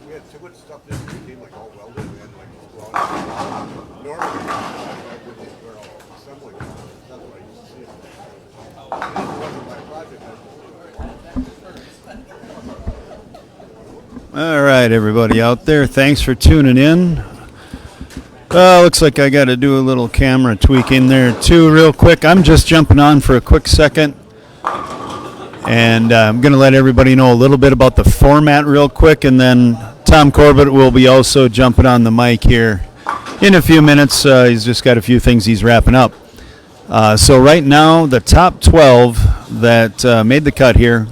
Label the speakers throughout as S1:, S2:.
S1: We had too much stuff this team, like all welded and like well, normally I would we're all assembling. That's what I used to see. It wasn't my project.
S2: All right, everybody out there, thanks for tuning in. Looks like I got to do a little camera tweaking there too real quick. I'm just jumping on for a quick second. And I'm going to let everybody know a little bit about the format real quick, and then Tom Corbett will be also jumping on the mic here in a few minutes. He's just got a few things he's wrapping up. So right now, the top 12 that made the cut here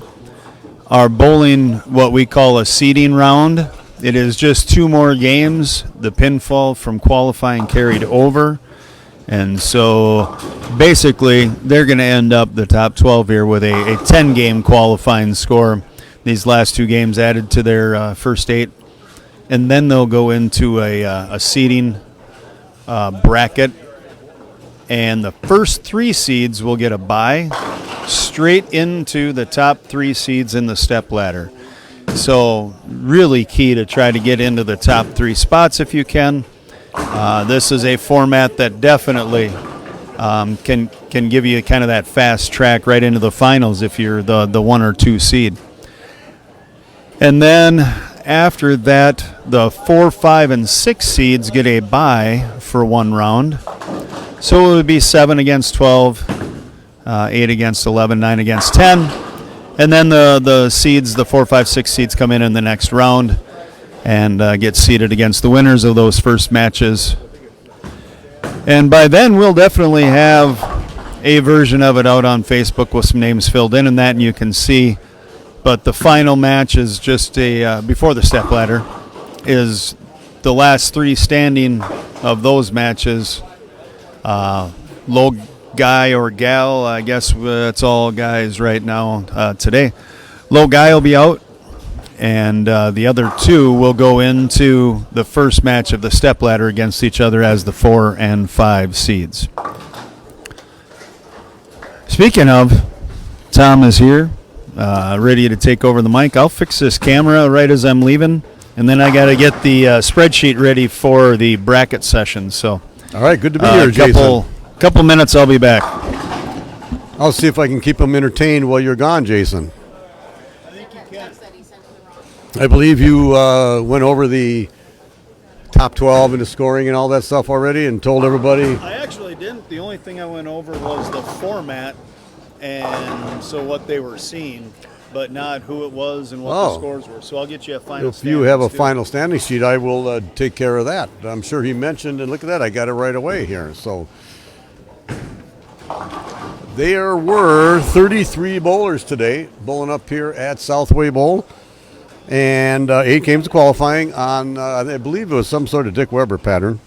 S2: are bowling what we call a seeding round. It is just 2 more games. The pinfall from qualifying carried over. And so basically they're going to end up the top 12 here with a 10-game qualifying score. These last 2 games added to their first 8. And then they'll go into a seeding bracket. And the first 3 seeds will get a bye straight into the top 3 seeds in the step ladder. So really key to try to get into the top 3 spots if you can. This is a format that definitely can give you kind of that fast track right into the finals if you're the 1 or 2 seed. And then after that, the 4, 5, and 6 seeds get a bye for 1 round. So it would be 7 against 12, 8 against 11, 9 against 10. And then the seeds, the 4, 5, 6 seeds come in the next round and get seeded against the winners of those first matches. And by then, we'll definitely have a version of it out on Facebook with some names filled in and that, and you can see. But the final match is just before the step ladder, is the last 3 standing of those matches. Low guy or gal, I guess it's all guys right now today. Low guy will be out, and the other 2 will go into the first match of the step ladder against each other as the 4 and 5 seeds. Speaking of, Tom is here, ready to take over the mic. I'll fix this camera right as I'm leaving, and then I got to get the spreadsheet ready for the bracket session. So,
S1: all right, good to be here, Jason.
S2: Couple minutes, I'll be back.
S1: I'll see if I can keep them entertained while you're gone, Jason.
S2: I think you can.
S1: I believe you went over the top 12 and the scoring and all that stuff already and told everybody.
S2: I actually didn't. The only thing I went over was the format and so what they were seeing, but not who it was and what the scores were. So I'll get you a final
S1: If you have a final standing sheet, I will take care of that. I'm sure he mentioned, and look at that, I got it right away here. So there were 33 bowlers today bowling up here at Southway Bowl, and 8 games of qualifying on, I believe it was some sort of Dick Weber pattern,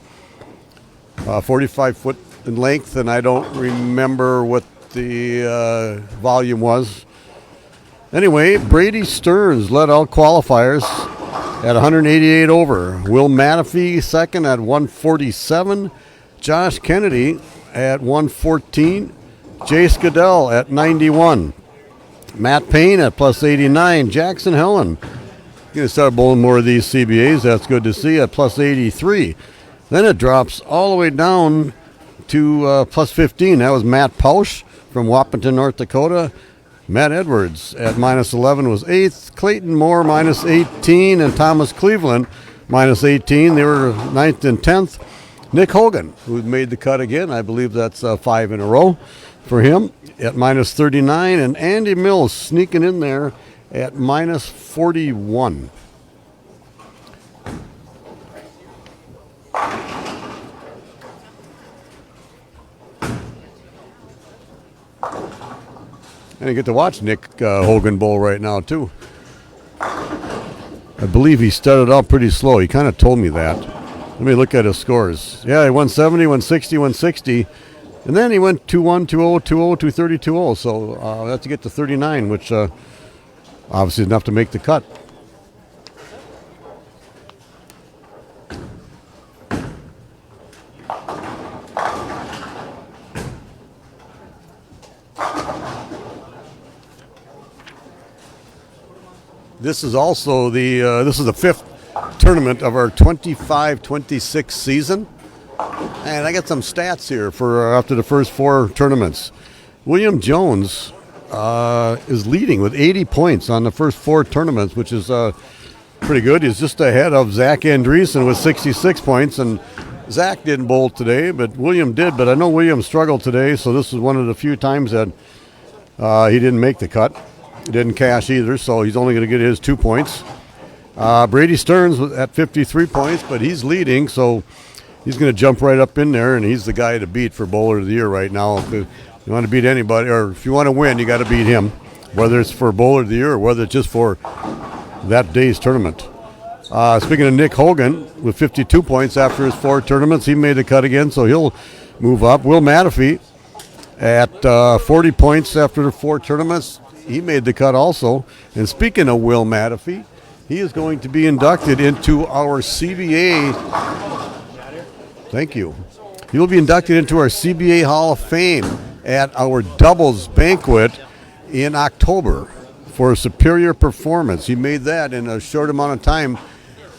S1: 45 foot in length, and I don't remember what the volume was. Anyway, Brady Stearns led all qualifiers at 188 over. Will Mateffy second at 147. Josh Kennedy at 114. Jace Goodell at 91. Matt Paine at plus 89. Jaxon Helland going to start bowling more of these CBAs. That's good to see at plus 83. Then it drops all the way down to plus 15. That was Matt Pausch from Wahpeton, North Dakota. Matt Edwards at minus 11 was 8th. Clayton Moore minus 18. And Thomas Cleveland minus 18. They were 9th and 10th. Nick Hogan, who made the cut again. I believe that's 5 in a row for him at minus 39. And Andy Mills sneaking in there at minus 41. And I get to watch Nick Hogan bowl right now, too. I believe he started out pretty slow. He kind of told me that. Let me look at his scores. Yeah, he 170, 160, 160. And then he went 2-1, 2-0, 2-0, 230, 2-0. So that's to get to 39, which obviously is enough to make the cut. This is also the 5th tournament of our 25-26 season. And I got some stats here for after the first 4 tournaments. William Jones is leading with 80 points on the first 4 tournaments, which is pretty good. He's just ahead of Zach Andreessen with 66 points, and Zach didn't bowl today, but William did. But I know William struggled today, so this is one of the few times that he didn't make the cut. He didn't cash either, so he's only going to get his 2 points. Brady Stearns was at 53 points, but he's leading, so he's going to jump right up in there, and he's the guy to beat for Bowler of the Year right now. If you want to beat anybody, or if you want to win, you got to beat him, whether it's for Bowler of the Year or whether it's just for that day's tournament. Speaking of Nick Hogan, with 52 points after his 4 tournaments, he made the cut again, so he'll move up. Will Mateffy at 40 points after the 4 tournaments, he made the cut also. And speaking of Will Mateffy, he is going to be inducted into our CBA. Thank you. He will be inducted into our CBA Hall of Fame at our doubles banquet in October for a superior performance. He made that in a short amount of time,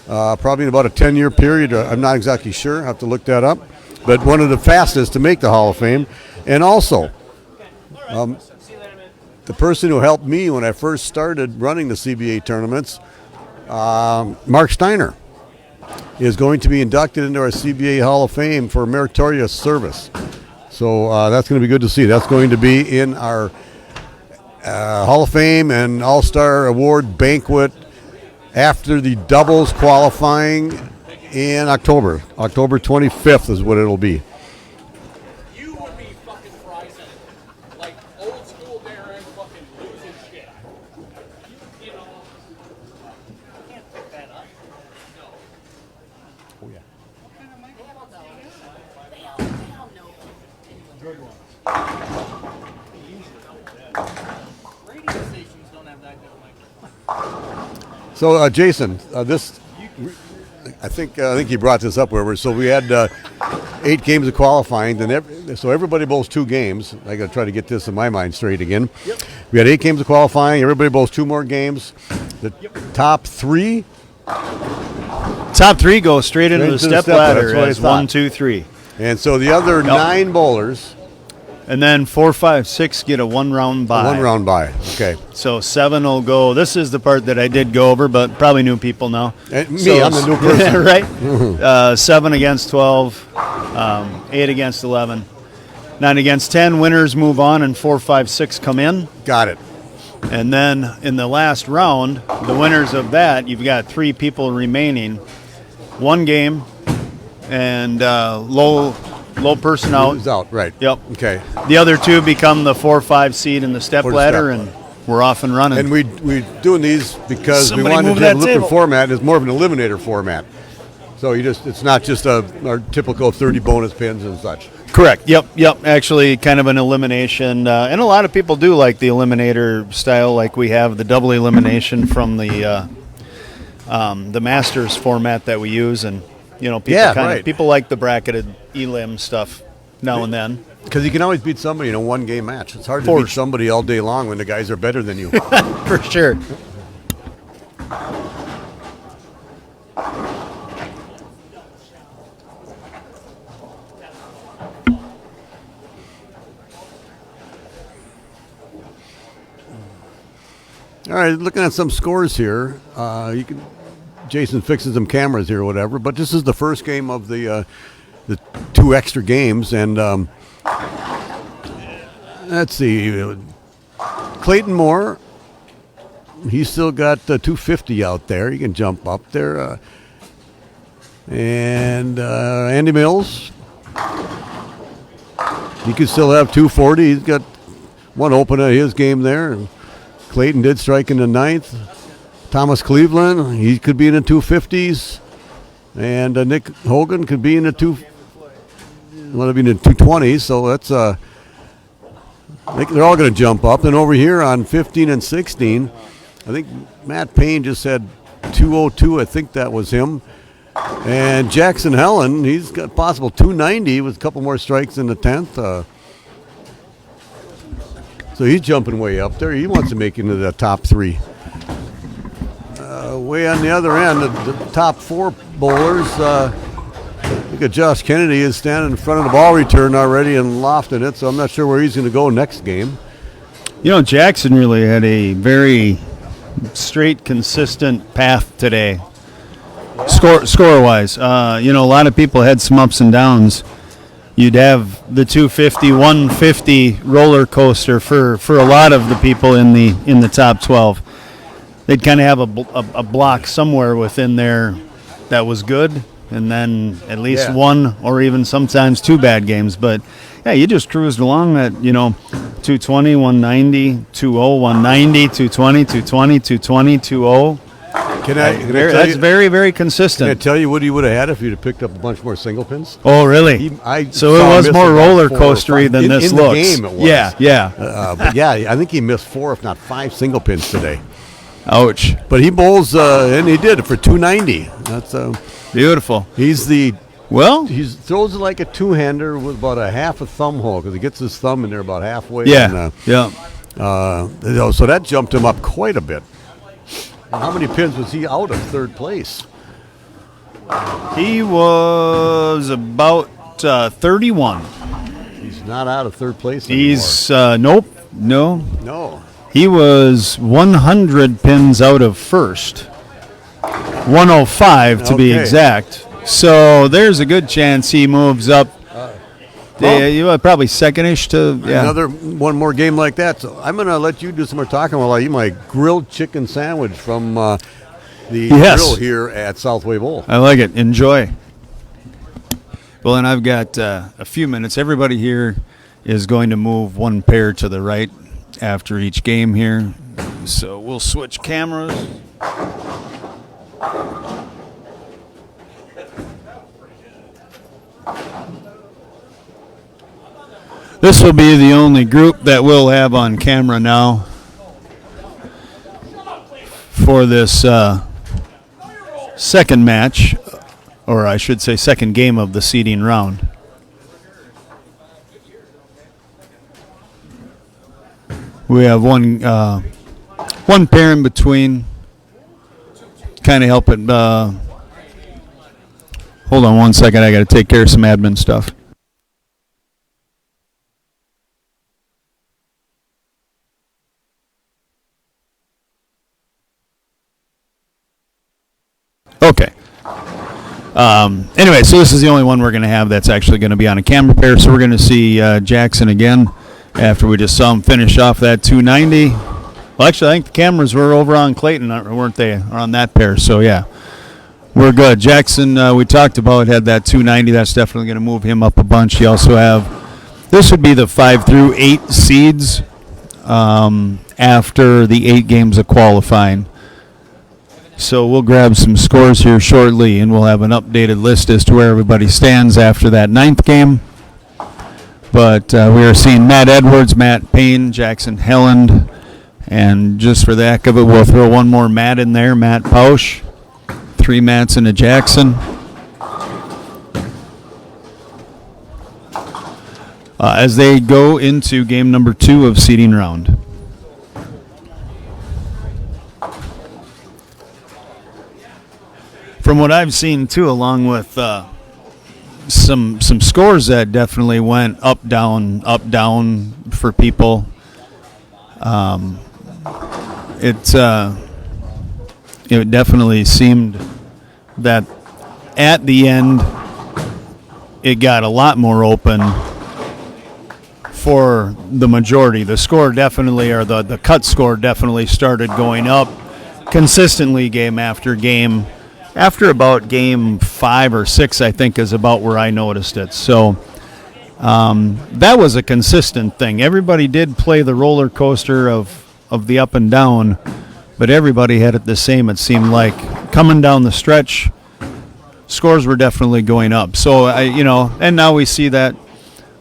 S1: probably in about a 10-year period. I'm not exactly sure. I have to look that up. But one of the fastest to make the Hall of Fame. And also, the person who helped me when I first started running the CBA tournaments, Mark Steiner, is going to be inducted into our CBA Hall of Fame for meritorious service. So that's going to be good to see. That's going to be in our Hall of Fame and All-Star Award banquet after the doubles qualifying in October. October 25th is what it'll be.
S3: You would be fucking prizing like old school Darren fucking losing shit. You know, I can't pick that up. No.
S1: Oh, yeah.
S3: What kind of microphone
S4: They all know.
S3: radio stations don't have that good microphone?
S1: So, Jason, I think you brought this up, wherever. So we had 8 games of qualifying, so everybody bowls 2 games. I got to try to get this in my mind straight again.
S3: Yep.
S1: We had 8 games of qualifying. Everybody bowls 2 more games. The top 3.
S2: Top 3 go straight into the step ladder
S1: That's what I
S2: as
S1: thought.
S2: 1, 2, 3.
S1: And so the other 9 bowlers,
S2: And then 4, 5, 6 get a 1-round bye.
S1: 1 round bye. Okay.
S2: So 7 will go. This is the part that I did go over, but probably new people know.
S1: And me, I'm the new person.
S2: Right? 7 against 12, 8 against 11, 9 against 10. Winners move on, and 4, 5, 6 come in.
S1: Got it.
S2: And then in the last round, the winners of that, you've got 3 people remaining. 1 game, and low person out.
S1: Who's out, right.
S2: Yep.
S1: Okay.
S2: The other 2 become the 4, 5 seed in the step
S1: For the
S2: ladder,
S1: step.
S2: and we're off and running.
S1: And we doing these because
S2: Somebody
S1: we wanted
S2: move
S1: to have a
S2: that
S1: different
S2: table.
S1: format. It's more of an eliminator format. So it's not just our typical 30 bonus pins and such.
S2: Correct. Yep. Actually, kind of an elimination, and a lot of people do like the eliminator style. Like we have the double elimination from the Masters format that we use, and people
S1: right.
S2: like the bracketed elim stuff now and then.
S1: Because you can always beat somebody in a 1-game match. It's hard to
S2: For
S1: beat somebody all day long when the guys are better than you.
S2: For sure.
S1: All right, looking at some scores here. Jason fixes some cameras here or whatever, but this is the first game of the 2 extra games, and let's see. Clayton Moore, he's still got 250 out there. He can jump up there. And Andy Mills, he could still have 240. He's got 1 open at his game there. Clayton did strike in the 9th. Thomas Cleveland, he could be in the 250s. And Nick Hogan could be in the 220s. So that's they're all going to jump up. And over here on 15 and 16, I think Matt Paine just had 202. I think that was him. And Jaxon Helland, he's got possible 290 with a couple more strikes in the 10th. So he's jumping way up there. He wants to make it into the top 3. way on the other end, the top 4 bowlers. Look at Josh Kennedy is standing in front of the ball return already and lofting it, so I'm not sure where he's going to go next game.
S2: You know, Jaxon really had a very straight, consistent path today, score-wise. You know, a lot of people had some ups and downs. You'd have the 250, 150 roller coaster for a lot of the people in the top 12. They'd kind of have a block somewhere within there that was good, and then at least one or even sometimes 2 bad games. But yeah, you just cruised along at 220, 190, 20, 190, 220, 220, 220, 20. That's very, very consistent.
S1: Can I tell you what he would have had if he'd have picked up a bunch more single pins?
S2: Oh, really? So it was more roller coastery than this looks.
S1: In the game it was.
S2: Yeah.
S1: But yeah, I think he missed 4, if not 5 single pins today.
S2: Ouch.
S1: But he bowls, and he did it for 290. That's
S2: beautiful.
S1: He throws it like a 2-hander with about a half a thumb hole because he gets his thumb in there about halfway.
S2: Yeah.
S1: So that jumped him up quite a bit. How many pins was he out of 3rd place?
S2: He was about 31.
S1: He's not out of 3rd place anymore.
S2: He's nope,
S1: No.
S2: He was 100 pins out of 1st. 105 to be exact. So there's a good chance he moves up. Probably second-ish to
S1: another one more game like that. So I'm going to let you do some more talking while I eat my grilled chicken sandwich from the grill here at Southway Bowl.
S2: I like it. Enjoy. Well, and I've got a few minutes. Everybody here is going to move 1 pair to the right after each game here. So we'll switch cameras. This will be the only group that we'll have on camera now for this second match, or I should say second game of the seeding round. We have one pair in between, kind of help it. Hold on 1 second, I got to take care of some admin stuff. Okay. Anyway, so this is the only one we're going to have that's actually going to be on a camera pair. So we're going to see Jaxon again after we just saw him finish off that 290. Well, actually, I think the cameras were over on Clayton, weren't they? Or on that pair. So, yeah, we're good. Jaxon, we talked about, had that 290. That's definitely going to move him up a bunch. You also have, this would be the 5 through 8 seeds after the 8 games of qualifying. So we'll grab some scores here shortly, and we'll have an updated list as to where everybody stands after that 9th game. But we are seeing Matt Edwards, Matt Paine, Jaxon Helland, and just for the heck of it, we'll throw one more Matt in there, Matt Pausch. 3 Matts and a Jaxon. As they go into game number 2 of seeding round. From what I've seen, too, along with some scores that definitely went up, down for people, it definitely seemed that at the end it got a lot more open for the majority. The score definitely, or the cut score definitely started going up consistently game after game. After about game 5 or 6, I think, is about where I noticed it. So that was a consistent thing. Everybody did play the roller coaster of the up and down, but everybody had it the same, it seemed like. Coming down the stretch, scores were definitely going up. So, and now we see that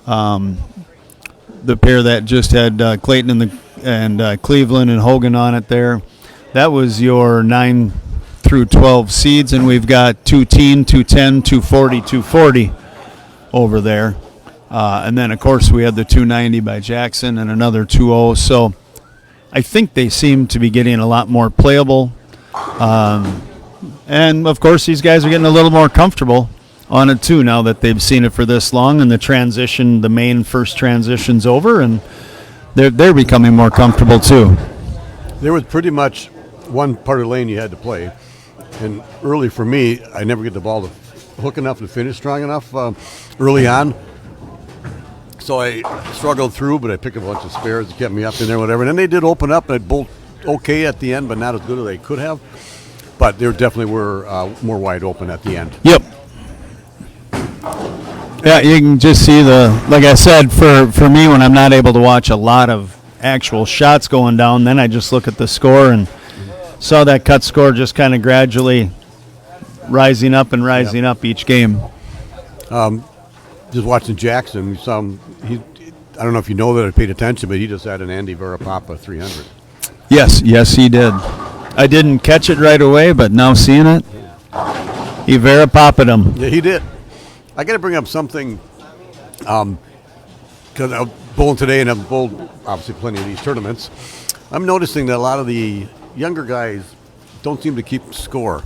S2: the pair that just had Clayton and Cleveland and Hogan on it there, that was your 9 through 12 seeds, and we've got 210, 210, 240, 240 over there. And then, of course, we had the 290 by Jaxon and another 2-0. So I think they seem to be getting a lot more playable. And, of course, these guys are getting a little more comfortable on it, too, now that they've seen it for this long and the main first transition's over, and they're becoming more comfortable, too.
S1: There was pretty much one part of the lane you had to play. And early for me, I never get the ball to hook enough to finish strong enough early on. So I struggled through, but I picked a bunch of spares that kept me up in there, whatever. And then they did open up, and I bowled okay at the end, but not as good as they could have. But they definitely were more wide open at the end.
S2: Yep. Yeah, you can just see like I said, for me, when I'm not able to watch a lot of actual shots going down, then I just look at the score and saw that cut score just kind of gradually rising up and rising up each game.
S1: Just watching Jaxon, we saw him. I don't know if you know that I paid attention, but he just had an Andy Verapapa 300.
S2: Yes, he did. I didn't catch it right away, but now seeing it, he Verapapa'd him.
S1: Yeah, he did. I got to bring up something, because I'm bowling today, and I've bowled obviously plenty of these tournaments. I'm noticing that a lot of the younger guys don't seem to keep score.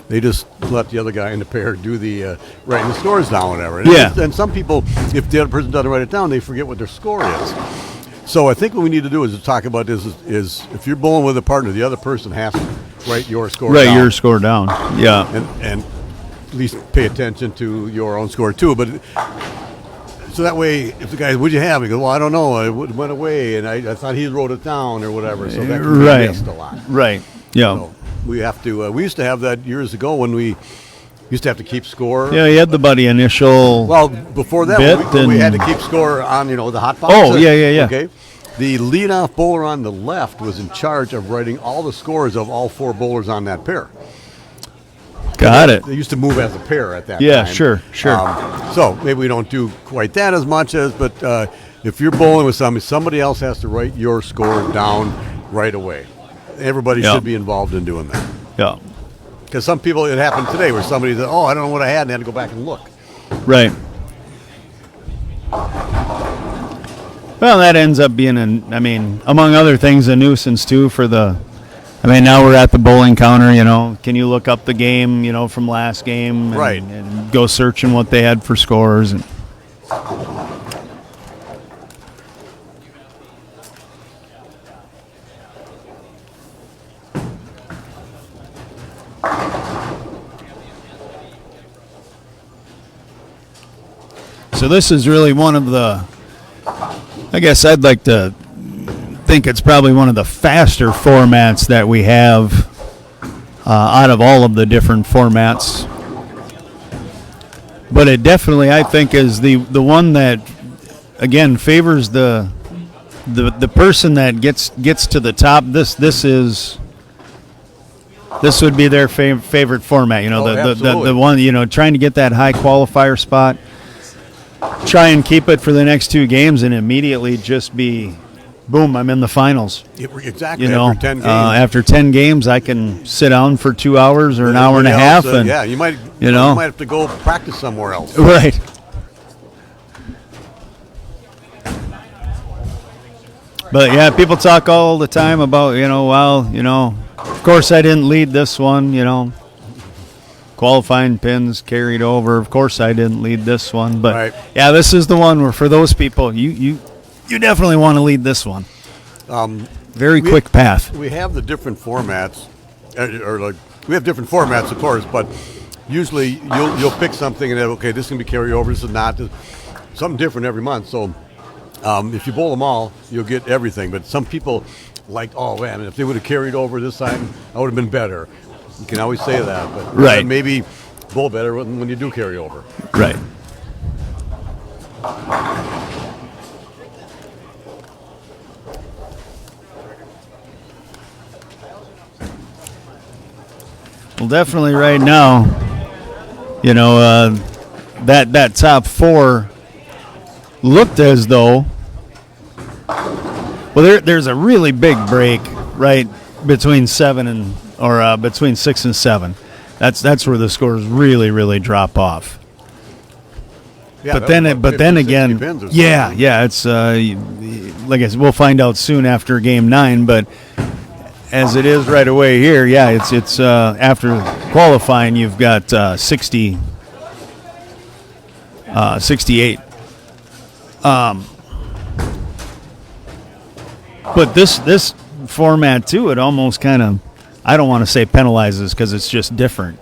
S1: They just let the other guy in the pair do the writing the scores down, whatever. And some people, if the other person doesn't write it down, they forget what their score is. So I think what we need to do is to talk about this is if you're bowling with a partner, the other person has to write your score down.
S2: Write your score down, yeah.
S1: And at least pay attention to your own score too. But so that way, if the guy, what'd you have? He goes, well, I don't know. It went away, and I thought he wrote it down or whatever. So that can be missed a lot.
S2: Right. Yeah.
S1: So we have to. We used to have that years ago when we used to have to keep score.
S2: Yeah, you had the buddy initial.
S1: Well, before that, we had to keep score on the hot box.
S2: Oh, yeah.
S1: Okay. The leadoff bowler on the left was in charge of writing all the scores of all four bowlers on that pair.
S2: Got it.
S1: They used to move as a pair at that time.
S2: Yeah, sure.
S1: So maybe we don't do quite that as much but if you're bowling with somebody else has to write your score down right away. Everybody should be involved in doing that.
S2: Yeah.
S1: Because some people, it happened today where somebody said, I don't know what I had, and they had to go back and look.
S2: Right. Well, that ends up being, among other things, a nuisance, too, for now we're at the bowling counter, Can you look up the game, from last game?
S1: Right.
S2: And go searching what they had for scores. And so this is really one of the, I guess I'd like to think it's probably one of the faster formats that we have out of all of the different formats. But it definitely, I think, is the one that, again, favors the person that gets to the top. This would be their favorite format. The one, trying to get that high qualifier spot. Try and keep it for the next two games and immediately just be, boom, I'm in the finals.
S1: Exactly. After 10 games.
S2: After 10 games, I can sit down for 2 hours or an hour and a half.
S1: You might have to go practice somewhere else.
S2: Right. But, yeah, people talk all the time about, of course I didn't lead this one, qualifying pins carried over. Of course, I didn't lead this one, but yeah, this is the one where for those people, you definitely want to lead this one. Very quick path.
S1: We have the different formats, we have different formats, of course, but usually you'll pick something and then, this is gonna be carryover. This is not something different every month. So if you bowl them all, you'll get everything. But some people like, if they would have carried over this time, I would have been better. You can always say that, but maybe bowl better when you do carry over.
S2: Right. Well, definitely right now, that top four looked as though, there's a really big break right between between 6 and 7. That's where the scores really, really drop off.
S1: Yeah,
S2: but then again, it's like I said, we'll find out soon after Game 9. But as it is right away here, yeah, it's after qualifying, you've got 68. But this format too, it almost kind of, I don't want to say penalizes because it's just different.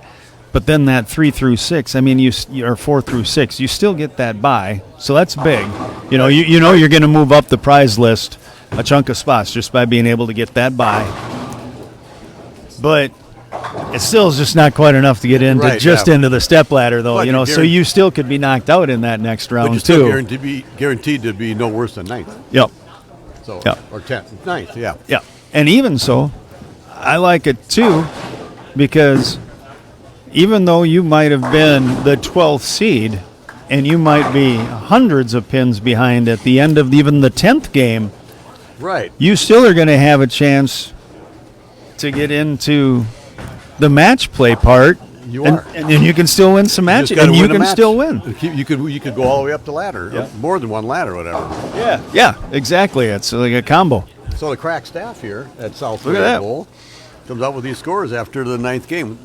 S2: But then that 3 through 6, I mean, or 4 through 6, you still get that bye, so that's big. You know you're going to move up the prize list a chunk of spots just by being able to get that bye. But it still is just not quite enough to get into into the step ladder, though.
S1: But
S2: So you still could be knocked out in that next round
S1: But you're still guaranteed to be no worse than 9th.
S2: Yep.
S1: So
S2: Yep.
S1: or 10th, 9th, yeah.
S2: Yeah, and even so, I like it too, because even though you might have been the 12th seed, and you might be hundreds of pins behind at the end of even the 10th game,
S1: Right.
S2: you still are going to have a chance to get into the match play part.
S1: You
S2: and,
S1: are.
S2: and then you can still win some matches,
S1: gotta
S2: and you
S1: win a
S2: can
S1: match.
S2: still win.
S1: You could go all the way up the ladder,
S2: Yeah.
S1: more than one ladder, whatever.
S2: Yeah, exactly. It's like a combo.
S1: So the crack staff here at Southway
S2: Look at that.
S1: Bowl comes out with these scores after the 9th game.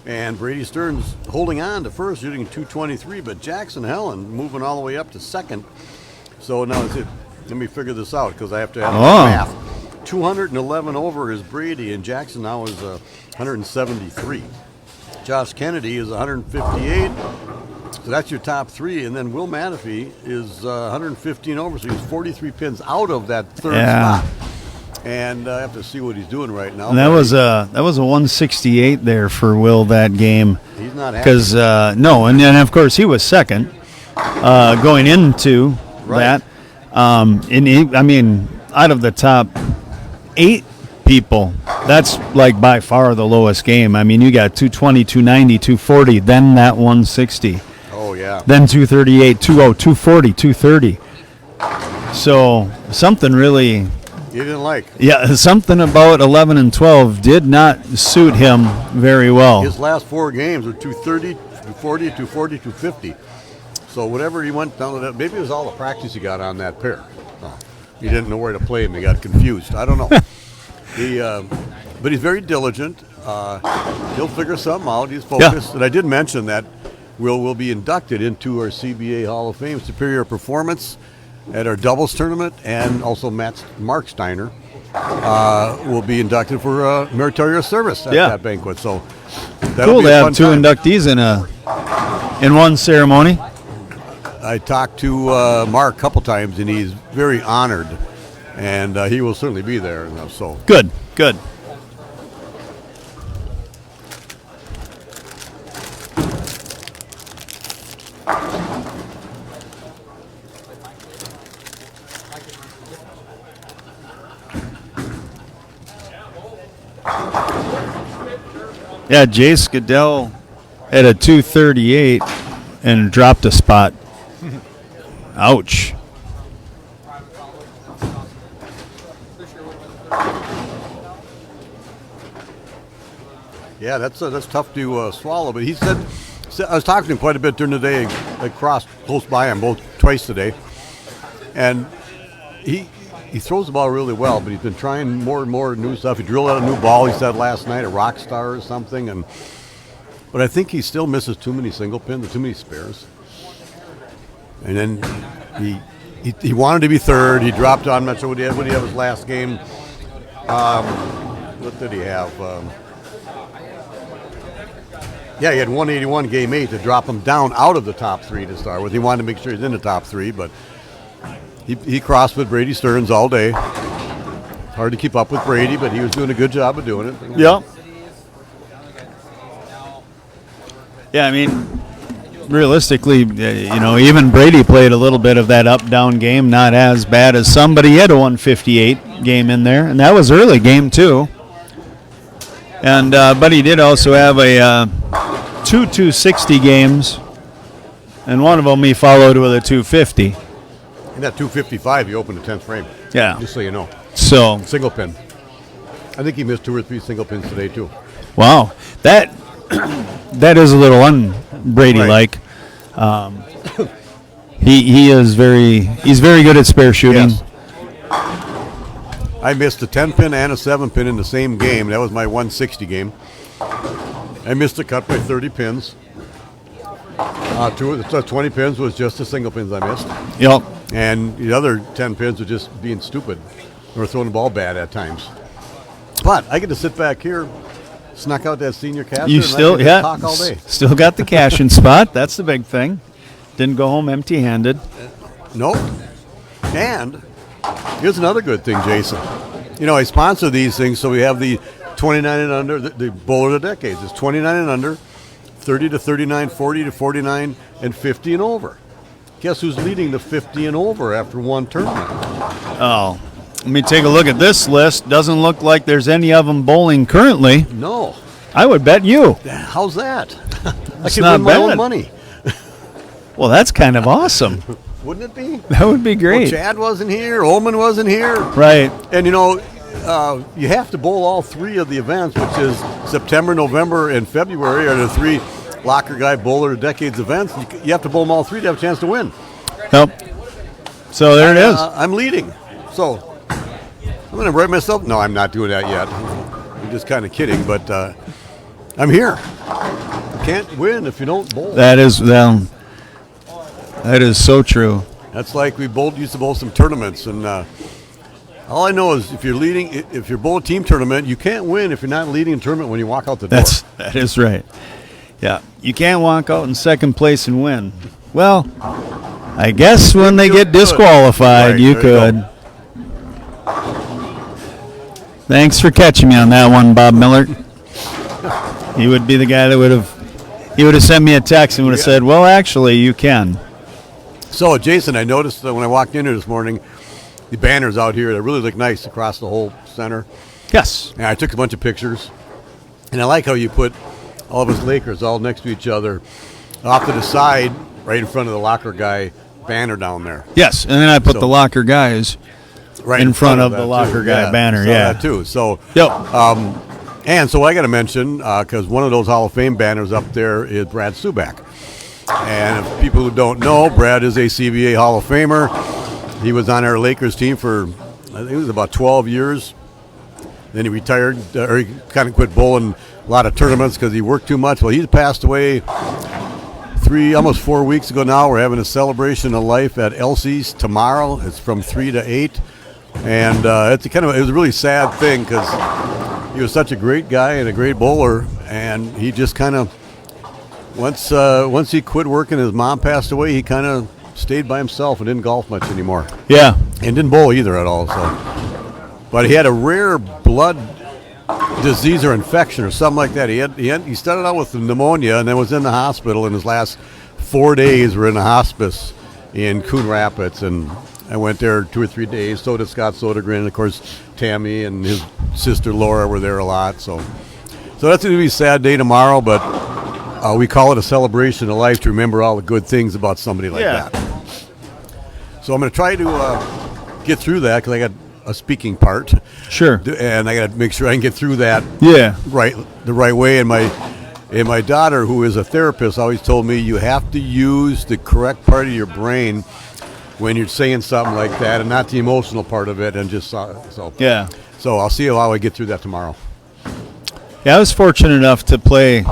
S1: And Brady Stearns holding on to first, shooting 223, but Jaxon Helland moving all the way up to second. So now let me figure this out because I have to have math. 211 over is Brady, and Jaxon now is 173. Josh Kennedy is 158. So that's your top 3, and then Will Mateffy is 115 over, so he's 43 pins out of that third spot. And I have to see what he's doing right now.
S2: And that was a 168 there for Will that game.
S1: He's not happy.
S2: Because and then of course he was second going into that. Out of the top 8 people, that's like by far the lowest game. I mean, you got 220, 290, 240, then that 160.
S1: Oh yeah.
S2: Then 238, 20, 240, 230. So something really.
S1: You didn't like.
S2: Yeah, something about 11 and 12 did not suit him very well.
S1: His last 4 games were 230, 240, 240, 250. So whatever he went down to that, maybe it was all the practice he got on that pair. He didn't know where to play him. He got confused. I don't know. But he's very diligent. He'll figure something out. He's focused. Yeah. And I did mention that will be inducted into our CBA Hall of Fame Superior Performance at our doubles tournament, and also Mark Steiner will be inducted for meritorious service at that banquet. So that'll
S2: cool
S1: be
S2: to
S1: a
S2: have 2
S1: fun time.
S2: inductees in one ceremony.
S1: I talked to Mark a couple times, and he's very honored, and he will certainly be there. So
S2: good. Yeah, Jace Goodell at a 238 and dropped a spot. Ouch.
S1: yeah, that's tough to swallow. But he said, I was talking to him quite a bit during the day. I crossed close by him twice today, and he throws the ball really well, but he's been trying more and more new stuff. He drilled out a new ball, he said last night, a rock star or something. But I think he still misses too many single pins, too many spares. And then he wanted to be third. He dropped. I'm not sure what he had his last game. What did he have? He had 181 game 8 to drop him down out of the top 3 to start with. He wanted to make sure he's in the top 3, but he crossed with Brady Stearns all day. Hard to keep up with Brady, but he was doing a good job of doing it.
S2: Yeah. Yeah, I mean, realistically, even Brady played a little bit of that up-down game, not as bad as some, but he had a 158 game in there, and that was early game 2. And but he did also have a 260 games, and one of them he followed with a 250.
S1: In that 255, he opened the 10th frame.
S2: Yeah.
S1: Just so you know.
S2: So
S1: single pin. I think he missed 2 or 3 single pins today too.
S2: Wow, that is a little un-Brady-like. He's very good at spare shooting.
S1: Yes. I missed a 10-pin and a 7-pin in the same game. That was my 160 game. I missed a cut by 30 pins. 20 pins was just the single pins I missed.
S2: Yep.
S1: And the other 10 pins were just being stupid. Or throwing the ball bad at times. But I get to sit back here, snuck out that senior caster,
S2: You
S1: and
S2: still,
S1: I can
S2: yeah,
S1: talk all day.
S2: still got the cash in spot. That's the big thing. Didn't go home empty-handed.
S1: Nope. And here's another good thing, Jason. You know, I sponsor these things, so we have the 29 and under, the bowler of the decades. It's 29 and under, 30 to 39, 40 to 49, and 50 and over. Guess who's leading the 50 and over after one tournament?
S2: Oh, let me take a look at this list. Doesn't look like there's any of them bowling currently.
S1: No.
S2: I would bet you.
S1: How's that? I
S2: It's
S1: can
S2: not
S1: win my own
S2: bad.
S1: money.
S2: Well, that's kind of awesome.
S1: Wouldn't it be?
S2: That would be
S1: Well,
S2: great.
S1: Chad wasn't here. Ullman wasn't here.
S2: Right.
S1: And, you know, you have to bowl all three of the events, which is September, November, and February are the three Locker Guy Bowler of Decades events. You have to bowl them all three to have a chance to win.
S2: Nope. So there it is.
S1: I'm leading. So I'm going to write myself. No, I'm not doing that yet. I'm just kind of kidding, but I'm here. You can't win if you don't bowl.
S2: That is so true.
S1: That's like we used to bowl some tournaments, and all I know is if you're bowl a team tournament, you can't win if you're not leading a tournament when you walk out the door.
S2: That is right. Yeah, you can't walk out in second place and win. Well, I guess when they get disqualified,
S1: Right,
S2: you
S1: there you
S2: could. Thanks for catching me on that one, Bob Miller. He would be the guy that would have sent me a text and would have said, "Well, actually, you can."
S1: So, Jason, I noticed that when I walked in here this morning, the banners out here, they really look nice across the whole center.
S2: Yes.
S1: And I took a bunch of pictures. And I like how you put all of us Lakers all next to each other off to the side, right in front of the Locker Guy banner down there.
S2: Yes, and then I put
S1: So-
S2: the Locker Guys
S1: Right
S2: in front of
S1: that
S2: the
S1: too.
S2: Locker Guy
S1: Yeah,
S2: banner.
S1: saw
S2: Yeah.
S1: that too. So,
S2: Yep.
S1: and so I got to mention, because one of those Hall of Fame banners up there is Brad Subak. And if people who don't know, Brad is a CBA Hall of Famer. He was on our Lakers team for, I think it was about 12 years. Then he retired, or he kind of quit bowling a lot of tournaments because he worked too much. Well, he passed away almost 4 weeks ago now. We're having a celebration of life at Elsie's tomorrow. It's from 3 to 8. And it was a really sad thing because he was such a great guy and a great bowler. And he just kind of, once he quit working, his mom passed away, he kind of stayed by himself and didn't golf much anymore.
S2: Yeah.
S1: And didn't bowl either at all. So, but he had a rare blood disease or infection or something like that. He started out with pneumonia and then was in the hospital. And his last 4 days were in the hospice in Coon Rapids. And I went there 2 or 3 days. So did Scott Sodergren, and of course Tammy and his sister Laura were there a lot. So that's going to be a sad day tomorrow. But we call it a celebration of life to remember all the good things about somebody like that. So I'm going to try to get through that because I got a speaking part.
S2: Sure.
S1: And I got to make sure I can get through that
S2: Yeah.
S1: the right way. And my daughter, who is a therapist, always told me you have to use the correct part of your brain when you're saying something like that, and not the emotional part of it. And just so
S2: Yeah.
S1: So I'll see how I get through that tomorrow.
S2: Yeah, I was fortunate enough to play.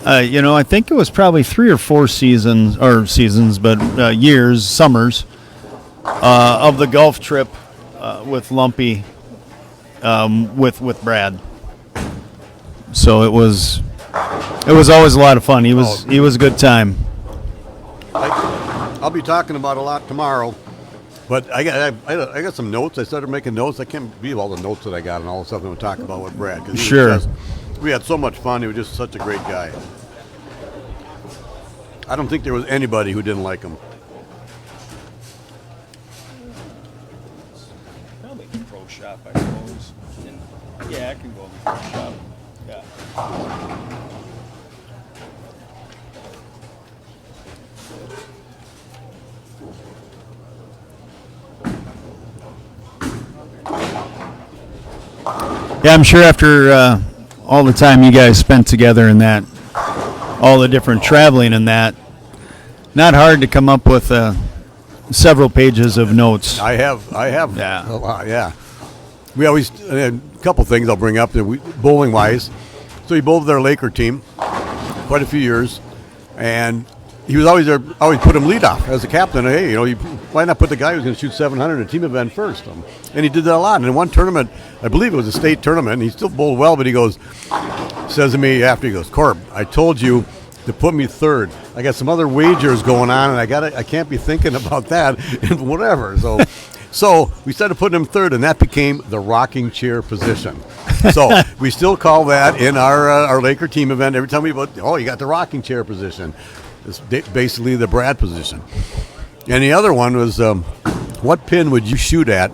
S2: I think it was probably 3 or 4 seasons, but years, summers, of the golf trip with Lumpy, with Brad. So it was always a lot of fun. He was a good time.
S1: I'll be talking about a lot tomorrow, but I got some notes. I started making notes. I can't believe all the notes that I got and all the stuff that we're talking about with Brad. 'Cause
S2: Sure.
S1: We had so much fun. He was just such a great guy. I don't think there was anybody who didn't like him.
S2: Probably the pro shop, I suppose. Yeah, I can go to the pro shop. Yeah. Yeah, I'm sure after all the time you guys spent together in that, all the different traveling in that, not hard to come up with several pages of notes.
S1: I have
S2: Yeah.
S1: a lot, yeah. we always a couple things I'll bring up that bowling wise. So he bowled with our Laker team quite a few years, and he was always there. Always put him lead off as a captain. Hey, why not put the guy who's going to shoot 700 in a team event first? And he did that a lot. And in one tournament, I believe it was a state tournament, and he still bowled well. But says to me after, he goes, "Corb, I told you to put me third. I got some other wagers going on, and I can't be thinking about that and whatever." So we started putting him third, and that became the rocking chair position. So we still call that in our Laker team event every time we vote. Oh, you got the rocking chair position. It's basically the Brad position. And the other one was, what pin would you shoot at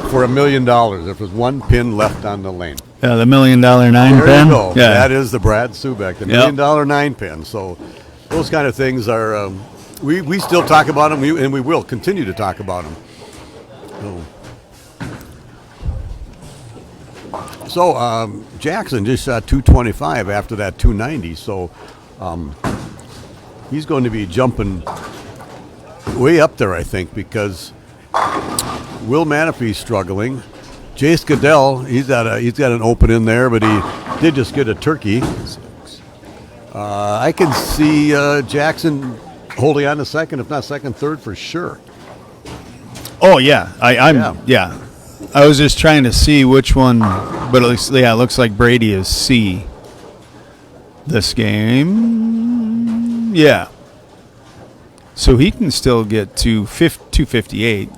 S1: for $1 million if there's one pin left on the lane?
S2: Yeah, the $1 million 9
S1: there
S2: pin.
S1: You go.
S2: Yeah,
S1: that is the Brad Subek, the $1 million 9 pin. So those kind of things are we still talk about them, and we will continue to talk about them. So Jaxon just shot 225 after that 290. So he's going to be jumping way up there, I think, because Will Mateffy's struggling. Jace Goodell, he's got an open in there, but he did just get a turkey. I can see Jaxon holding on to second, if not second, third for sure.
S2: Oh yeah, yeah. I was just trying to see which one, but it looks like Brady is C. This game, yeah. So he can still get to 258.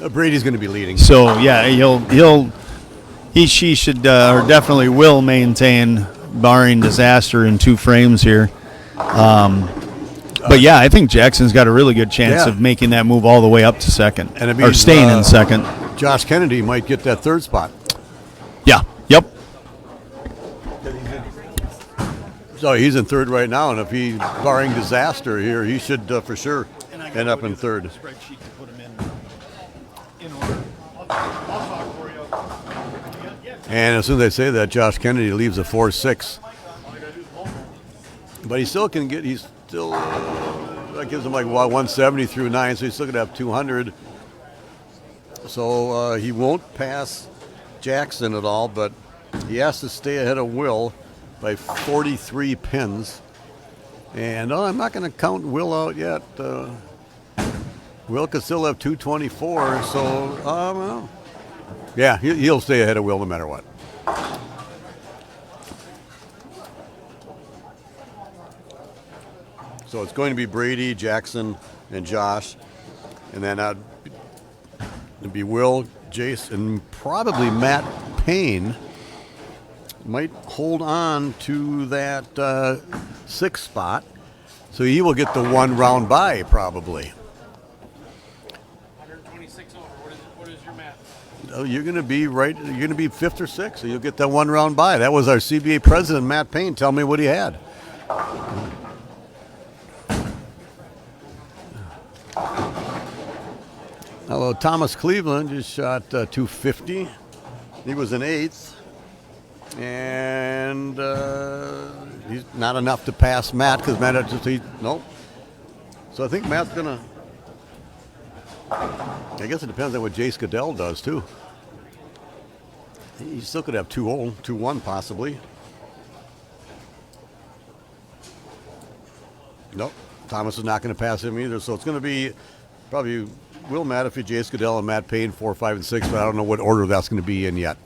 S1: Brady's going to be leading.
S2: So yeah, she should or definitely will maintain, barring disaster in 2 frames here. But yeah, I think Jackson's got a really good chance of making that move all the way up to second, or staying in second.
S1: Josh Kennedy might get that third spot.
S2: Yeah. Yep.
S1: So he's in third right now, and if he, barring disaster here, he should for sure end up in third.
S2: Spreadsheet to put him in order.
S1: And as soon as I say that, Josh Kennedy leaves a 4-6. But he still can get. He's still that gives him like 170 through 9, so he's still gonna have 200. So he won't pass Jaxon at all, but he has to stay ahead of Will by 43 pins. And I'm not going to count Will out yet. Will could still have 224, so yeah, he'll stay ahead of Will no matter what. So it's going to be Brady, Jaxon, and Josh, and then it'd be Will, Jace, and probably Matt Paine might hold on to that 6th spot, so he will get the 1 round bye probably.
S3: 126 over. What is your math?
S1: Oh, you're going to be right. You're going to be 5th or 6th, so you'll get that 1 round bye. That was our CBA president, Matt Paine. Tell me what he had. Hello, Thomas Cleveland just shot 250. He was an 8th, and he's not enough to pass Matt because Matt nope. So I think Matt's gonna. I guess it depends on what Jace Goodell does too. He still could have 2-0, 2-1 possibly. Nope, Thomas is not going to pass him either. So it's going to be probably Will Mateffy, Jace Goodell, and Matt Paine 4, 5, and 6, but I don't know what order that's going to be in yet.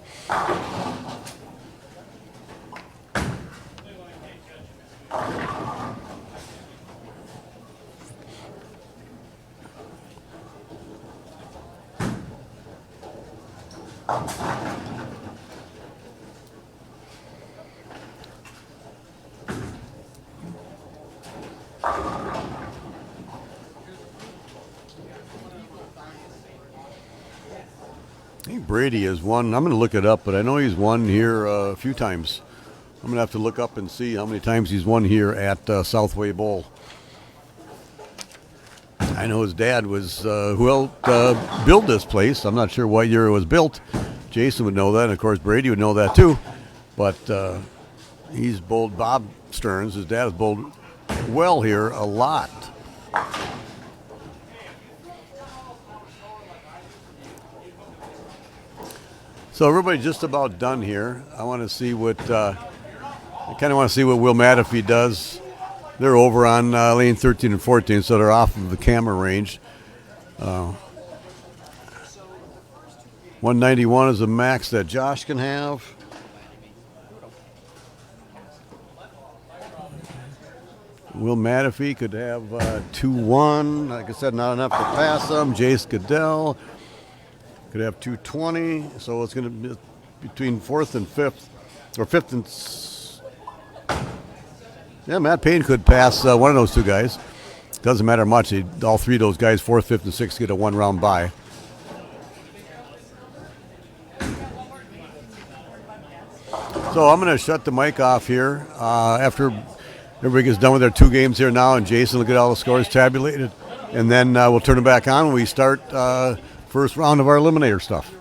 S1: I think Brady has won. I'm going to look it up, but I know he's won here a few times. I'm going to have to look up and see how many times he's won here at Southway Bowl. I know his dad was who helped build this place. I'm not sure what year it was built. Jason would know that, and of course Brady would know that too. But he's bowled Bob Stearns. His dad has bowled well here a lot. So everybody's just about done here. I want to see what I kind of want to see what Will Mateffy does. They're over on lane 13 and 14, so they're off of the camera range. 191 is the max that Josh can have. Will Mateffy could have 2-1. Like I said, not enough to pass him. Jace Goodell could have 220. So it's going to be between 4th and 5th, or 5th and... Yeah, Matt Paine could pass one of those two guys. Doesn't matter much. All three of those guys, 4th, 5th, and 6th, get a one-round bye. So I'm going to shut the mic off here after everybody gets done with their 2 games here now, and Jason will get all the scores tabulated. And then we'll turn it back on when we start first round of our eliminator stuff.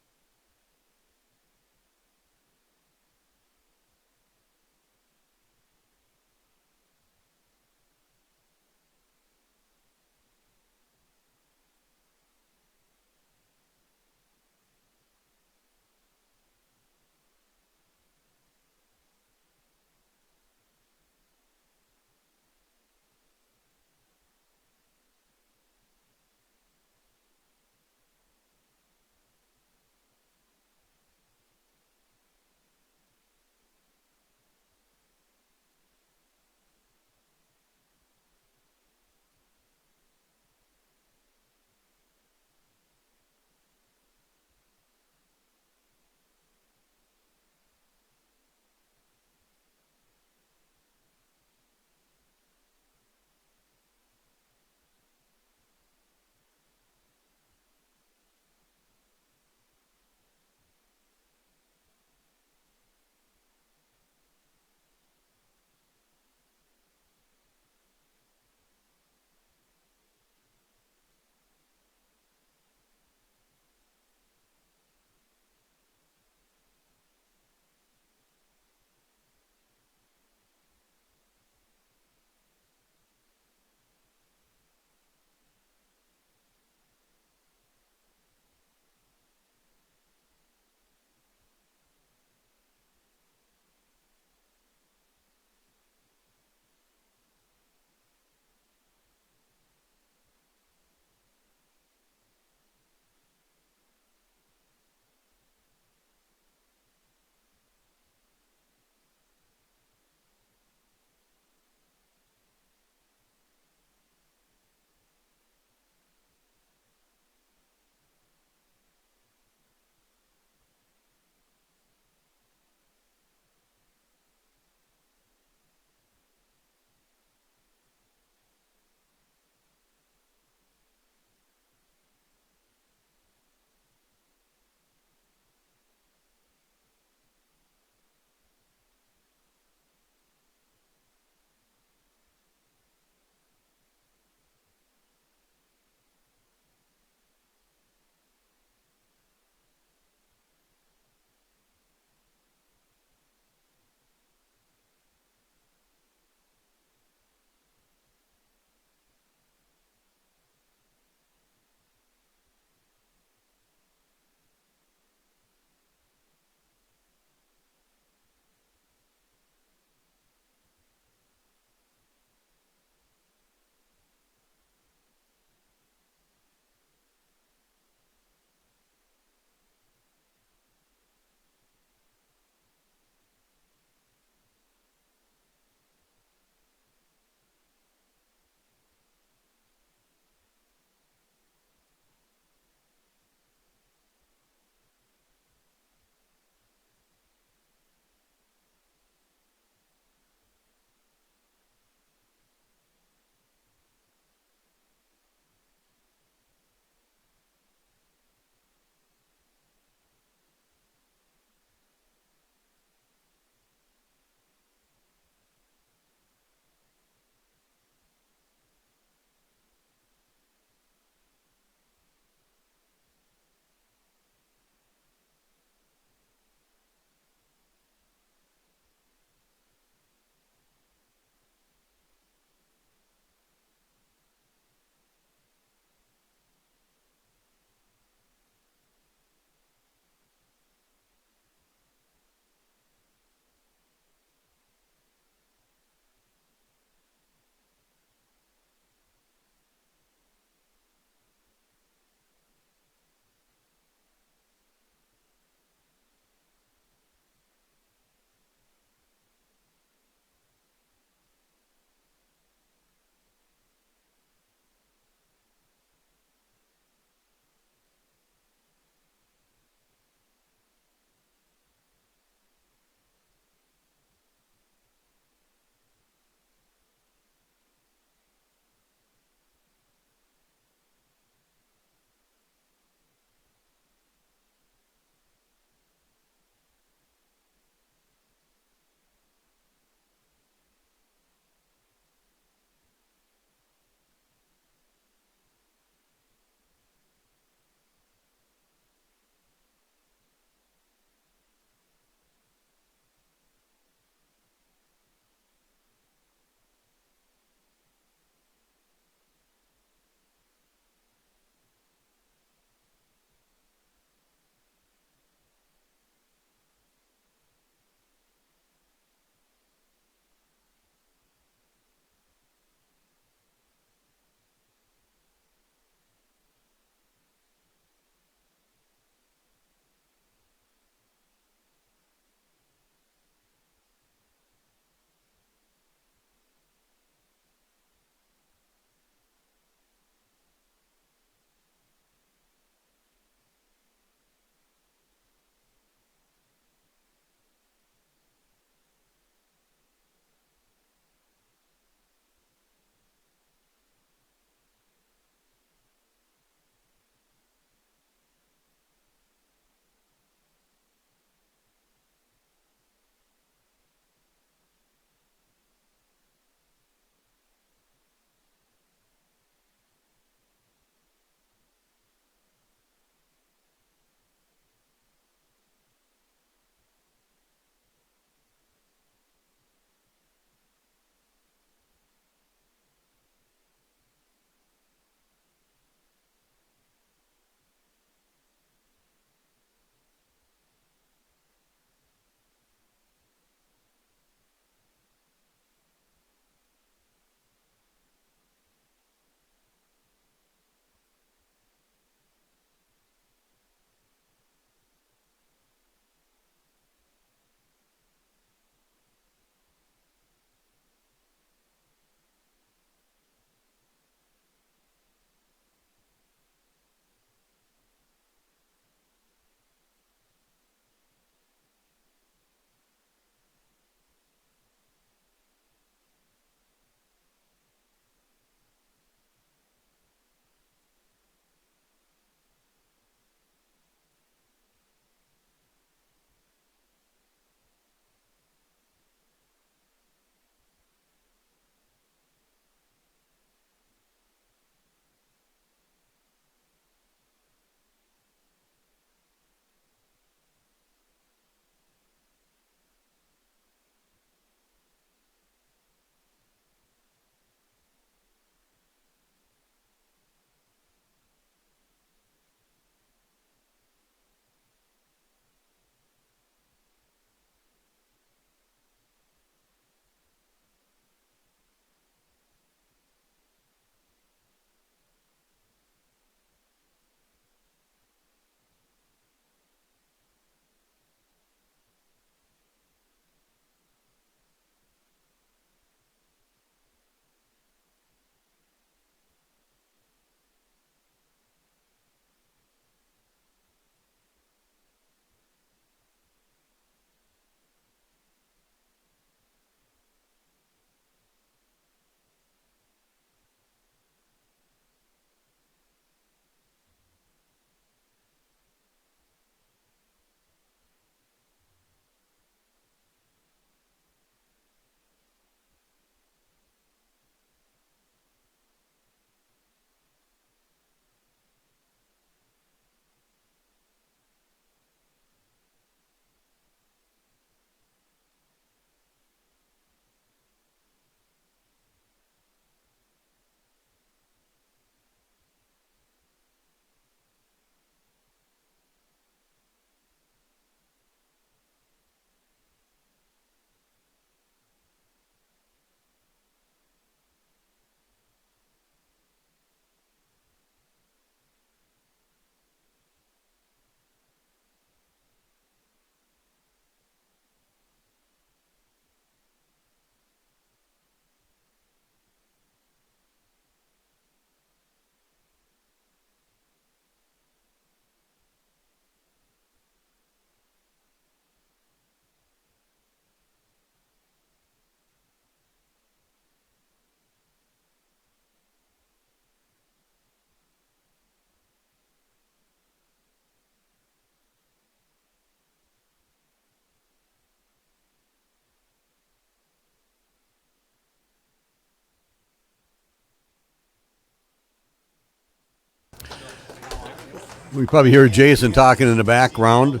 S1: We probably hear Jason talking in the background.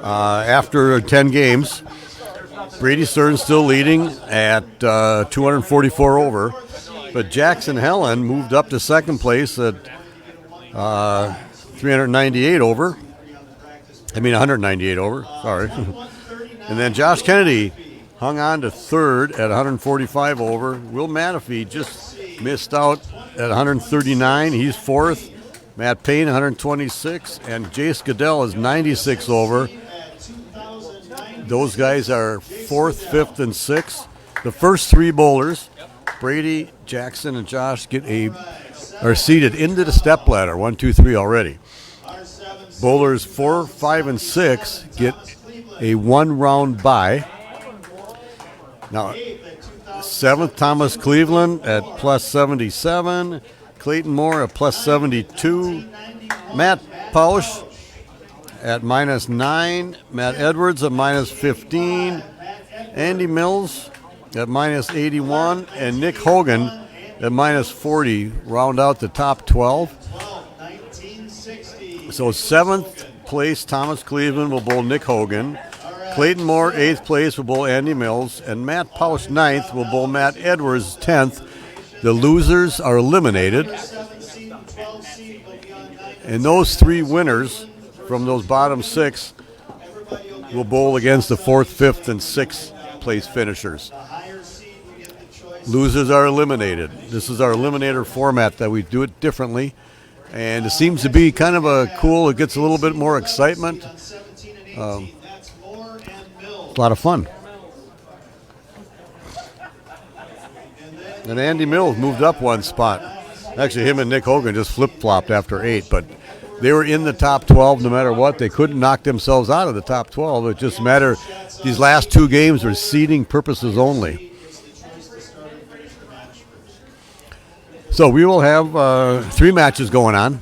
S1: After 10 games, Brady Stearns still leading at 244 over, but Jaxon Helland moved up to second place at 398 over. 198 over. Sorry. And then Josh Kennedy hung on to third at 145 over. Will Mateffy just missed out at 139. He's fourth. Matt Paine, 126. And Jace Goodell is 96 over. Those guys are fourth, fifth, and sixth. The first three bowlers, Brady, Jaxon, and Josh, are seated into the step ladder. 1, 2, 3 already. Bowlers 4, 5, and 6 get a one-round bye. Now, seventh, Thomas Cleveland at plus 77. Clayton Moore at plus 72. Matt Pausch at minus 9. Matt Edwards at minus 15. Andy Mills at minus 81. And Nick Hogan at minus 40 round out the top 12. So seventh place, Thomas Cleveland will bowl Nick Hogan. Clayton Moore, 8th place, will bowl Andy Mills. And Matt Pausch, 9th, will bowl Matt Edwards, 10th. The losers are eliminated. And those three winners from those bottom six will bowl against the 4th, 5th, and 6th place finishers. Losers are eliminated. This is our eliminator format that we do it differently. And it seems to be kind of it gets a little bit more excitement. It's a lot of fun. And Andy Mills moved up one spot. Actually, him and Nick Hogan just flip-flopped after 8, but they were in the top 12 no matter what. They couldn't knock themselves out of the top 12. It just mattered. These last two games were seeding purposes only. So we will have 3 matches going on.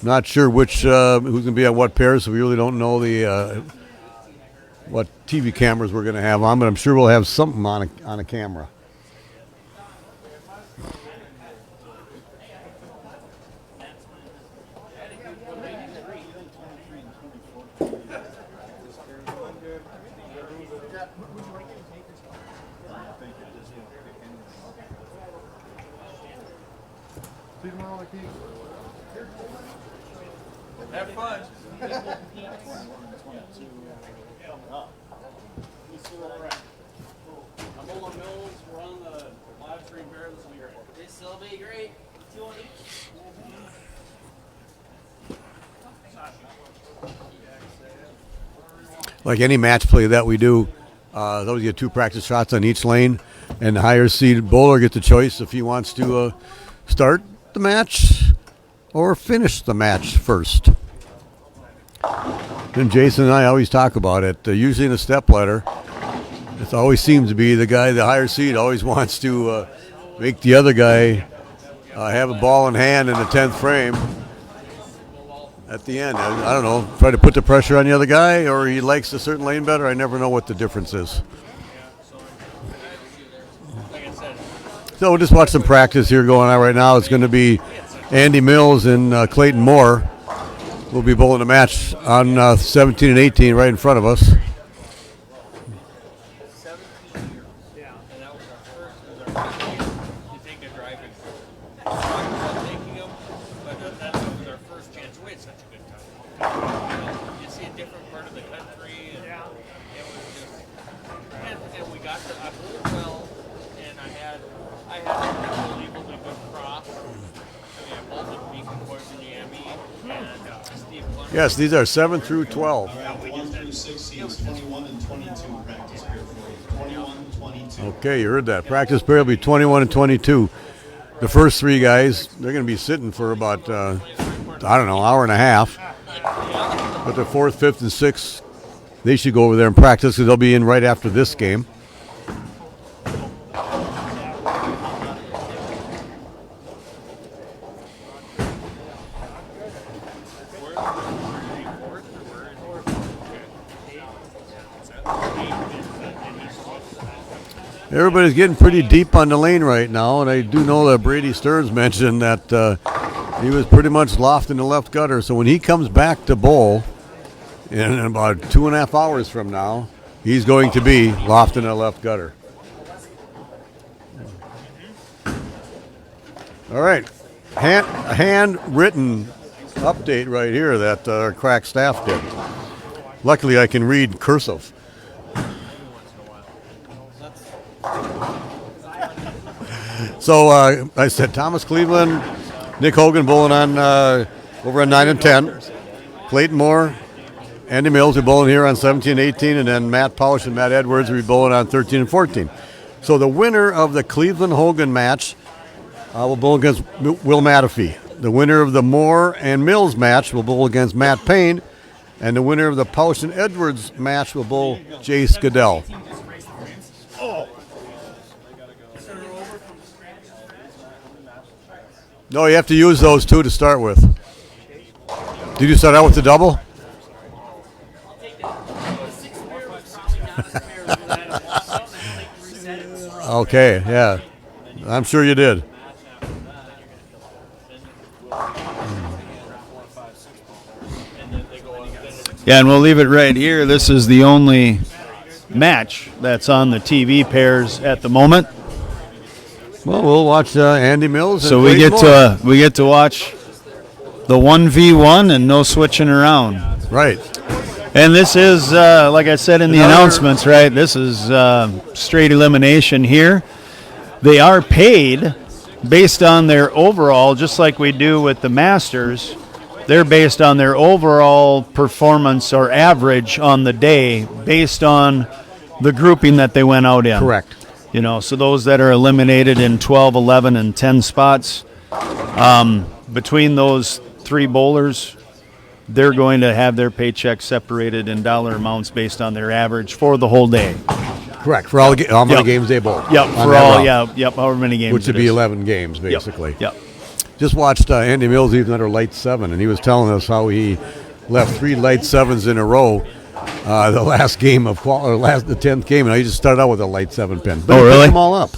S1: Not sure who's going to be on what pairs, so we really don't know what TV cameras we're going to have on, but I'm sure we'll have something on a camera.
S3: Have fun. I'm Ola Mills. We're on the live stream here this week.
S4: This will be great. 2 on each.
S1: Like any match play that we do, those get 2 practice shots on each lane, and the higher seeded bowler gets the choice if he wants to start the match or finish the match first. And Jason and I always talk about it. Usually in a step ladder, it always seems to be the higher seed always wants to make the other guy have a ball in hand in the 10th frame at the end. I don't know, try to put the pressure on the other guy, or he likes a certain lane better. I never know what the difference is. So we'll just watch some practice here going on right now. It's going to be Andy Mills and Clayton Moore. We'll be bowling a match on 17 and 18 right in front of us. Yes, these are 7 through 12.
S5: 1 through 16, 21 and 22 practice pair for you. 21, 22.
S1: Okay, you heard that. Practice pair will be 21 and 22. The first 3 guys, they're going to be sitting for about, hour and a half. But the 4th, 5th, and 6th, they should go over there and practice because they'll be in right after this game. Everybody's getting pretty deep on the lane right now, and I do know that Brady Stearns mentioned that He was pretty much loft in the left gutter. So when he comes back to bowl in about 2.5 hours from now, he's going to be loft in the left gutter. All right. Handwritten update right here that our crack staff did. Luckily, I can read cursive. So I said Thomas Cleveland, Nick Hogan bowling on over on 9 and 10. Clayton Moore, Andy Mills are bowling here on 17 and 18, and then Matt Pausch and Matt Edwards will be bowling on 13 and 14. So the winner of the Cleveland-Hogan match will bowl against Will Mateffy. The winner of the Moore and Mills match will bowl against Matt Paine, and the winner of the Pausch and Edwards match will bowl Jay Scadell. No, you have to use those two to start with. Did you start out with the double? Okay, yeah. I'm sure you did.
S2: Yeah, and we'll leave it right here. This is the only match that's on the TV pairs at the moment.
S1: Well, we'll watch Andy Mills. And
S2: So we
S1: Clayton
S2: get to watch the 1v1 and no switching around.
S1: Moore. Right.
S2: And this is, like I said in the announcements, right? This is straight elimination here. They are paid based on their overall, just like we do with the Masters. They're based on their overall performance or average on the day based on the grouping that they went out in.
S1: Correct.
S2: You know, so those that are eliminated in 12, 11, and 10 spots, between those three bowlers, they're going to have their paychecks separated in dollar amounts based on their average for the whole day.
S1: Correct. For all how many games they bowled.
S2: Yep, for all, however many games.
S1: Which would
S2: it
S1: be
S2: is.
S1: 11 games, basically.
S2: Yep.
S1: Just watched Andy Mills even under light 7, and he was telling us how he left 3 light 7s in a row the last game of the 10th game, and he just started out with a light 7 pin. But
S2: Oh,
S1: he picked
S2: really?
S1: them all up.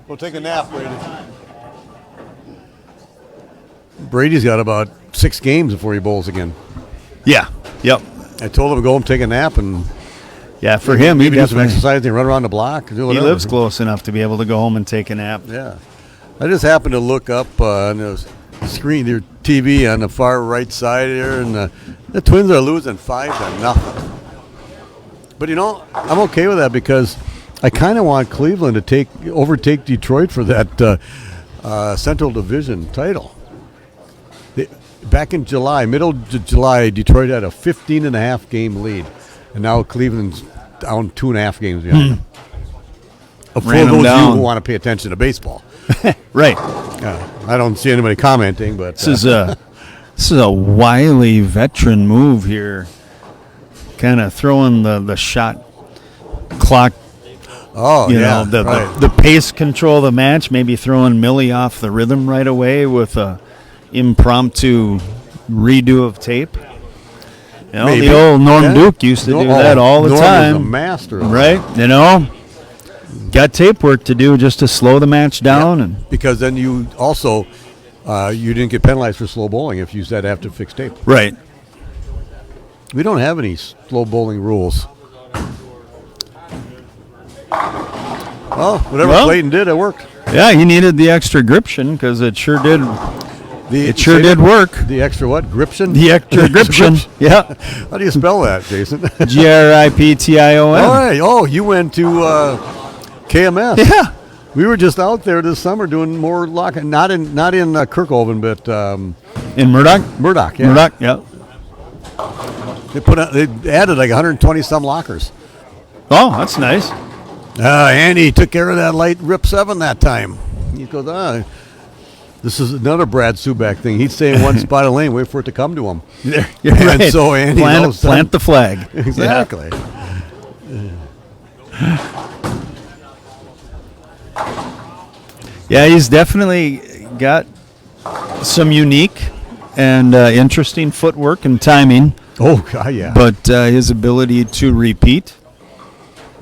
S1: We'll take a nap, Brady. Brady's got about 6 games before he bowls again.
S2: Yeah. Yep.
S1: I told him to go home and take a nap, and
S2: Yeah, for him, he
S1: maybe do some
S2: definitely
S1: exercise and run around the block. Do
S2: he
S1: whatever.
S2: lives close enough to be able to go home and take a nap.
S1: Yeah. I just happened to look up on the screen, their TV on the far right side here, and the Twins are losing 5-0. But, I'm okay with that because I kind of want Cleveland to overtake Detroit for that Central Division title. Back in July, middle of July, Detroit had a 15.5 game lead, and now Cleveland's down 2.5 games behind. For
S2: Ran them
S1: those of you
S2: down.
S1: who want to pay attention to baseball.
S2: Right.
S1: I don't see anybody commenting, but
S2: This is a wily veteran move here. Kind of throwing the shot clock, the pace control of the match, maybe throwing Millie off the rhythm right away with a impromptu redo of tape.
S1: Maybe.
S2: The old Norm
S1: Yeah.
S2: Duke used to do that all the
S1: Norm
S2: time.
S1: was a master of
S2: Right? Got tape work to do just to slow the match down. And
S1: because then you also you didn't get penalized for slow bowling if you said have to fix tape.
S2: Right.
S1: We don't have any slow bowling rules. Well, whatever Clayton did, it worked.
S2: Yeah, he needed the extra gription because it sure did. It sure did work.
S1: The extra what? Gription?
S2: The extra gription. Yeah.
S1: How do you spell that, Jason?
S2: Gription.
S1: All right. Oh, you went to KMS.
S2: Yeah.
S1: We were just out there this summer doing more locking. Not in Kirkhoven, but
S2: In Murdoch?
S1: Murdoch. Yeah.
S2: Murdoch, yeah.
S1: They added like 120 some lockers.
S2: Oh, that's nice.
S1: Andy took care of that light Rip 7 that time. He goes, this is another Brad Subak thing. He'd stay in one spot of lane, wait for it to come to him.
S2: You're
S1: And
S2: right.
S1: so Andy
S2: plant the flag.
S1: Exactly.
S2: Yeah, he's definitely got some unique and interesting footwork and timing.
S1: Oh, God, yeah.
S2: But his ability to repeat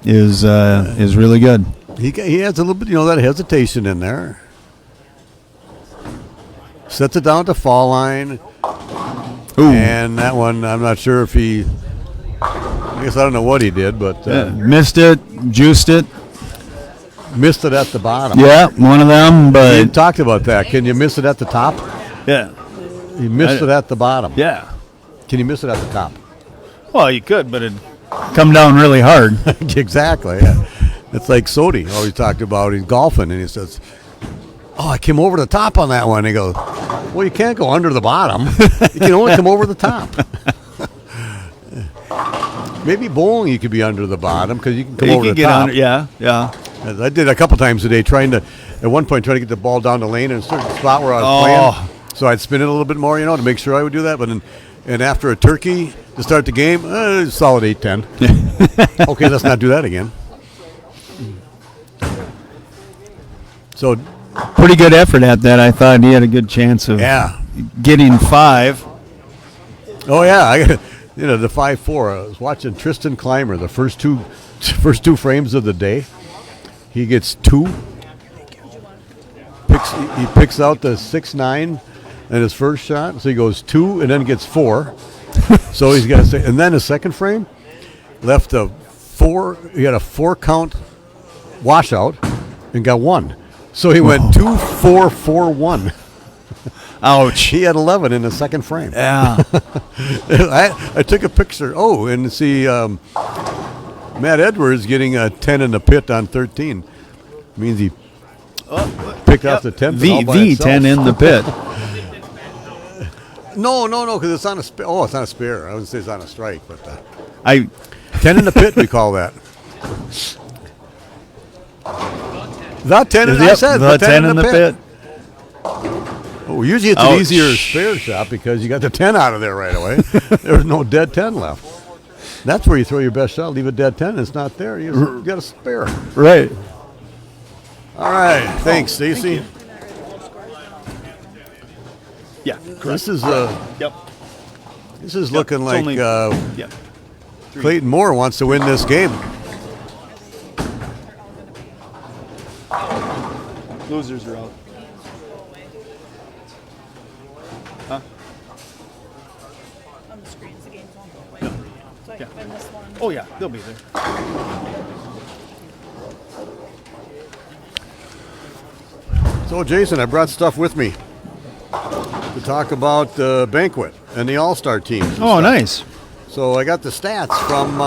S2: is really good.
S1: He has a little bit, that hesitation in there. Sets it down at the fall line.
S2: Ooh.
S1: And that one, I'm not sure if he, I guess I don't know what he did, but
S2: Missed it, juiced it.
S1: missed it at the bottom.
S2: Yeah, one of them,
S1: We
S2: but
S1: talked about that. Can you miss it at the top?
S2: yeah.
S1: You missed it at the bottom.
S2: Yeah.
S1: Can you miss it at the top?
S2: Well, you could, but it'd come down really hard.
S1: Exactly. Yeah. It's like Sodi always talked about. He's golfing, and he says, "Oh, I came over the top on that one." He goes, "Well, you can't go under the bottom. You can only come over the top." Maybe bowling, you could be under the bottom because you can come
S2: You
S1: over
S2: could
S1: the
S2: get
S1: top.
S2: under, yeah, yeah.
S1: As I did a couple times today, at one point, trying to get the ball down the lane in a certain spot where I was playing. So I'd spin it a little bit more, to make sure I would do that. But and after a turkey to start the game, solid 8-10. Okay, let's not do that again. So,
S2: Pretty good effort at that. I thought he had a good chance of
S1: yeah.
S2: getting 5.
S1: Oh, yeah. I got the 5-4. I was watching Tristan Clymer, the first two frames of the day. He gets 2. He picks out the 6-9 and his first shot, so he goes 2 and then gets 4. So he's got to say, and then his second frame left a 4. He had a 4 count washout and got 1. So he went 2-4-4-1.
S2: Ouch.
S1: He had 11 in the second frame.
S2: Yeah.
S1: I took a picture. Oh, and see Matt Edwards getting a 10 in the pit on 13 means he picked off the 10th all by itself.
S2: 10 in the pit.
S1: No, because it's on a spare. Oh, it's on a spare. I wouldn't say it's on a strike, but
S2: 10
S1: 10 in the pit, we call that. The 10, I said.
S2: The 10 in the pit.
S1: Oh, usually it's an easier spare shot because you got the 10 out of there right away. There's no dead 10 left. That's where you throw your best shot. Leave a dead 10, and it's not there. You got a spare.
S2: Right.
S1: All right. Thanks, Stacy.
S2: Yeah.
S1: This is
S2: Yep.
S1: this is looking
S2: it's
S1: like
S2: only- Yep.
S1: Clayton Moore wants to win this game.
S2: Losers are out. Huh?
S6: On the screens, the games won't go away. So I can win this one.
S2: Oh, yeah. They'll be there.
S1: So, Jason, I brought stuff with me to talk about the banquet and the All-Star teams. and
S2: Oh,
S1: stuff.
S2: nice.
S1: So I got the stats from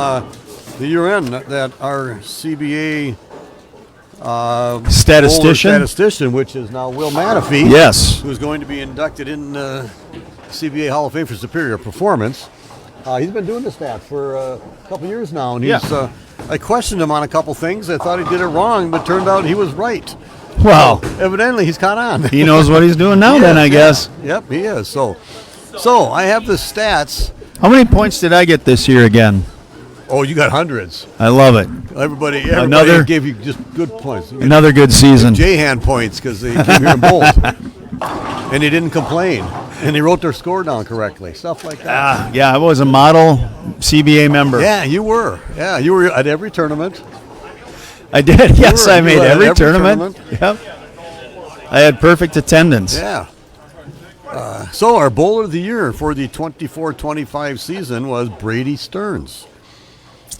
S1: the year-end that our CBA statistician, which is now Will Mateffy,
S2: Yes.
S1: who's going to be inducted in CBA Hall of Fame for superior performance. He's been doing the stats for a couple years now, and he's. I questioned him on a couple things. I thought he did it wrong, but turned out he was right.
S2: Wow.
S1: So, evidently, he's caught on.
S2: He knows what he's doing now, then, I guess.
S1: Yep, he is. So I have the stats.
S2: How many points did I get this year again?
S1: Oh, you got hundreds.
S2: I love it.
S1: Everybody
S2: Another-
S1: gave you just good points.
S2: Another good season.
S1: J-hand points because they came here in bold. And they didn't complain. And they wrote their score down correctly. Stuff like that.
S2: Yeah, I was a model CBA member.
S1: Yeah, you were. Yeah, you were at every tournament.
S2: I did. Yes,
S1: were.
S2: I
S1: You
S2: made
S1: were at
S2: every
S1: every
S2: tournament. Yep. I had perfect attendance.
S1: Yeah. So our bowler of the year for the 24-25 season was Brady Stearns.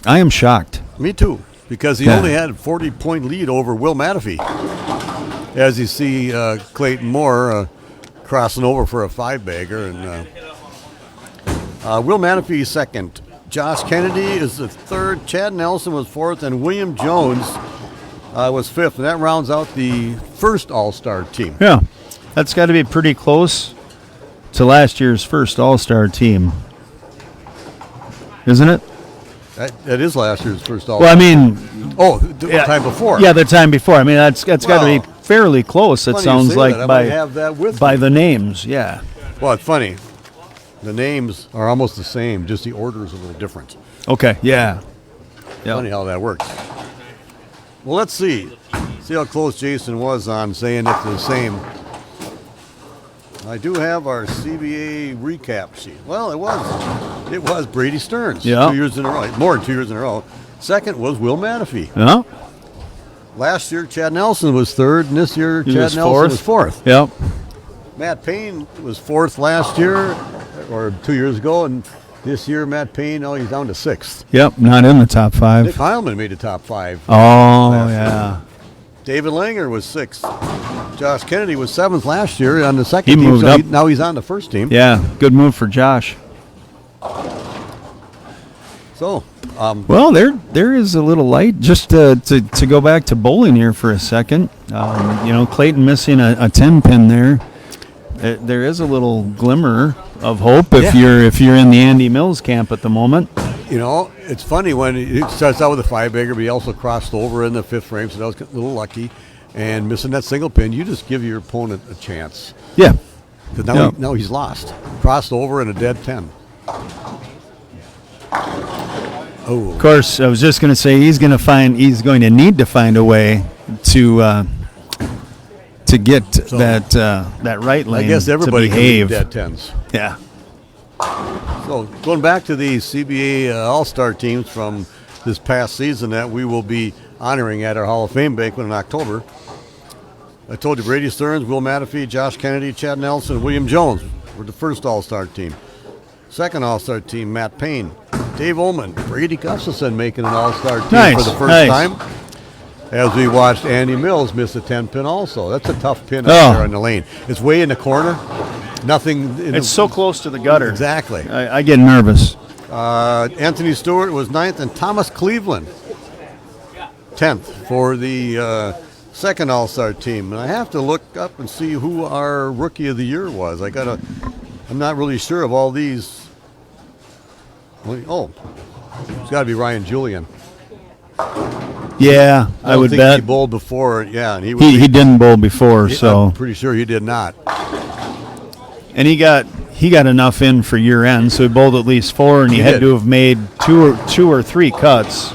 S2: I am shocked.
S1: Me too, because he only had a 40-point lead over Will Mateffy. As you see, Clayton Moore crossing over for a 5-bagger, and Will Mateffy is second. Josh Kennedy is the third. Chad Nelson was fourth, and William Jones was fifth. And that rounds out the first All-Star team.
S2: Yeah. That's got to be pretty close to last year's first All-Star team. Isn't it?
S1: That is last year's first All-Star.
S2: Well, I mean,
S1: the time before.
S2: yeah, the time before. I mean, that's got to be fairly close. It
S1: Funny you
S2: sounds
S1: say
S2: like
S1: that. I might have that with
S2: by
S1: me.
S2: the names. Yeah.
S1: Well, it's funny. The names are almost the same, just the order is a little different.
S2: Okay. Yeah.
S1: Funny how that works. Well, let's see. See how close Jason was on saying it's the same. I do have our CBA recap sheet. Well, it was Brady Stearns.
S2: Yeah.
S1: 2 years in a row. More than 2 years in a row. Second was Will Mateffy.
S2: Yeah.
S1: Last year, Chad Nelson was third, and this year,
S2: He
S1: Chad
S2: was
S1: Nelson
S2: fourth.
S1: was fourth.
S2: Yep.
S1: Matt Paine was fourth last year, or 2 years ago, and this year, Matt Paine, he's down to sixth.
S2: Yep. Not in the top
S1: Nick
S2: 5.
S1: Heilman made the top 5.
S2: Oh,
S1: last
S2: yeah.
S1: year. David Langer was sixth. Josh Kennedy was seventh last year on the second
S2: He
S1: team.
S2: moved
S1: So
S2: up.
S1: now he's on the first team.
S2: Yeah. Good move for Josh.
S1: So,
S2: Well, there is a little light. Just to go back to bowling here for a second. Clayton missing a 10 pin there. There is a little glimmer of hope if you're in the Andy Mills camp at the moment.
S1: it's funny when he starts out with a 5-bagger, but he also crossed over in the fifth frame, so that was a little lucky. And missing that single pin, you just give your opponent a chance.
S2: Yeah.
S1: Because now he's lost. Crossed over in a dead 10. Oh,
S2: Of course, I was just going to say he's going to need to find a way to get that right lane.
S1: I guess everybody
S2: to
S1: can lead
S2: behave.
S1: dead 10s.
S2: Yeah.
S1: So going back to the CBA All-Star teams from this past season that we will be honoring at our Hall of Fame banquet in October. I told you Brady Stearns, Will Mateffy, Josh Kennedy, Chad Nelson, and William Jones were the first All-Star team. Second All-Star team, Matt Paine, Dave Ullman, Brady Gustafson making an All-Star team for the first time. As we watched Andy Mills miss a 10-pin also. That's a tough pin out there on the lane. It's way in the corner. Nothing.
S2: It's so close to the gutter.
S1: Exactly.
S2: I get nervous.
S1: Anthony Stewart was 9th, and Thomas Cleveland 10th for the second All-Star team. And I have to look up and see who our Rookie of the Year was. I'm not really sure of all these. Oh, it's got to be Ryan Julian.
S2: Yeah, I would
S1: think
S2: bet
S1: he bowled before. Yeah, and
S2: he didn't bowl before, so
S1: I'm pretty sure he did not.
S2: and he got enough in for year end, so he bowled at least 4, and he had
S1: did.
S2: to have made two or three cuts.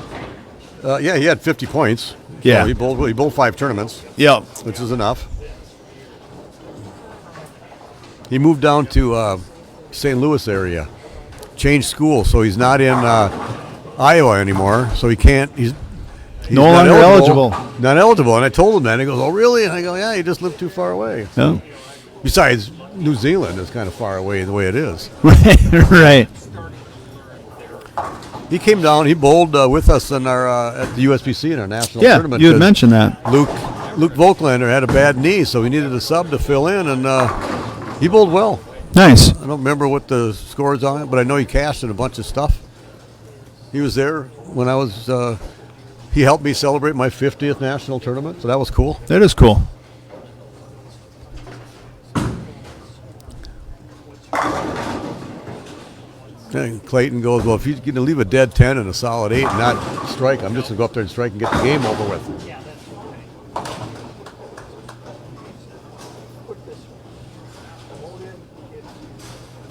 S1: Yeah, he had 50 points.
S2: Yeah.
S1: So he bowled 5 tournaments,
S2: Yep.
S1: which is enough. He moved down to St. Louis area, changed school, so he's not in Iowa anymore. So he can't. He's
S2: No
S1: not
S2: longer eligible.
S1: Not eligible. And I told him that. And he goes, "Oh, really?" And I go, "Yeah, he just lived too far away."
S2: No.
S1: Besides, New Zealand is kind of far away the way it is.
S2: Right.
S1: He came down. He bowled with us in our at the USBC in our national
S2: Yeah,
S1: tournament.
S2: you had
S1: 'cause
S2: mentioned that.
S1: Luke Volklander had a bad knee, so he needed a sub to fill in, and he bowled well.
S2: Nice.
S1: I don't remember what the scores on it, but I know he cashed in a bunch of stuff. He was there when I was. He helped me celebrate my 50th national tournament, so that was cool.
S2: That is cool.
S1: And Clayton goes, "Well, if you're going to leave a dead 10 and a solid 8 and not strike, I'm just going to go up there and strike and get the game over with."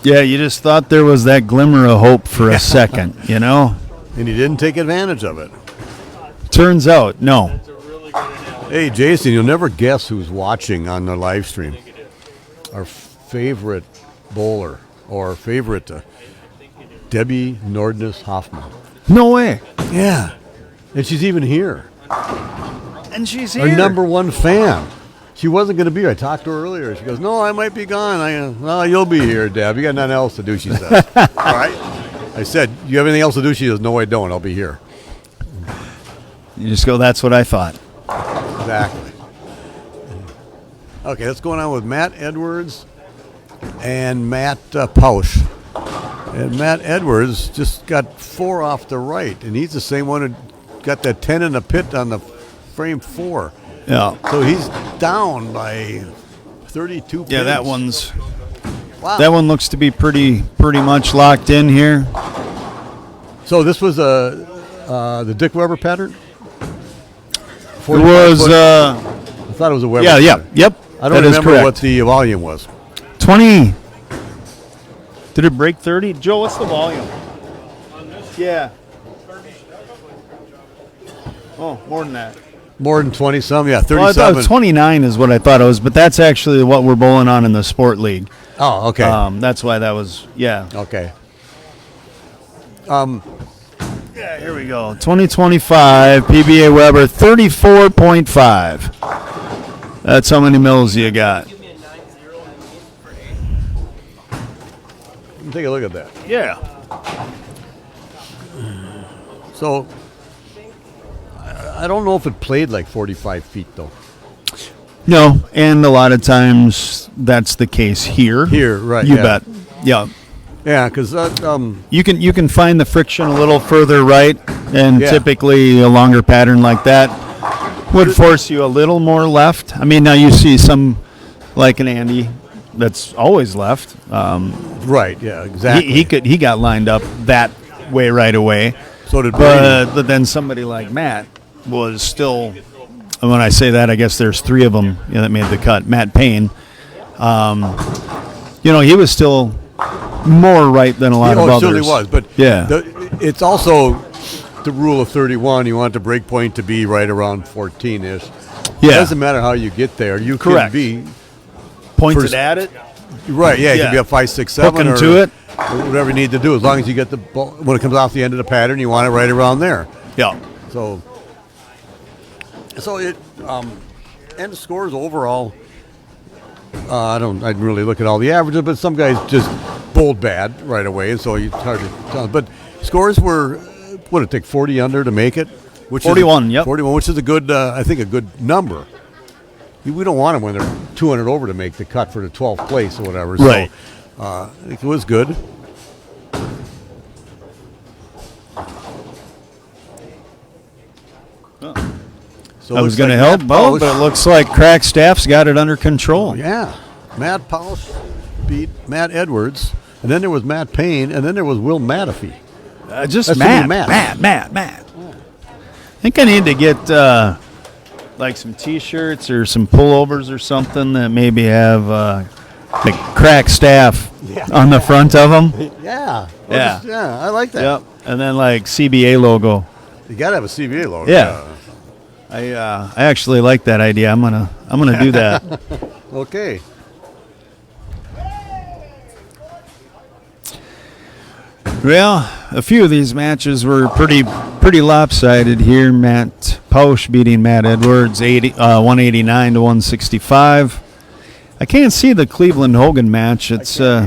S2: Yeah, you just thought there was that glimmer of hope for a second, you know?
S1: And he didn't take advantage of it.
S2: Turns out, no.
S1: Hey, Jason, you'll never guess who's watching on the live stream. Our favorite bowler or favorite Debbie Nordness Hoffman.
S2: No way.
S1: Yeah. And she's even here.
S2: And she's
S1: Our number one fan. She wasn't going to be here. I talked to her earlier. She goes, "No, I might be gone." "Well, you'll be here, Deb. You got nothing else to do," she said. All right. I said, "You have anything else to do?" She goes, "No, I don't. I'll be here."
S2: You just go, that's what I thought.
S1: Exactly. Okay, what's going on with Matt Edwards and Matt Pausch? And Matt Edwards just got 4 off the right, and he's the same one who got that 10 in the pit on the frame 4.
S2: Yeah.
S1: So he's down by 32
S2: Yeah, that
S1: pins.
S2: one's that one looks to be pretty much locked in here.
S1: So this was the Dick Weber pattern?
S2: It was
S1: I thought it was a Weber pattern.
S2: yep.
S1: I don't
S2: that is
S1: remember
S2: correct.
S1: what the volume was.
S2: 20. Did it break 30? Joe, what's the volume? Yeah. Oh, more than that.
S1: More than 20 some, yeah,
S2: Well, I
S1: 37.
S2: thought 29 is what I thought it was, but that's actually what we're bowling on in the sport league.
S1: Oh, okay.
S2: That's why that was, yeah.
S1: Okay.
S2: Yeah, here we go. 2025 PBA Weber 34.5. That's how many mils you got.
S4: Give me a 9-0 for 8.
S1: Let me take a look at that.
S2: Yeah.
S1: So, I don't know if it played like 45 feet, though.
S2: No, and a lot of times that's the case here.
S1: Here, right,
S2: You
S1: yeah.
S2: bet. Yeah.
S1: Yeah, because
S2: You can find the friction a little further right, and
S1: Yeah.
S2: typically a longer pattern like that would force you a little more left. I mean, now you see some like an Andy that's always left.
S1: right, yeah, exactly.
S2: He got lined up that way right away.
S1: So did Brady.
S2: But then somebody like Matt was still. And when I say that, I guess there's three of them that made the cut. Matt Paine, he was still more right than a lot of
S1: it
S2: others.
S1: certainly was, but
S2: yeah,
S1: it's also the rule of 31. You want the break point to be right around 14-ish. It
S2: yeah,
S1: doesn't matter how you get there. You
S2: Correct.
S1: can be
S2: pointed
S1: first-
S2: at it.
S1: right. Yeah, it
S2: Yeah.
S1: can be a 5, 6, 7,
S2: Hooking
S1: or
S2: to it.
S1: or whatever you need to do. As long as you get the ball when it comes off the end of the pattern, you want it right around there.
S2: Yeah,
S1: So it and the scores overall. I didn't really look at all the averages, but some guys just bowled bad right away, and so it's hard to tell. But scores were what did it take 40 under to make it, which
S2: 41,
S1: is,
S2: yep.
S1: 41, which is a good I think a good number. We don't want them when they're 200 over to make the cut for the 12th place or whatever.
S2: Right.
S1: So I think it was good. So
S2: I
S1: it
S2: was
S1: looks
S2: going to
S1: like
S2: help
S1: Matt
S2: both,
S1: Pausch-
S2: but it looks like Crack Staff's got it under control.
S1: Yeah, Matt Pausch beat Matt Edwards, and then there was Matt Paine, and then there was Will Mateffy.
S2: Just
S1: That's
S2: Matt,
S1: only
S2: Matt. I think I need to get like some T-shirts or some pullovers or something that maybe have the Crack Staff on the front of them.
S1: Yeah,
S2: Yeah.
S1: yeah, I like that.
S2: Yep, and then like CBA logo.
S1: You got to have a CBA logo.
S2: Yeah. I actually like that idea. I'm gonna do that.
S1: Okay.
S2: Well, a few of these matches were pretty lopsided here. Matt Pausch beating Matt Edwards 189 to 165. I can't see the Cleveland Hogan match. It's a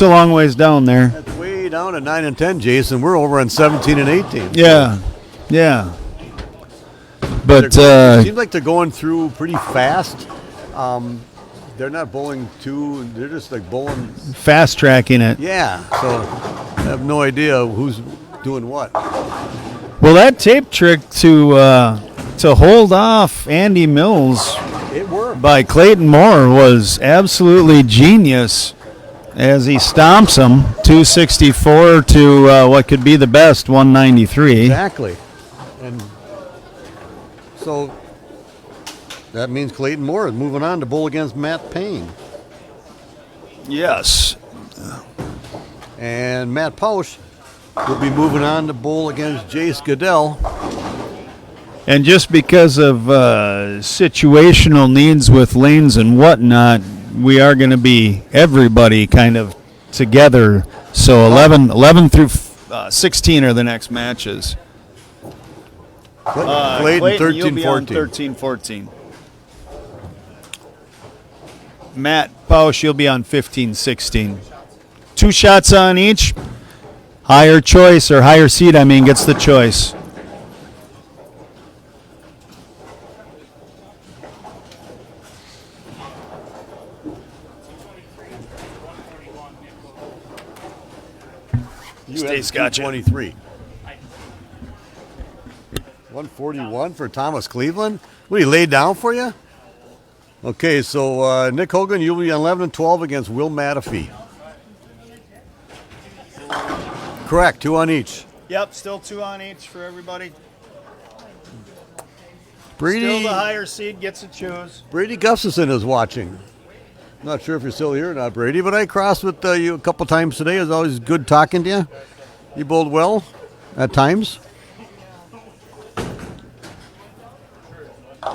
S2: long ways down there.
S1: That's way down at 9 and 10, Jason. We're over on 17 and 18.
S2: Yeah. But
S1: It seems like they're going through pretty fast. They're not bowling two; they're just like bowling.
S2: fast tracking it.
S1: Yeah. So I have no idea who's doing what.
S2: Well, that tape trick to hold off Andy Mills
S1: It worked.
S2: by Clayton Moore was absolutely genius as he stomps him 264 to what could be the best 193.
S1: Exactly. And so that means Clayton Moore is moving on to bowl against Matt Paine.
S2: Yes.
S1: And Matt Pausch will be moving on to bowl against Jace Goodell.
S2: And just because of situational needs with lanes and whatnot, we are going to be everybody kind of together. So 11 through 16 are the next matches.
S1: Clayton
S2: you'll be on
S1: 13-14.
S2: 13-14. Matt Pausch, you'll be on 15-16. 2 shots on each. Higher choice or higher seed, gets the choice. State's got you.
S1: 23. 141 for Thomas Cleveland. What, he laid down for you? Okay, so Nick Hogan, you'll be on 11 and 12 against Will Mateffy. Correct, 2 on each.
S2: Yep, still 2 on each for everybody.
S1: Brady
S2: higher seed gets to choose.
S1: Brady Gustafson is watching. Not sure if you're still here or not, Brady, but I crossed with you a couple times today. It was always good talking to you. You bowled well at times.
S3: I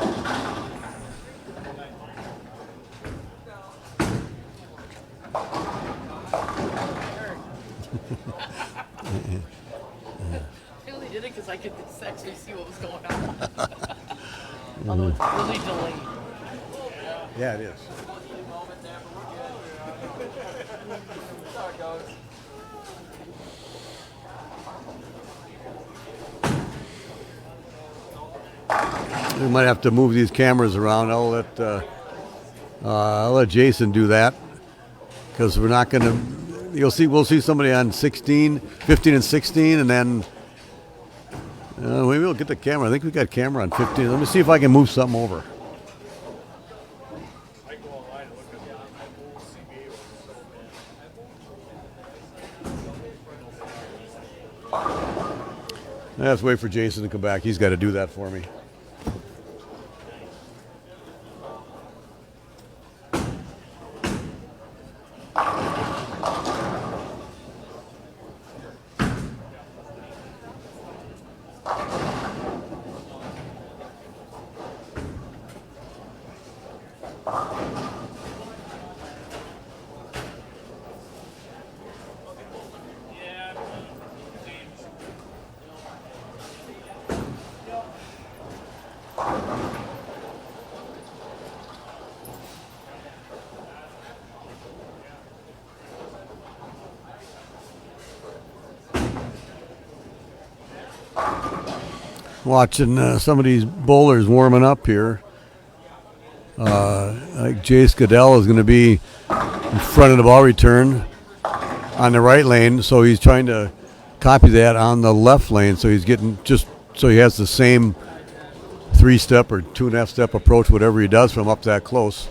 S3: only did it because I could just actually see what was going on. Although it's really delayed.
S1: Yeah, it is. We might have to move these cameras around. I'll let Jason do that because we're not going to. We'll see somebody on 16, 15, and 16, and then maybe we'll get the camera. I think we got camera on 15. Let me see if I can move something over.
S7: I go online and look at the old CBA was so bad.
S1: Let's wait for Jason to come back. He's got to do that for me. Watching some of these bowlers warming up here. Like Jace Goodell is going to be in front of the ball return on the right lane, so he's trying to copy that on the left lane. So he's getting just so he has the same 3-step or 2.5-step approach, whatever he does from up that close.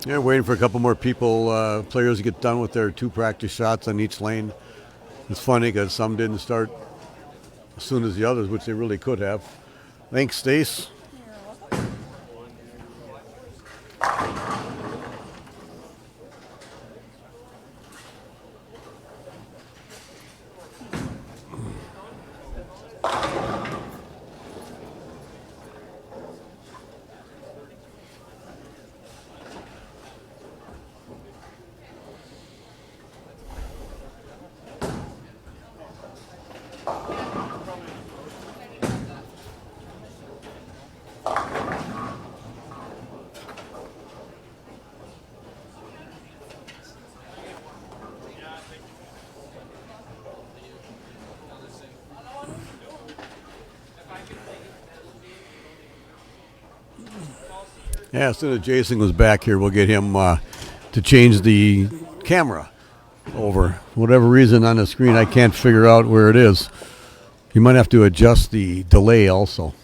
S1: Yeah, waiting for a couple more people, players to get done with their 2 practice shots on each lane. It's funny because some didn't start as soon as the others, which they really could have. Thanks, Stace. Yeah, as soon as Jason goes back here, we'll get him to change the camera over. For whatever reason on the screen, I can't figure out where it is. You might have to adjust the delay also.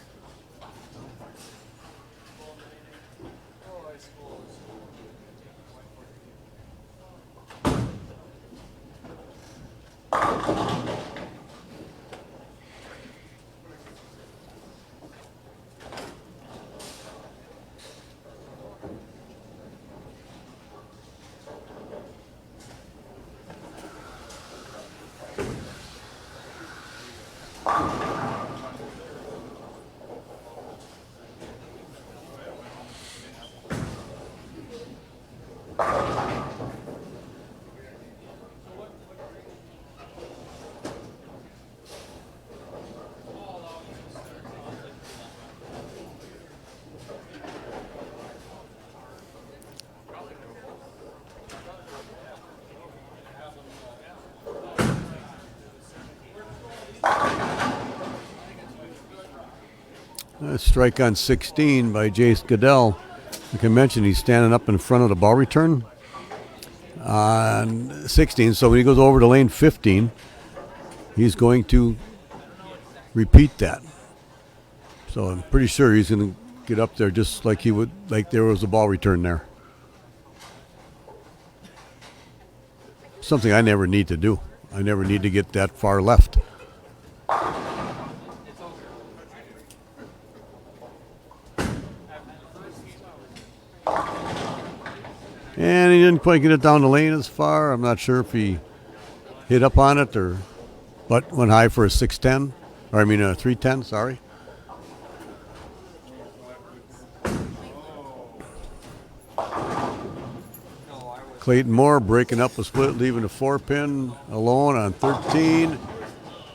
S1: Strike on 16 by Jace Goodell. Like I mentioned, he's standing up in front of the ball return on 16. So when he goes over to lane 15, he's going to repeat that. So I'm pretty sure he's going to get up there just like he would, like there was a ball return there. Something I never need to do. I never need to get that far left. And he didn't quite get it down the lane as far. I'm not sure if he hit up on it or, but went high for a 610, or I mean a 310, sorry. Clayton Moore breaking up a split, leaving a 4-pin alone on 13.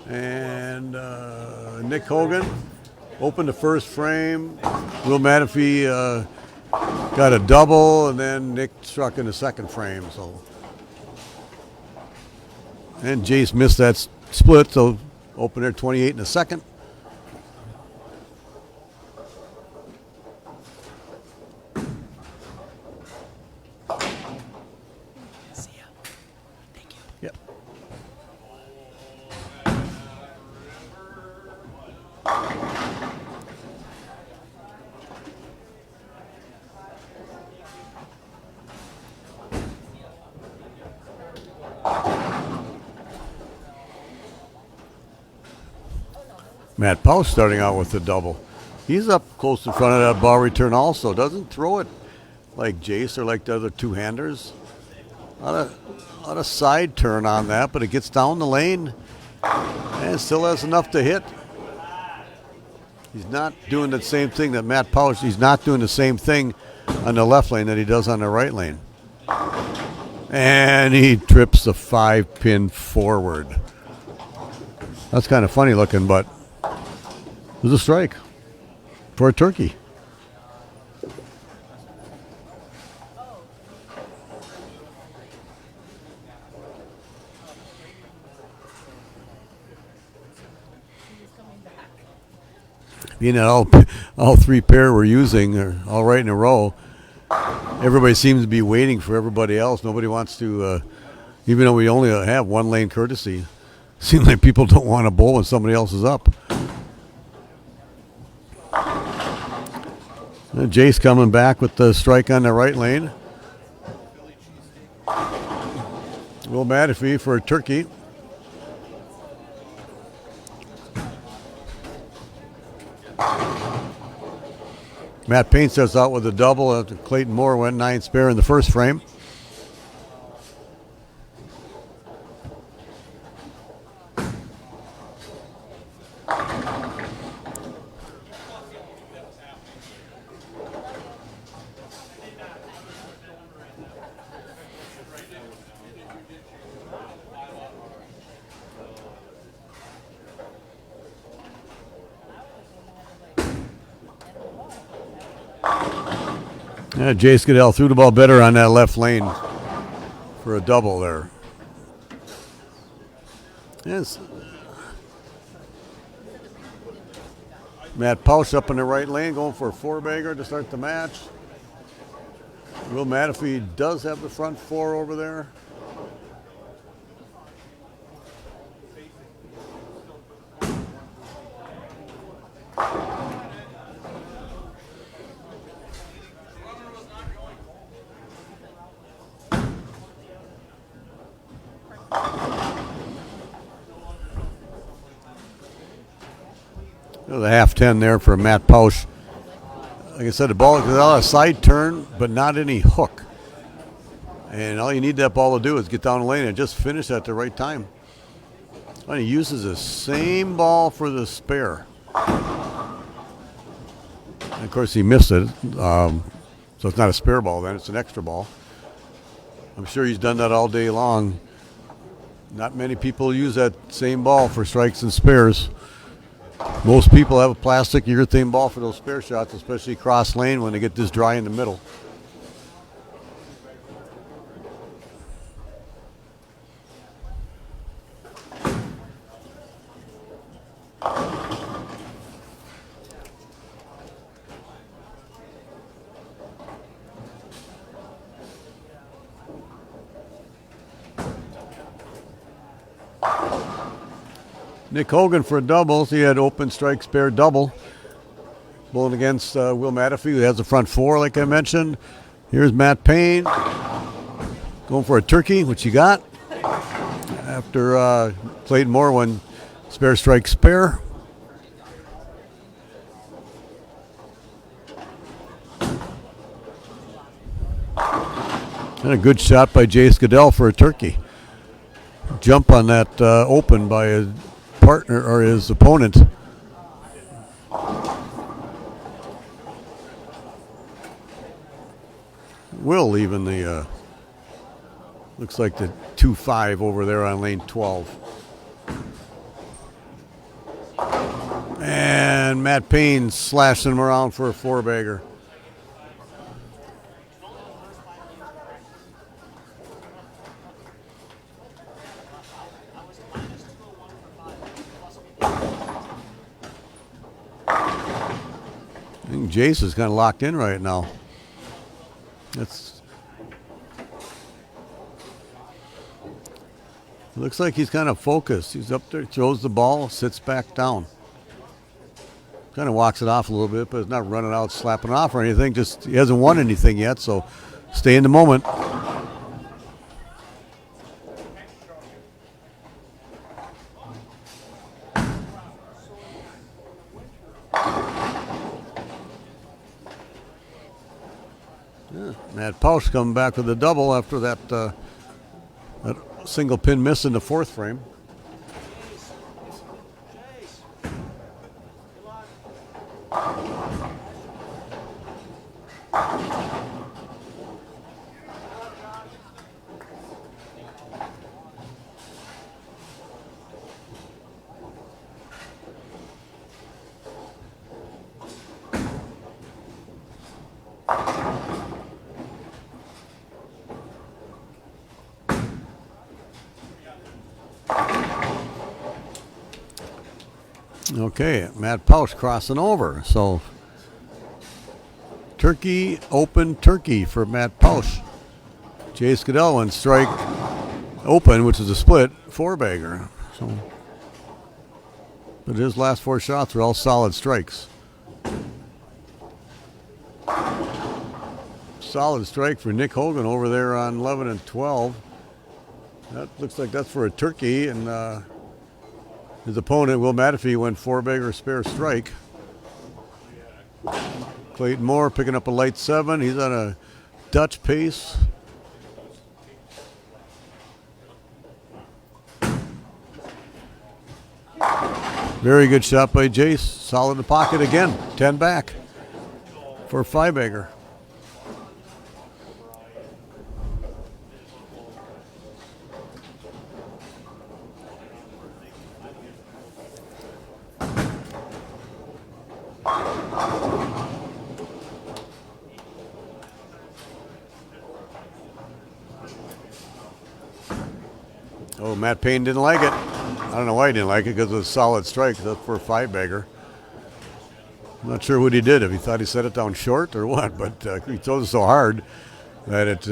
S1: And Nick Hogan opened the first frame. Will Mateffy got a double, and then Nick struck in the second frame. So, and Jace missed that split, so opened there 28 in the second. Yep. Matt Pausch starting out with the double. He's up close in front of that ball return also. Doesn't throw it like Jace or like the other two-handers. A lot of side turn on that, but it gets down the lane and still has enough to hit. He's not doing the same thing that Matt Pausch, he's not doing the same thing on the left lane that he does on the right lane. And he trips the 5-pin forward. That's kind of funny looking, but it was a strike for a turkey. Being that all three pair we're using are all right in a row, everybody seems to be waiting for everybody else. Nobody wants to, even though we only have one lane courtesy, seems like people don't want to bowl when somebody else is up. And Jace coming back with the strike on the right lane. Will Mateffy for a turkey. Matt Paine starts out with a double after Clayton Moore went 9 spare in the first frame. Yeah, Jace Goodell threw the ball better on that left lane for a double there. Yes. Matt Pausch up in the right lane going for a 4-bagger to start the match. Will Mateffy does have the front 4 over there. The half 10 there for Matt Pausch. Like I said, the ball got a lot of side turn, but not any hook. And all you need that ball to do is get down the lane and just finish at the right time. And he uses the same ball for the spare. And of course, he missed it. So it's not a spare ball then, it's an extra ball. I'm sure he's done that all day long. Not many people use that same ball for strikes and spares. Most people have a plastic urethane ball for those spare shots, especially cross lane when they get this dry in the middle. Nick Hogan for a double. So he had open strike spare double. Bowling against Will Mateffy, who has the front four, like I mentioned. Here's Matt Paine going for a turkey, which he got. After played more one spare strike spare. And a good shot by Jace Goodell for a turkey. Jump on that open by his partner or his opponent. Will leaving the looks like the 2-5 over there on lane 12. And Matt Paine slashing him around for a four-bagger. I think Jace is kind of locked in right now. Looks like he's kind of focused. He's up there, throws the ball, sits back down. Kind of walks it off a little bit, but it's not running out, slapping off or anything. Just he hasn't won anything yet, so stay in the moment. Matt Pausch coming back with a double after that single pin miss in the fourth frame. Okay, Matt Pausch crossing over. So, turkey, open turkey for Matt Pausch. Jace Goodell went strike open, which is a split, four-bagger. So, but his last four shots were all solid strikes. Solid strike for Nick Hogan over there on 11 and 12. That looks like that's for a turkey, and his opponent, Will Mateffy, went four-bagger spare strike. Clayton Moore picking up a light 7. He's on a Dutch pace. Very good shot by Jace. Solid in the pocket again. 10 back for a 5-bagger. Oh, Matt Paine didn't like it. I don't know why he didn't like it, because it was a solid strike. That's for a 5-bagger. I'm not sure what he did, if he thought he set it down short or what, but he throws it so hard that it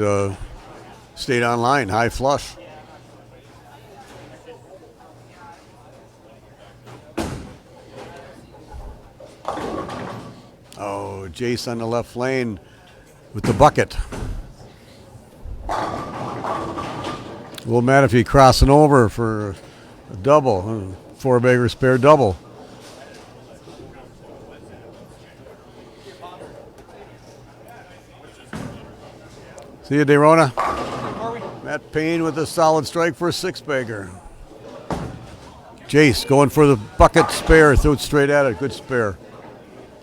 S1: stayed on line, high flush. Oh, Jace on the left lane with the bucket. Will Mateffy crossing over for a double, 4-bagger spare double. See you, Derona. Matt Paine with a solid strike for a 6-bagger. Jace going for the bucket spare, threw it straight at it, good spare.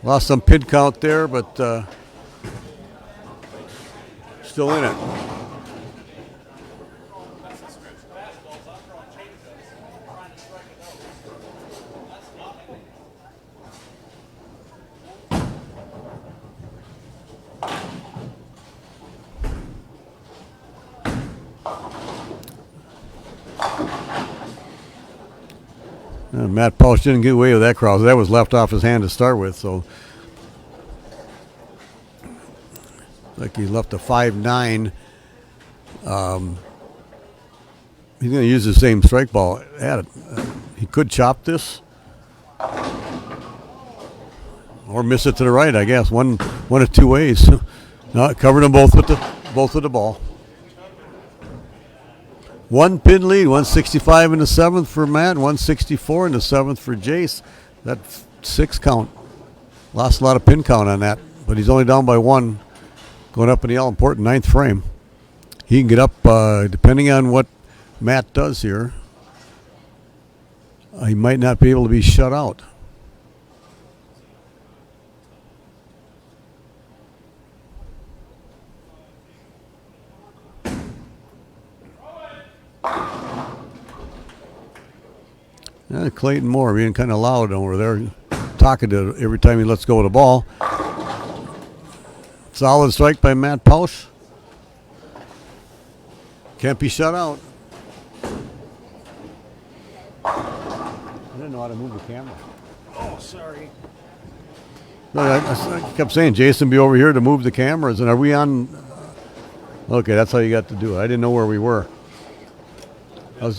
S1: Lost some pin count there, but still in it. Matt Pausch didn't get away with that cross. That was left off his hand to start with, so like he left a 5-9. He's going to use the same strike ball at it. He could chop this. Or miss it to the right, I guess. One of two ways. No, covered them both with the ball. One pin lead, 165 in the seventh for Matt, 164 in the seventh for Jace. That 6 count. Lost a lot of pin count on that, but he's only down by 1 going up in the all-important 9th frame. He can get up, depending on what Matt does here. He might not be able to be shut out. Clayton Moore being kind of loud over there, talking to every time he lets go of the ball. Solid strike by Matt Pausch. Can't be shut out. I didn't know how to move the camera.
S2: Oh, sorry.
S1: No, I kept saying, Jason, be over here to move the cameras. And are we on? Okay, that's how you got to do it. I didn't know where we were.
S2: I'll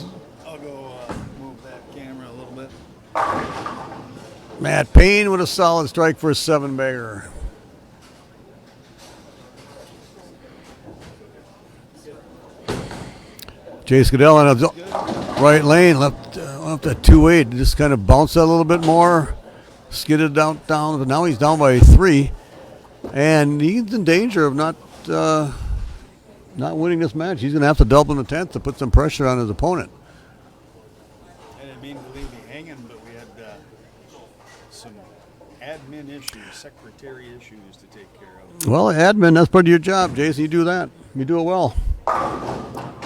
S2: go move that camera a little bit.
S1: Matt Paine with a solid strike for a 7-bagger. Jace Goodell on the right lane, left at 2-8, just kind of bounced that a little bit more, skidded down, but now he's down by 3, and he's in danger of not winning this match. He's going to have to double in the 10th to put some pressure on his opponent.
S2: I didn't mean to leave you hanging, but we had some admin issues, secretary issues to take care of.
S1: Well, admin, that's part of your job, Jason. You do that. You do it well.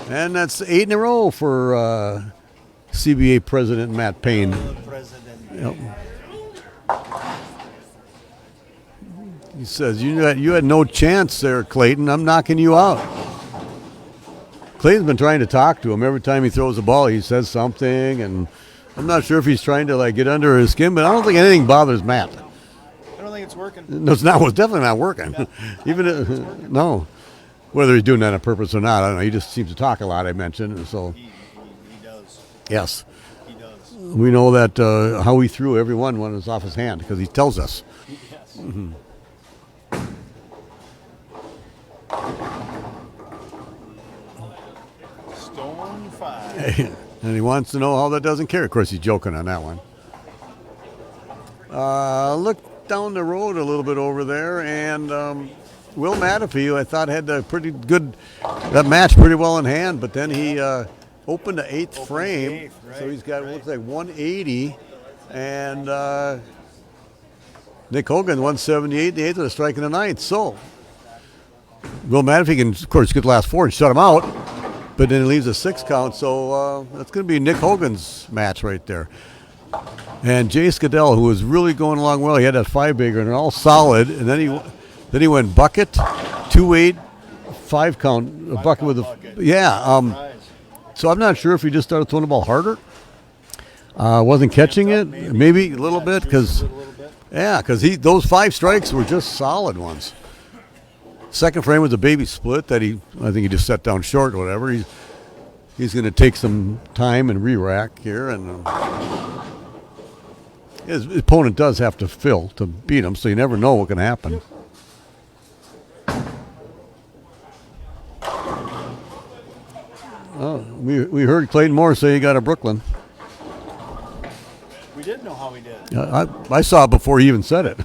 S1: And that's 8 in a row for CBA President Matt Paine. Yep. He says, you had no chance there, Clayton. I'm knocking you out. Clayton's been trying to talk to him. Every time he throws the ball, he says something, and I'm not sure if he's trying to get under his skin, but I don't think anything bothers Matt.
S2: I don't think it's working.
S1: No, it's not. It's definitely not working.
S2: No.
S1: Even no. Whether he's doing that on purpose or not, I don't know. He just seems to talk a lot, I mentioned. And so
S2: He does.
S1: yes.
S2: He does.
S1: We know that how he threw every one when it was off his hand because he tells us.
S2: Yes.
S1: Mm-hmm.
S2: Stone 5.
S1: And he wants to know how that doesn't care. Of course, he's joking on that one. Look down the road a little bit over there, and Will Mateffy, who I thought had a pretty good that match pretty well in hand, but then he opened the 8th frame,
S2: the 8th, right,
S1: so he's got
S2: right.
S1: looks like 180, and Nick Hogan 178 the 8th with a strike in the 9th. So Will Mateffy can, of course, get the last 4 and shut him out, but then he leaves a 6 count. So that's going to be Nick Hogan's match right there. And Jace Goodell, who was really going along well, he had that 5-bagger and all solid, and then he went bucket, 2-8, 5 count, a bucket with a
S2: bucket.
S1: yeah. So I'm not sure if he just started throwing the ball harder, wasn't catching it, maybe a little bit because those 5 strikes were just solid ones. Second frame was a baby split that I think he just set down short or whatever. He's going to take some time and re-rack here, and his opponent does have to fill to beat him, so you never know what can happen. Oh, we heard Clayton Moore say he got a Brooklyn.
S2: We did know how he did.
S1: I saw it before he even said it.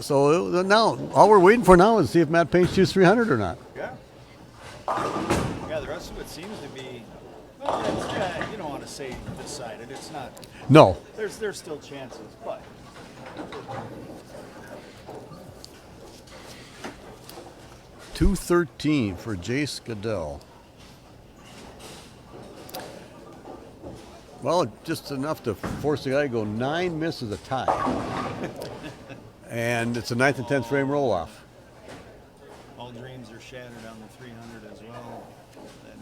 S1: So now all we're waiting for now is to see if Matt Paine shoots 300 or not.
S2: Yeah. Yeah, the rest of it seems to be, well, you don't want to say decided. It's not.
S1: No.
S2: There's still chances, but.
S1: .213 for Jace Goodell. Well, just enough to force the guy to go 9 misses a tie. And it's a 9th and 10th frame roll-off.
S2: All dreams are shattered on the 300 as well.